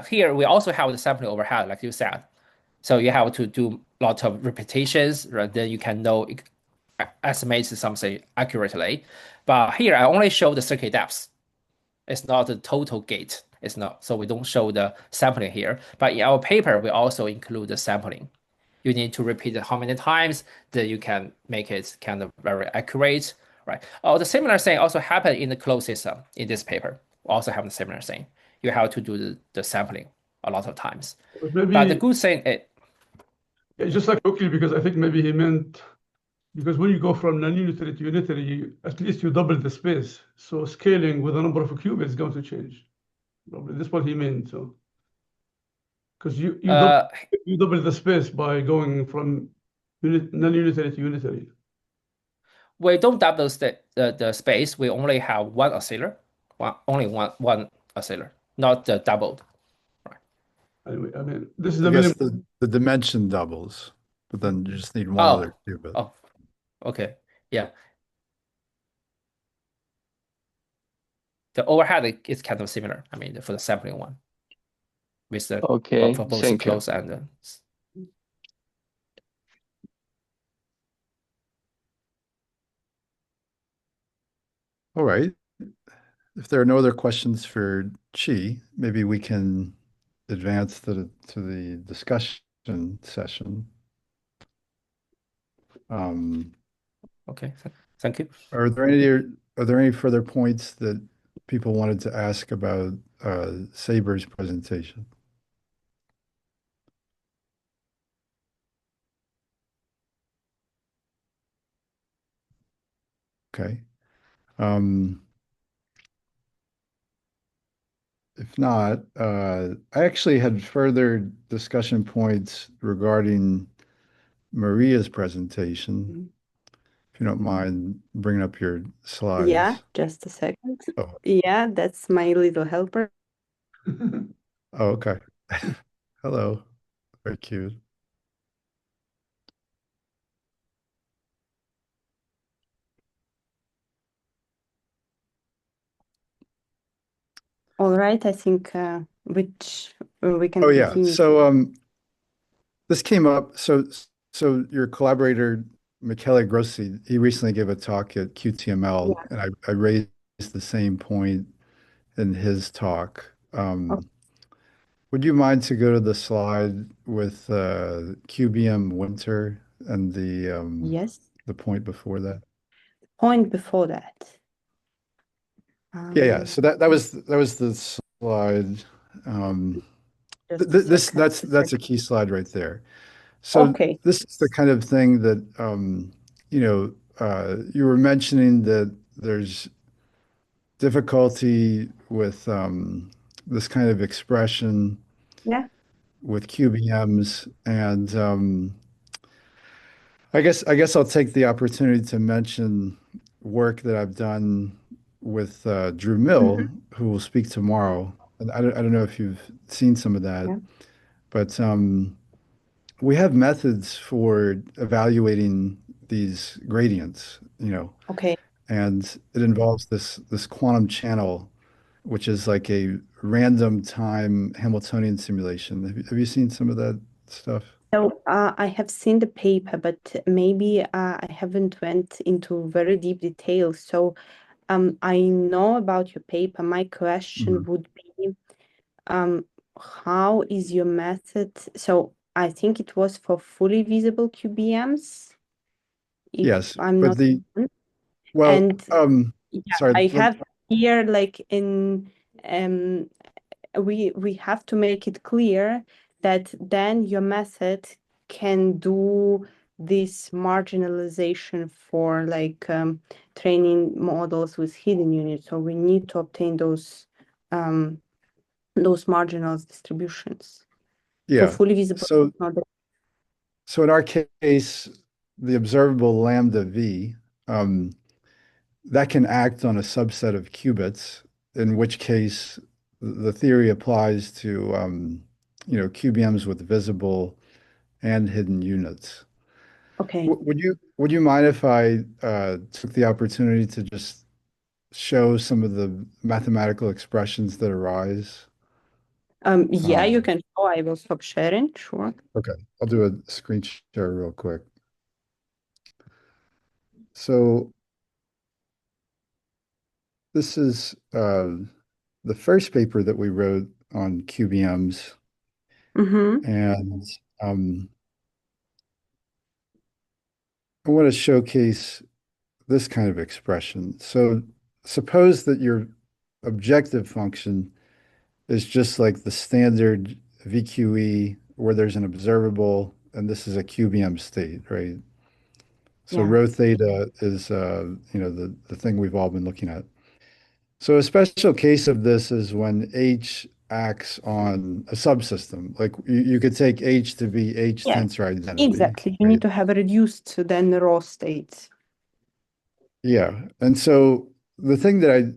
Here we also have the sampling overhead, like you said. So you have to do a lot of repetitions, right? Then you can estimate something accurately. But here I only show the circuit depth. It's not the total gate. It's not. So we don't show the sampling here. But in our paper, we also include the sampling. You need to repeat it how many times, then you can make it kind of very accurate. Right. The similar thing also happened in the closed system in this paper. We also have the similar thing. You have to do the sampling a lot of times. But the good thing is just like quickly, because I think maybe he meant because when you go from non-unitary to unitary, at least you double the space. So scaling with the number of qubits is going to change. Probably this is what he meant. So, because you Uh, double the space by going from non-unitary to unitary. we don't double the space. We only have one oscillator, only one oscillator, not doubled. Anyway, I mean, this is I the guess minimum. the dimension doubles, but then you just need one Oh, other qubit. oh, okay, yeah. The overhead is kind of similar. I mean, for the sampling one, with the Okay, for both thank you. close and All right. If there are no other questions for Chi, maybe we can advance to the discussion session. okay, thank you. Are there any further points that people wanted to ask about Sabre's presentation? Okay. If not, I actually had further discussion points regarding Maria's presentation. If you don't mind bringing up your slides. Yeah, just a second. Oh. Yeah, that's my little helper. Oh, okay. Hello. Very cute. All right, I think which we can Oh yeah. continue. So this came up. So your collaborator Michele Grossi, he recently gave a talk at QTML, and I raised the same point in his talk. Would you mind to go to the slide with Iw-Qbm winter and Yes, the point before that? point before that. Yeah. So that was the slide. Just a This second, that's a key slide right there. So okay. this is the kind of thing that you were mentioning that there's difficulty with this kind of expression Yeah. with QBMs, and I guess I'll take the opportunity to mention work that I've done with Drew Mill, who will speak tomorrow. And I don't know if you've seen some of that, Yeah. but we have methods for evaluating these gradients, Okay. and it involves this quantum channel, which is like a random time Hamiltonian simulation. Have you seen some of that stuff? So I have seen the paper, but maybe I haven't went into very deep detail. So I know about your paper. My question would be, how is your method? So I think it was for fully visible QBMs, if Yes, I'm but not wrong. well, And yeah, sorry, I have here like in we have to make it clear that then your method can do this marginalization for like training models with hidden units. So we need to obtain those marginal distributions for yeah. fully visible. So in our case, the observable lambda v, that can act on a subset of qubits, in which case the theory applies to QBMs with visible and hidden units. Okay. Would you mind if I took the opportunity to just show some of the mathematical expressions that arise? Yeah, you can show. I will stop sharing. Sure. Okay, I'll do a screen share real quick. So this is the first paper that we wrote on QBMs, and I want to showcase this kind of expression. So suppose that your objective function is just like the standard VQE where there's an observable and this is a QBM state, right? So Yeah. rho theta is the thing we've all been looking at. So a special case of this is when H acts on a subsystem. Like you could take H to be H Yeah, tensor identity. exactly. You right? need to have a reduced then raw state. Yeah. And so the thing that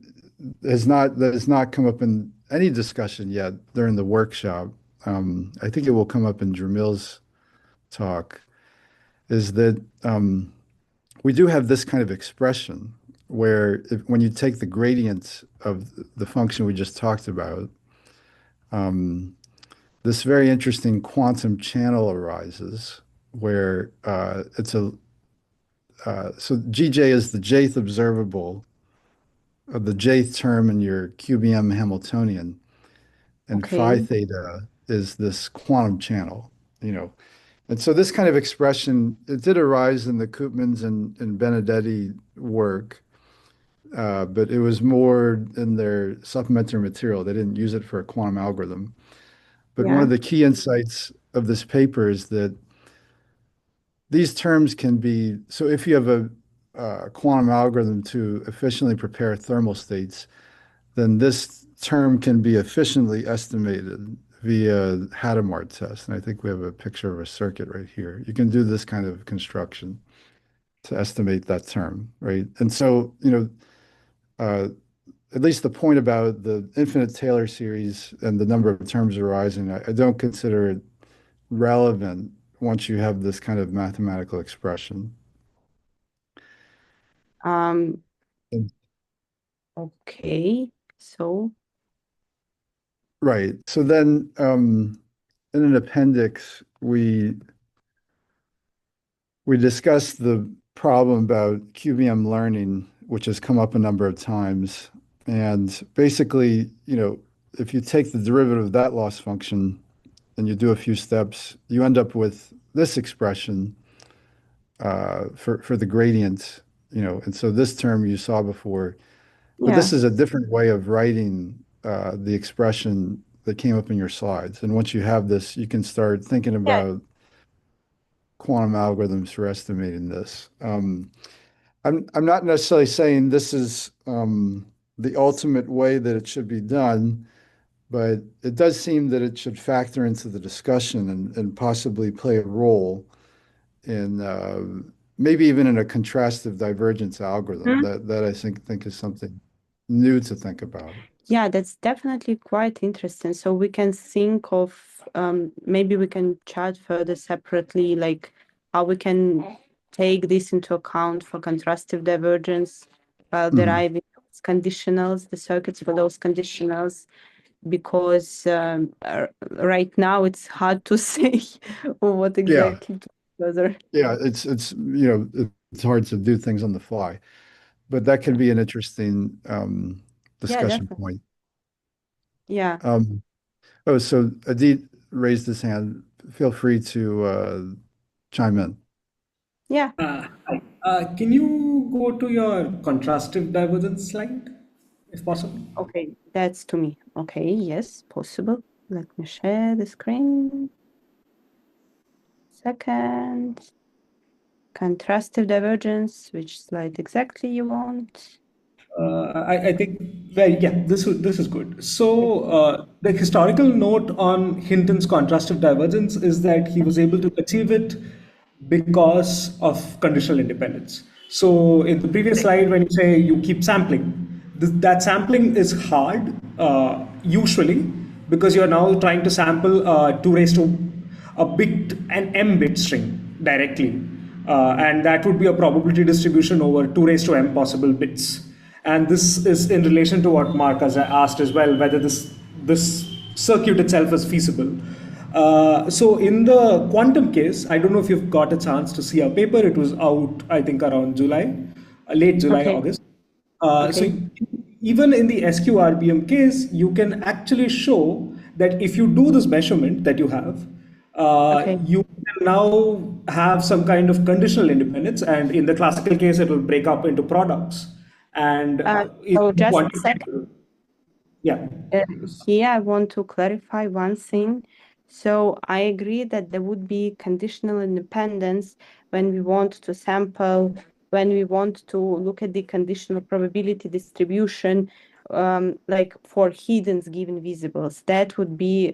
has not come up in any discussion yet during the workshop, I think it will come up in Jamil's talk, is that we do have this kind of expression where when you take the gradient of the function we just talked about, this very interesting quantum channel arises where so GJ is the jth observable of the jth term in your QBM Hamiltonian, and phi theta is this quantum channel, And so this kind of expression, it did arise in the Koopmans and Benedetti work, but it was more in their supplementary material. They didn't use it for a quantum algorithm. But one of the key insights of this paper is that these terms can be, so if you have a quantum algorithm to efficiently prepare thermal states, then this term can be efficiently estimated via Hadamard test. And I think we have a picture of a circuit right here. You can do this kind of construction to estimate that term, right? And so, at least the point about the infinite Taylor series and the number of terms arising, I don't consider it relevant once you have this kind of mathematical expression. Okay, so. Right. So then in an appendix, we discussed the problem about QBM learning, which has come up a number of times. And basically, if you take the derivative of that loss function and you do a few steps, you end up with this expression for the gradient, and so this term you saw before. But this is a different way of writing the expression that came up in your slides. And once you have this, you can start thinking about quantum algorithms for estimating this. I'm not necessarily saying this is the ultimate way that it should be done, but it does seem that it should factor into the discussion and possibly play a role in maybe even in a contrastive divergence algorithm. That I think is something new to think about. Yeah, that's definitely quite interesting. So we can think of maybe we can chat further separately, like how we can take this into account for contrastive divergence while deriving those conditionals, the circuits for those conditionals, because right now it's hard to say what exactly to further. Yeah, it's hard to do things on the fly, but that can be an interesting discussion point. Yeah. So Adit raised his hand. Feel free to chime in. Yeah. Can you go to your contrastive divergence slide, if possible? Okay, that's to me. Okay, yes, possible. Let me share the screen. Second. Contrastive divergence, which slide exactly you want? I think, this is good. So the historical note on Hinton's contrastive divergence is that he was able to achieve it because of conditional independence. So in the previous slide, when you say you keep sampling, that sampling is hard usually because you're now trying to sample 2 raised to a bit, an m bit string directly. And that would be a probability distribution over 2 raised to m possible bits. And this is in relation to what Mark has asked as well, whether this circuit itself is feasible. So in the quantum case, I don't know if you've got a chance to see our paper. It was out, I think, around July, late July, August. So even in the Iw-Qbm case, you can actually show that if you do this measurement that you have, you can now have some kind of conditional independence. And in the classical case, it will break up into products. And so just a second. Yeah. Here I want to clarify one thing. So I agree that there would be conditional independence when we want to sample, when we want to look at the conditional probability distribution like for hidden given visibles, that would be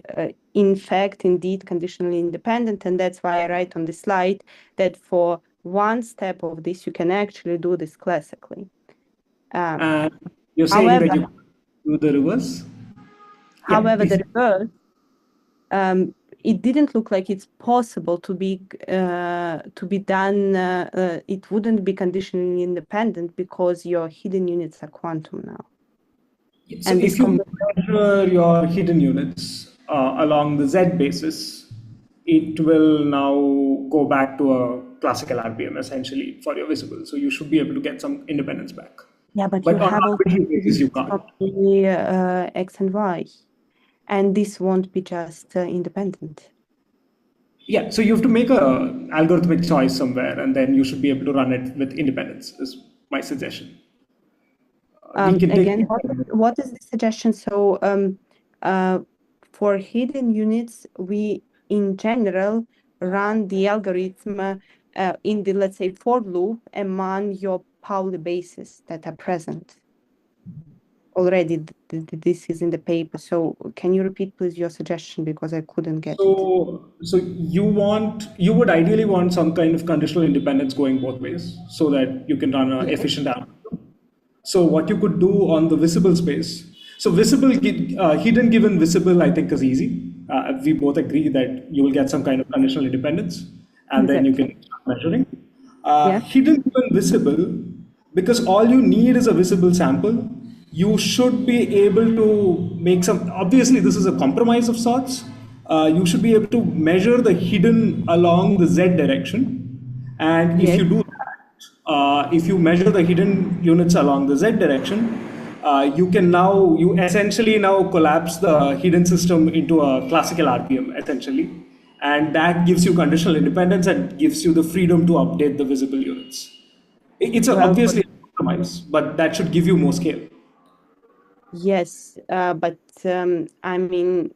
in fact indeed conditionally independent, and that's why I write on the slide that for one step of this you can actually do this classically. And you're saying However, that you do the reverse? Yeah, however, the please. reverse, it didn't look like it's possible to be done. It wouldn't be conditionally independent because your hidden units are quantum now. So And this if you measure your hidden units along the Z basis, it will now go back to a classical RPM essentially for your visible. So you should be able to get some independence back. Yeah, but But you on have also arbitrary basis, you can't. the X and Y, and this won't be just independent. Yeah, so you have to make a algorithmic choice somewhere, and then you should be able to run it with independence. Is my suggestion. We can take Again, what is the suggestion? So for hidden units, we in general run the algorithm in the, let's say, for loop among your Pauli bases that are present. Already, this is in the paper. So can you repeat, please, your suggestion, because I couldn't get it. So you would ideally want some kind of conditional independence going both ways, so that you can run an efficient algorithm. So what you could do on the visible space. So visible, hidden given visible, I think is easy. We both agree that you will get some kind of conditional independence, and then you can start measuring. Hidden given visible, because all you need is a visible sample, you should be able to make some, obviously this is a compromise of sorts. You should be able to measure the hidden along the Z direction. And if you do that, if you measure the hidden units along the Z direction, you essentially now collapse the hidden system into a classical RPM essentially. And that gives you conditional independence and gives you the freedom to update the visible units. It's obviously a compromise, but that should give you more scale. Yes, but I mean,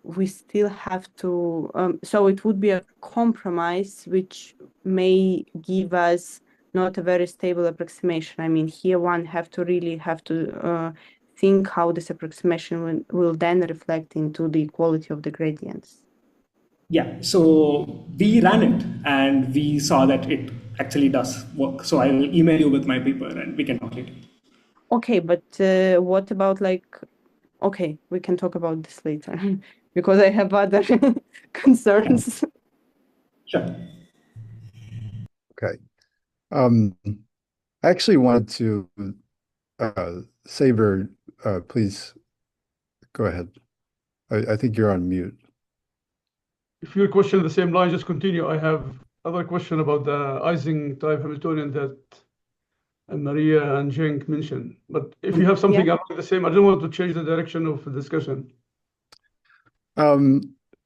we still have to, so it would be a compromise which may give us not a very stable approximation. I mean, here one really have to think how this approximation will then reflect into the quality of the gradients. Yeah, so we ran it and we saw that it actually does work. So I will email you with my paper and we can talk later. Okay, but what about okay, we can talk about this later because I have other concerns. Sure. Okay. I actually wanted to, Sabre, please go ahead. I think you're on mute. If your question is the same line, just continue. I have other question about the Ising type Hamiltonian that Maria and Cenk mentioned. But if you have something else the same, I don't want to change the direction of the discussion.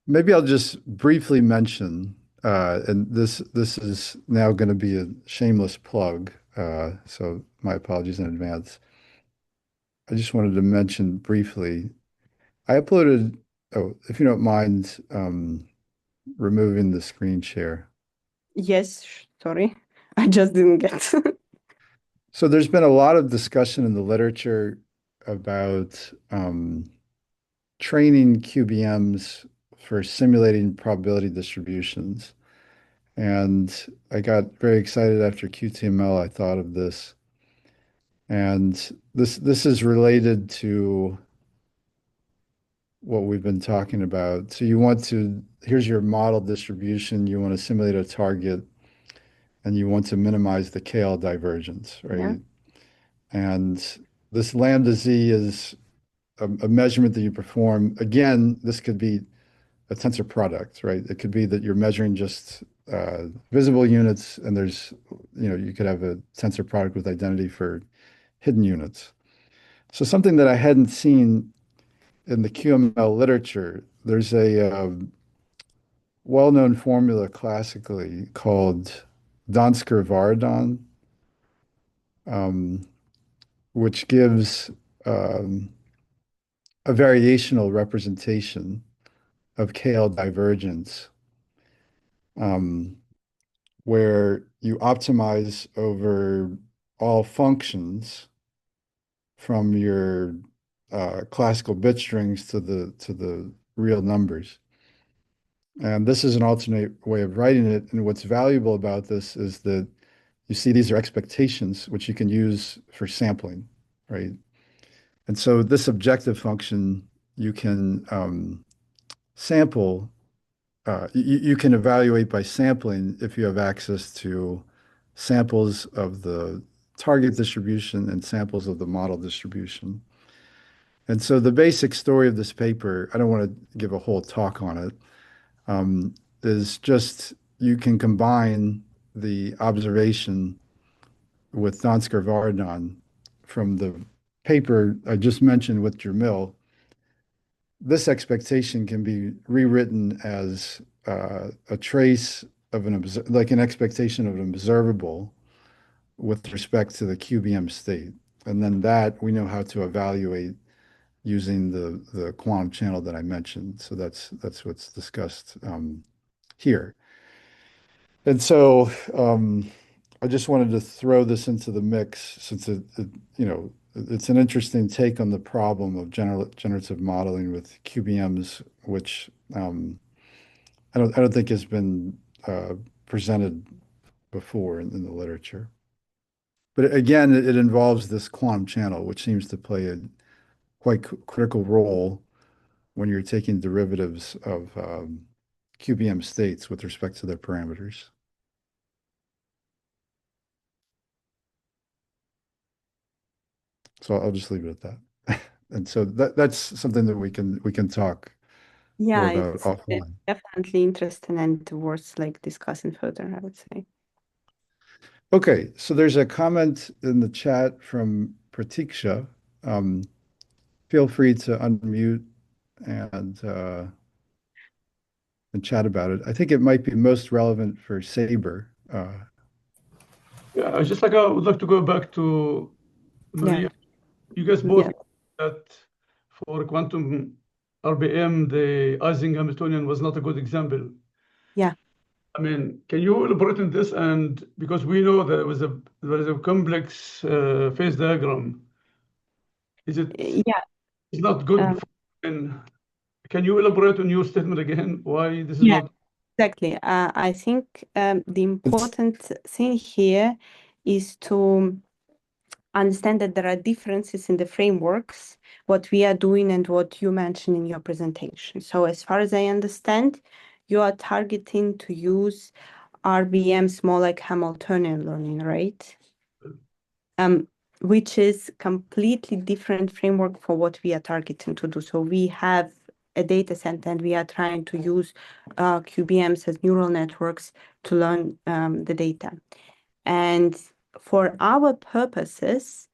Maybe I'll just briefly mention, and this is now going to be a shameless plug, so my apologies in advance. I just wanted to mention briefly, I uploaded, if you don't mind, removing the screen share. Yes, sorry, I just didn't get. So there's been a lot of discussion in the literature about training QBMs for simulating probability distributions. And I got very excited after QTML, I thought of this. And this is related to what we've been talking about. So here's your model distribution, you want to simulate a target, and you want to minimize the KL divergence, right? Yeah. And this lambda z is a measurement that you perform. Again, this could be a tensor product, right? It could be that you're measuring just visible units, and you could have a tensor product with identity for hidden units. So something that I hadn't seen in the QML literature, there's a well-known formula classically called Donsker-Varadon, which gives a variational representation of KL divergence, where you optimize over all functions from your classical bit strings to the real numbers. And this is an alternate way of writing it. And what's valuable about this is that you see these are expectations, which you can use for sampling, right? And so this objective function, you can sample, you can evaluate by sampling if you have access to samples of the target distribution and samples of the model distribution. And so the basic story of this paper, I don't want to give a whole talk on it, is just you can combine the observation with Donsker-Vardon from the paper I just mentioned with Jamil. This expectation can be rewritten as a trace of like an expectation of an observable with respect to the QBM state. And then that we know how to evaluate using the quantum channel that I mentioned. So that's what's discussed here. And so I just wanted to throw this into the mix since it's an interesting take on the problem of generative modeling with QBMs, which I don't think has been presented before in the literature. But again, it involves this quantum channel, which seems to play a quite critical role when you're taking derivatives of QBM states with respect to their parameters. So I'll just leave it at that. And so that's something that we can talk more about it's offline. definitely interesting and worth discussing further, I would say. Okay, so there's a comment in the chat from Pratiksha. Feel free to unmute and chat about it. I think it might be most relevant for Sabre. Yeah, I would like to go back to Maria. Yeah. You guys both that for quantum RBM, the Ising Hamiltonian was not a good example. Yeah. I mean, can you elaborate on this? And because we know there is a complex phase diagram. Is it? Yeah. It's not good. And can you elaborate on your statement again? Why this is not? Exactly. I think the important thing here is to understand that there are differences in the frameworks, what we are doing and what you mentioned in your presentation. So as far as I understand, you are targeting to use RBMs more like Hamiltonian learning, right? Which is completely different framework for what we are targeting to do. So we have a data set and we are trying to use QBMs as neural networks to learn the data. And for our purposes,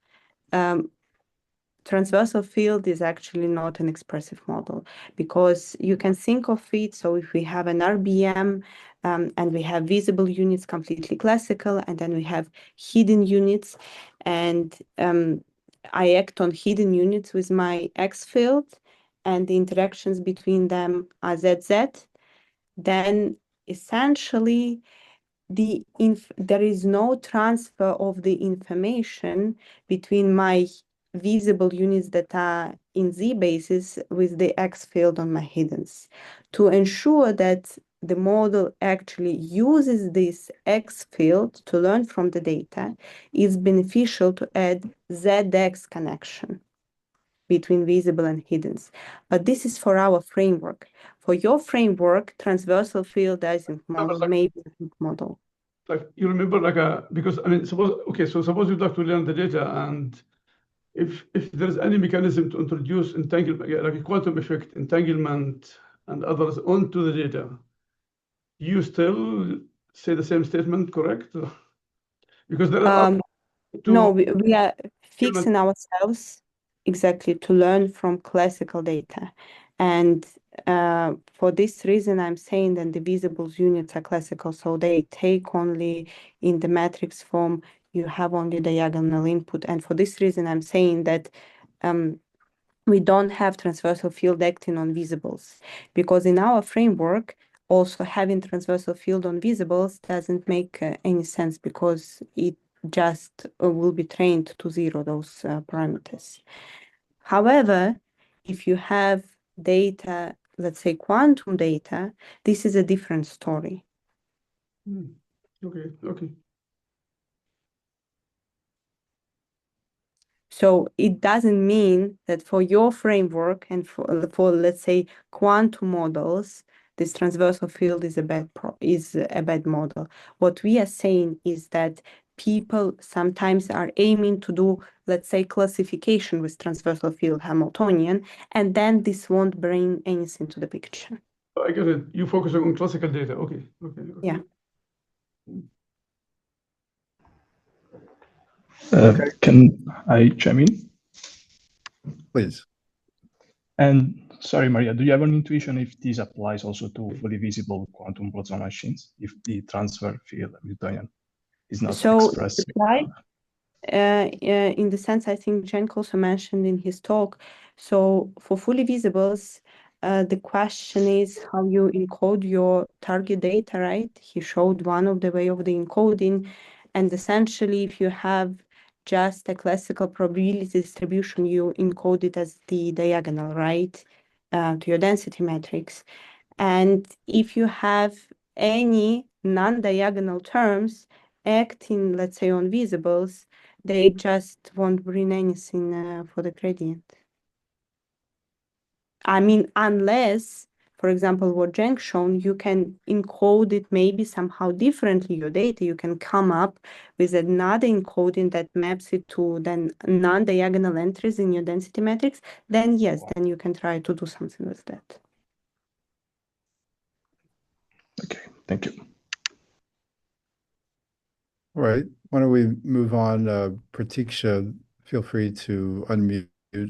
transversal field is actually not an expressive model because you can think of it. So if we have an RBM and we have visible units completely classical, and then we have hidden units, and I act on hidden units with my X field, and the interactions between them are ZZ, then essentially there is no transfer of the information between my visible units that are in Z basis with the X field on my hiddens. To ensure that the model actually uses this X field to learn from the data, it's beneficial to add ZX connection between visible and hiddens. But this is for our framework. For your framework, transversal field Ising model may be a good model. Like you remember, because I mean, suppose you'd like to learn the data, and if there's any mechanism to introduce entanglement, like a quantum effect, entanglement, and others onto the data, you still say the same statement, correct? Because there are no, we are fixing ourselves exactly to learn from classical data. And for this reason, I'm saying that the visible units are classical. So they take only in the matrix form, you have only diagonal input. And for this reason, I'm saying that we don't have transversal field acting on visibles. Because in our framework, also having transversal field on visibles doesn't make any sense because it just will be trained to zero those parameters. However, if you have data, let's say quantum data, this is a different story. Okay. So it doesn't mean that for your framework and for let's say quantum models, this transversal field is a bad model. What we are saying is that people sometimes are aiming to do, let's say, classification with transversal field Hamiltonian, and then this won't bring anything to the picture. I get it. You focus on classical data. Okay. Yeah. Can I chime in? Please. And sorry, Maria, do you have an intuition if this applies also to fully visible quantum Boltzmann machines, if the transfer field Hamiltonian is not expressed? In the sense, I think Cenk also mentioned in his talk. So for fully visibles, the question is how you encode your target data, right? He showed one of the way of the encoding. And essentially, if you have just a classical probability distribution, you encode it as the diagonal, right? To your density matrix. And if you have any non-diagonal terms acting, let's say, on visibles, they just won't bring anything for the gradient. I mean, unless, for example, what Cenk shown, you can encode it maybe somehow differently, your data. You can come up with another encoding that maps it to then non-diagonal entries in your density matrix. Then yes, then you can try to do something with that. Okay, thank you. All right. Why don't we move on? Pratiksha, feel free to unmute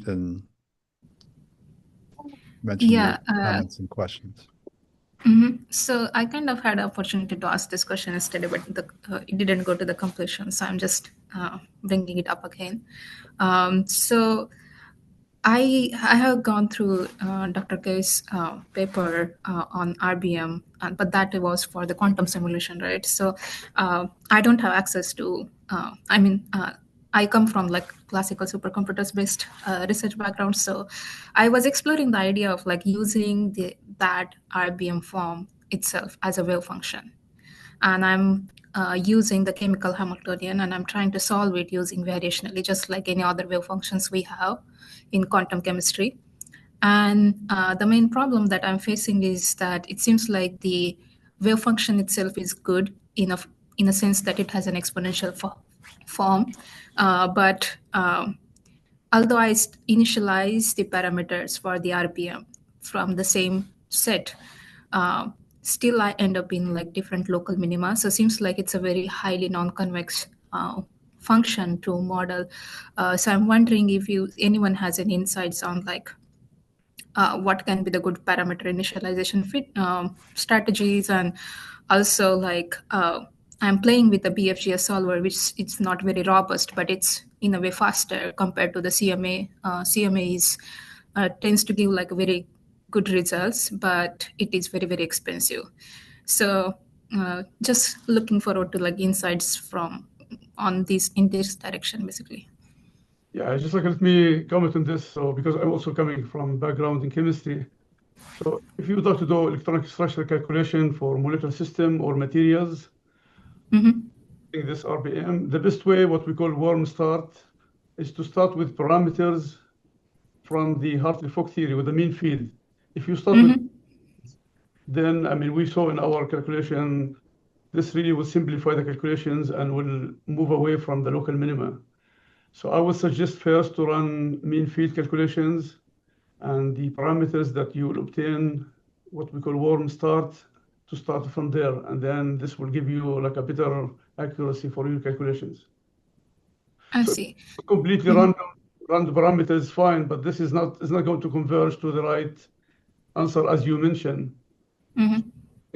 and mention your comments and questions. So I kind of had an opportunity to ask this question yesterday, but it didn't go to the completion. So I'm just bringing it up again. So I have gone through Dr. Kais' paper on RBM, but that was for the quantum simulation, right? So I don't have access to, I come from like classical supercomputers based research background. So I was exploring the idea of like using that RBM form itself as a wave function. And I'm using the chemical Hamiltonian, and I'm trying to solve it using variationally, just like any other wave functions we have in quantum chemistry. And the main problem that I'm facing is that it seems like the wave function itself is good enough in a sense that it has an exponential form. But although I initialize the parameters for the RBM from the same set, still I end up in like different local minima. So it seems like it's a very highly non-convex function to model. So I'm wondering if anyone has any insights on like what can be the good parameter initialization strategies, and also like I'm playing with the BFGS solver, which it's not very robust, but it's in a way faster compared to the CMA. CMA is tends to give like very good results, but it is very, very expensive. So just looking forward to like insights in this direction, basically. Yeah, just like let me comment on this. So because I'm also coming from background in chemistry. So if you would like to do electronic structure calculation for molecular system or materials, this RBM, the best way, what we call warm start, is to start with parameters from the Hartley-Fock theory with the mean field. If you start with, then, I mean, we saw in our calculation, this really will simplify the calculations and will move away from the local minima. So I would suggest first to run mean field calculations and the parameters that you will obtain, what we call warm start, to start from there. And then this will give you like a better accuracy for your calculations. I see. Completely run the parameters is fine, but this is not going to converge to the right answer as you mentioned.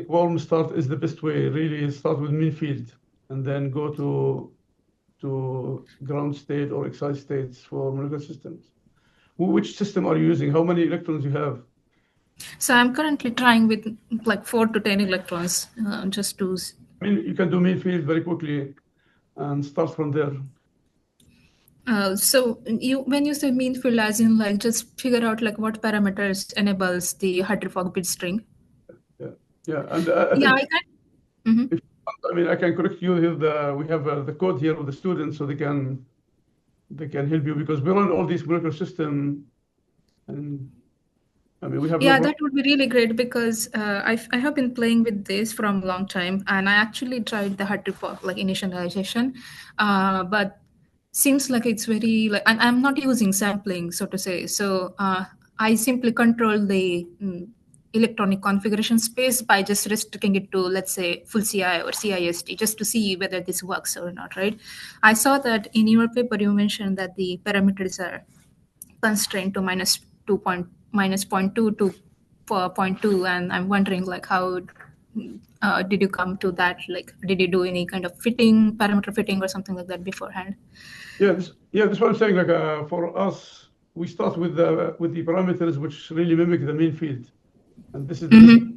Warm start is the best way. Really start with mean field and then go to ground state or excited states for molecular systems. Which system are you using? How many electrons you have? So I'm currently trying with like 4 to 10 electrons just to. I mean, you can do mean field very quickly. and start from there. So when you say mean field, as in like just figure out like what parameters enables the hydrophobic bit string. Yeah, and Yeah, I think I mean, I can correct you here. We have the code here with the students, so they can help you, because we run all these molecular system, and I mean we have Yeah, that would be really great, because I have been playing with this from a long time, and I actually tried the hydrophobic like initialization, but seems like it's very like I'm not using sampling, so to say. So I simply control the electronic configuration space by just restricting it to, let's say, full CI or CIST, just to see whether this works or not, right? I saw that in your paper you mentioned that the parameters are constrained to minus 0.2 to 0.2, and I'm wondering like how did you come to that? Like, did you do any kind of parameter fitting or something like that beforehand? Yeah, that's what I'm saying. Like for us, we start with the parameters which really mimic the main field, and this is the business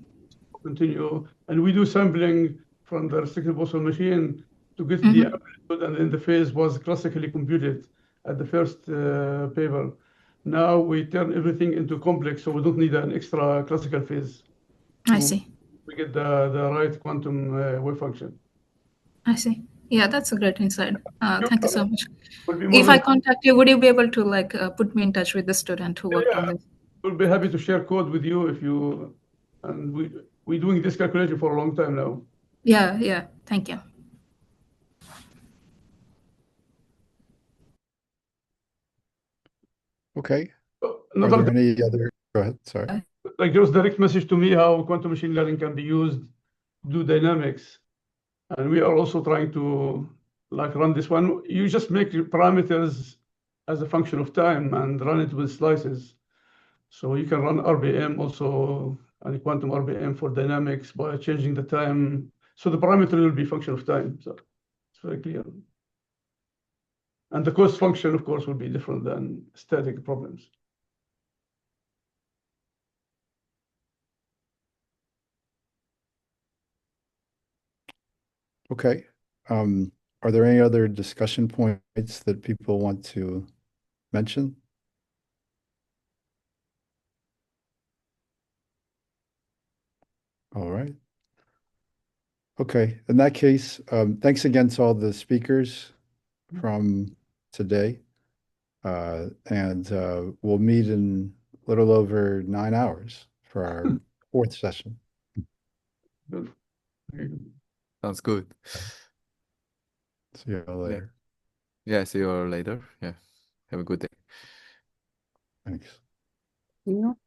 continue. And we do sampling from the restricted Boltzmann machine to get the amplitude, and then the phase was classically computed at the first paper. Now we turn everything into complex, so we don't need an extra classical phase. I see. We get the right quantum wave function. I see. Yeah, that's a great insight. Thank you so much. If If I contact you, would you be able to like put me in touch with the student who worked on this? We'll be happy to share code with you if you. And we're doing this calculation for a long time now. Yeah. Thank you. Okay. Are there any other? Go ahead. Sorry. Like there was direct message to me how quantum machine learning can be used to do dynamics, and we are also trying to like run this one. You just make your parameters as a function of time and run it with slices. So you can run RBM also, and quantum RBM for dynamics by changing the time. So the parameter will be function of time. So it's very clear. And the cost function, of course, will be different than static problems. Okay. Are there any other discussion points that people want to mention? All right. Okay. In that case, thanks again to all the speakers from today. And we'll meet in a little over 9 hours for our fourth session. Good. Sounds good. See you all later. Yeah, see you all later. Yeah. Have a good day. Thanks. You know?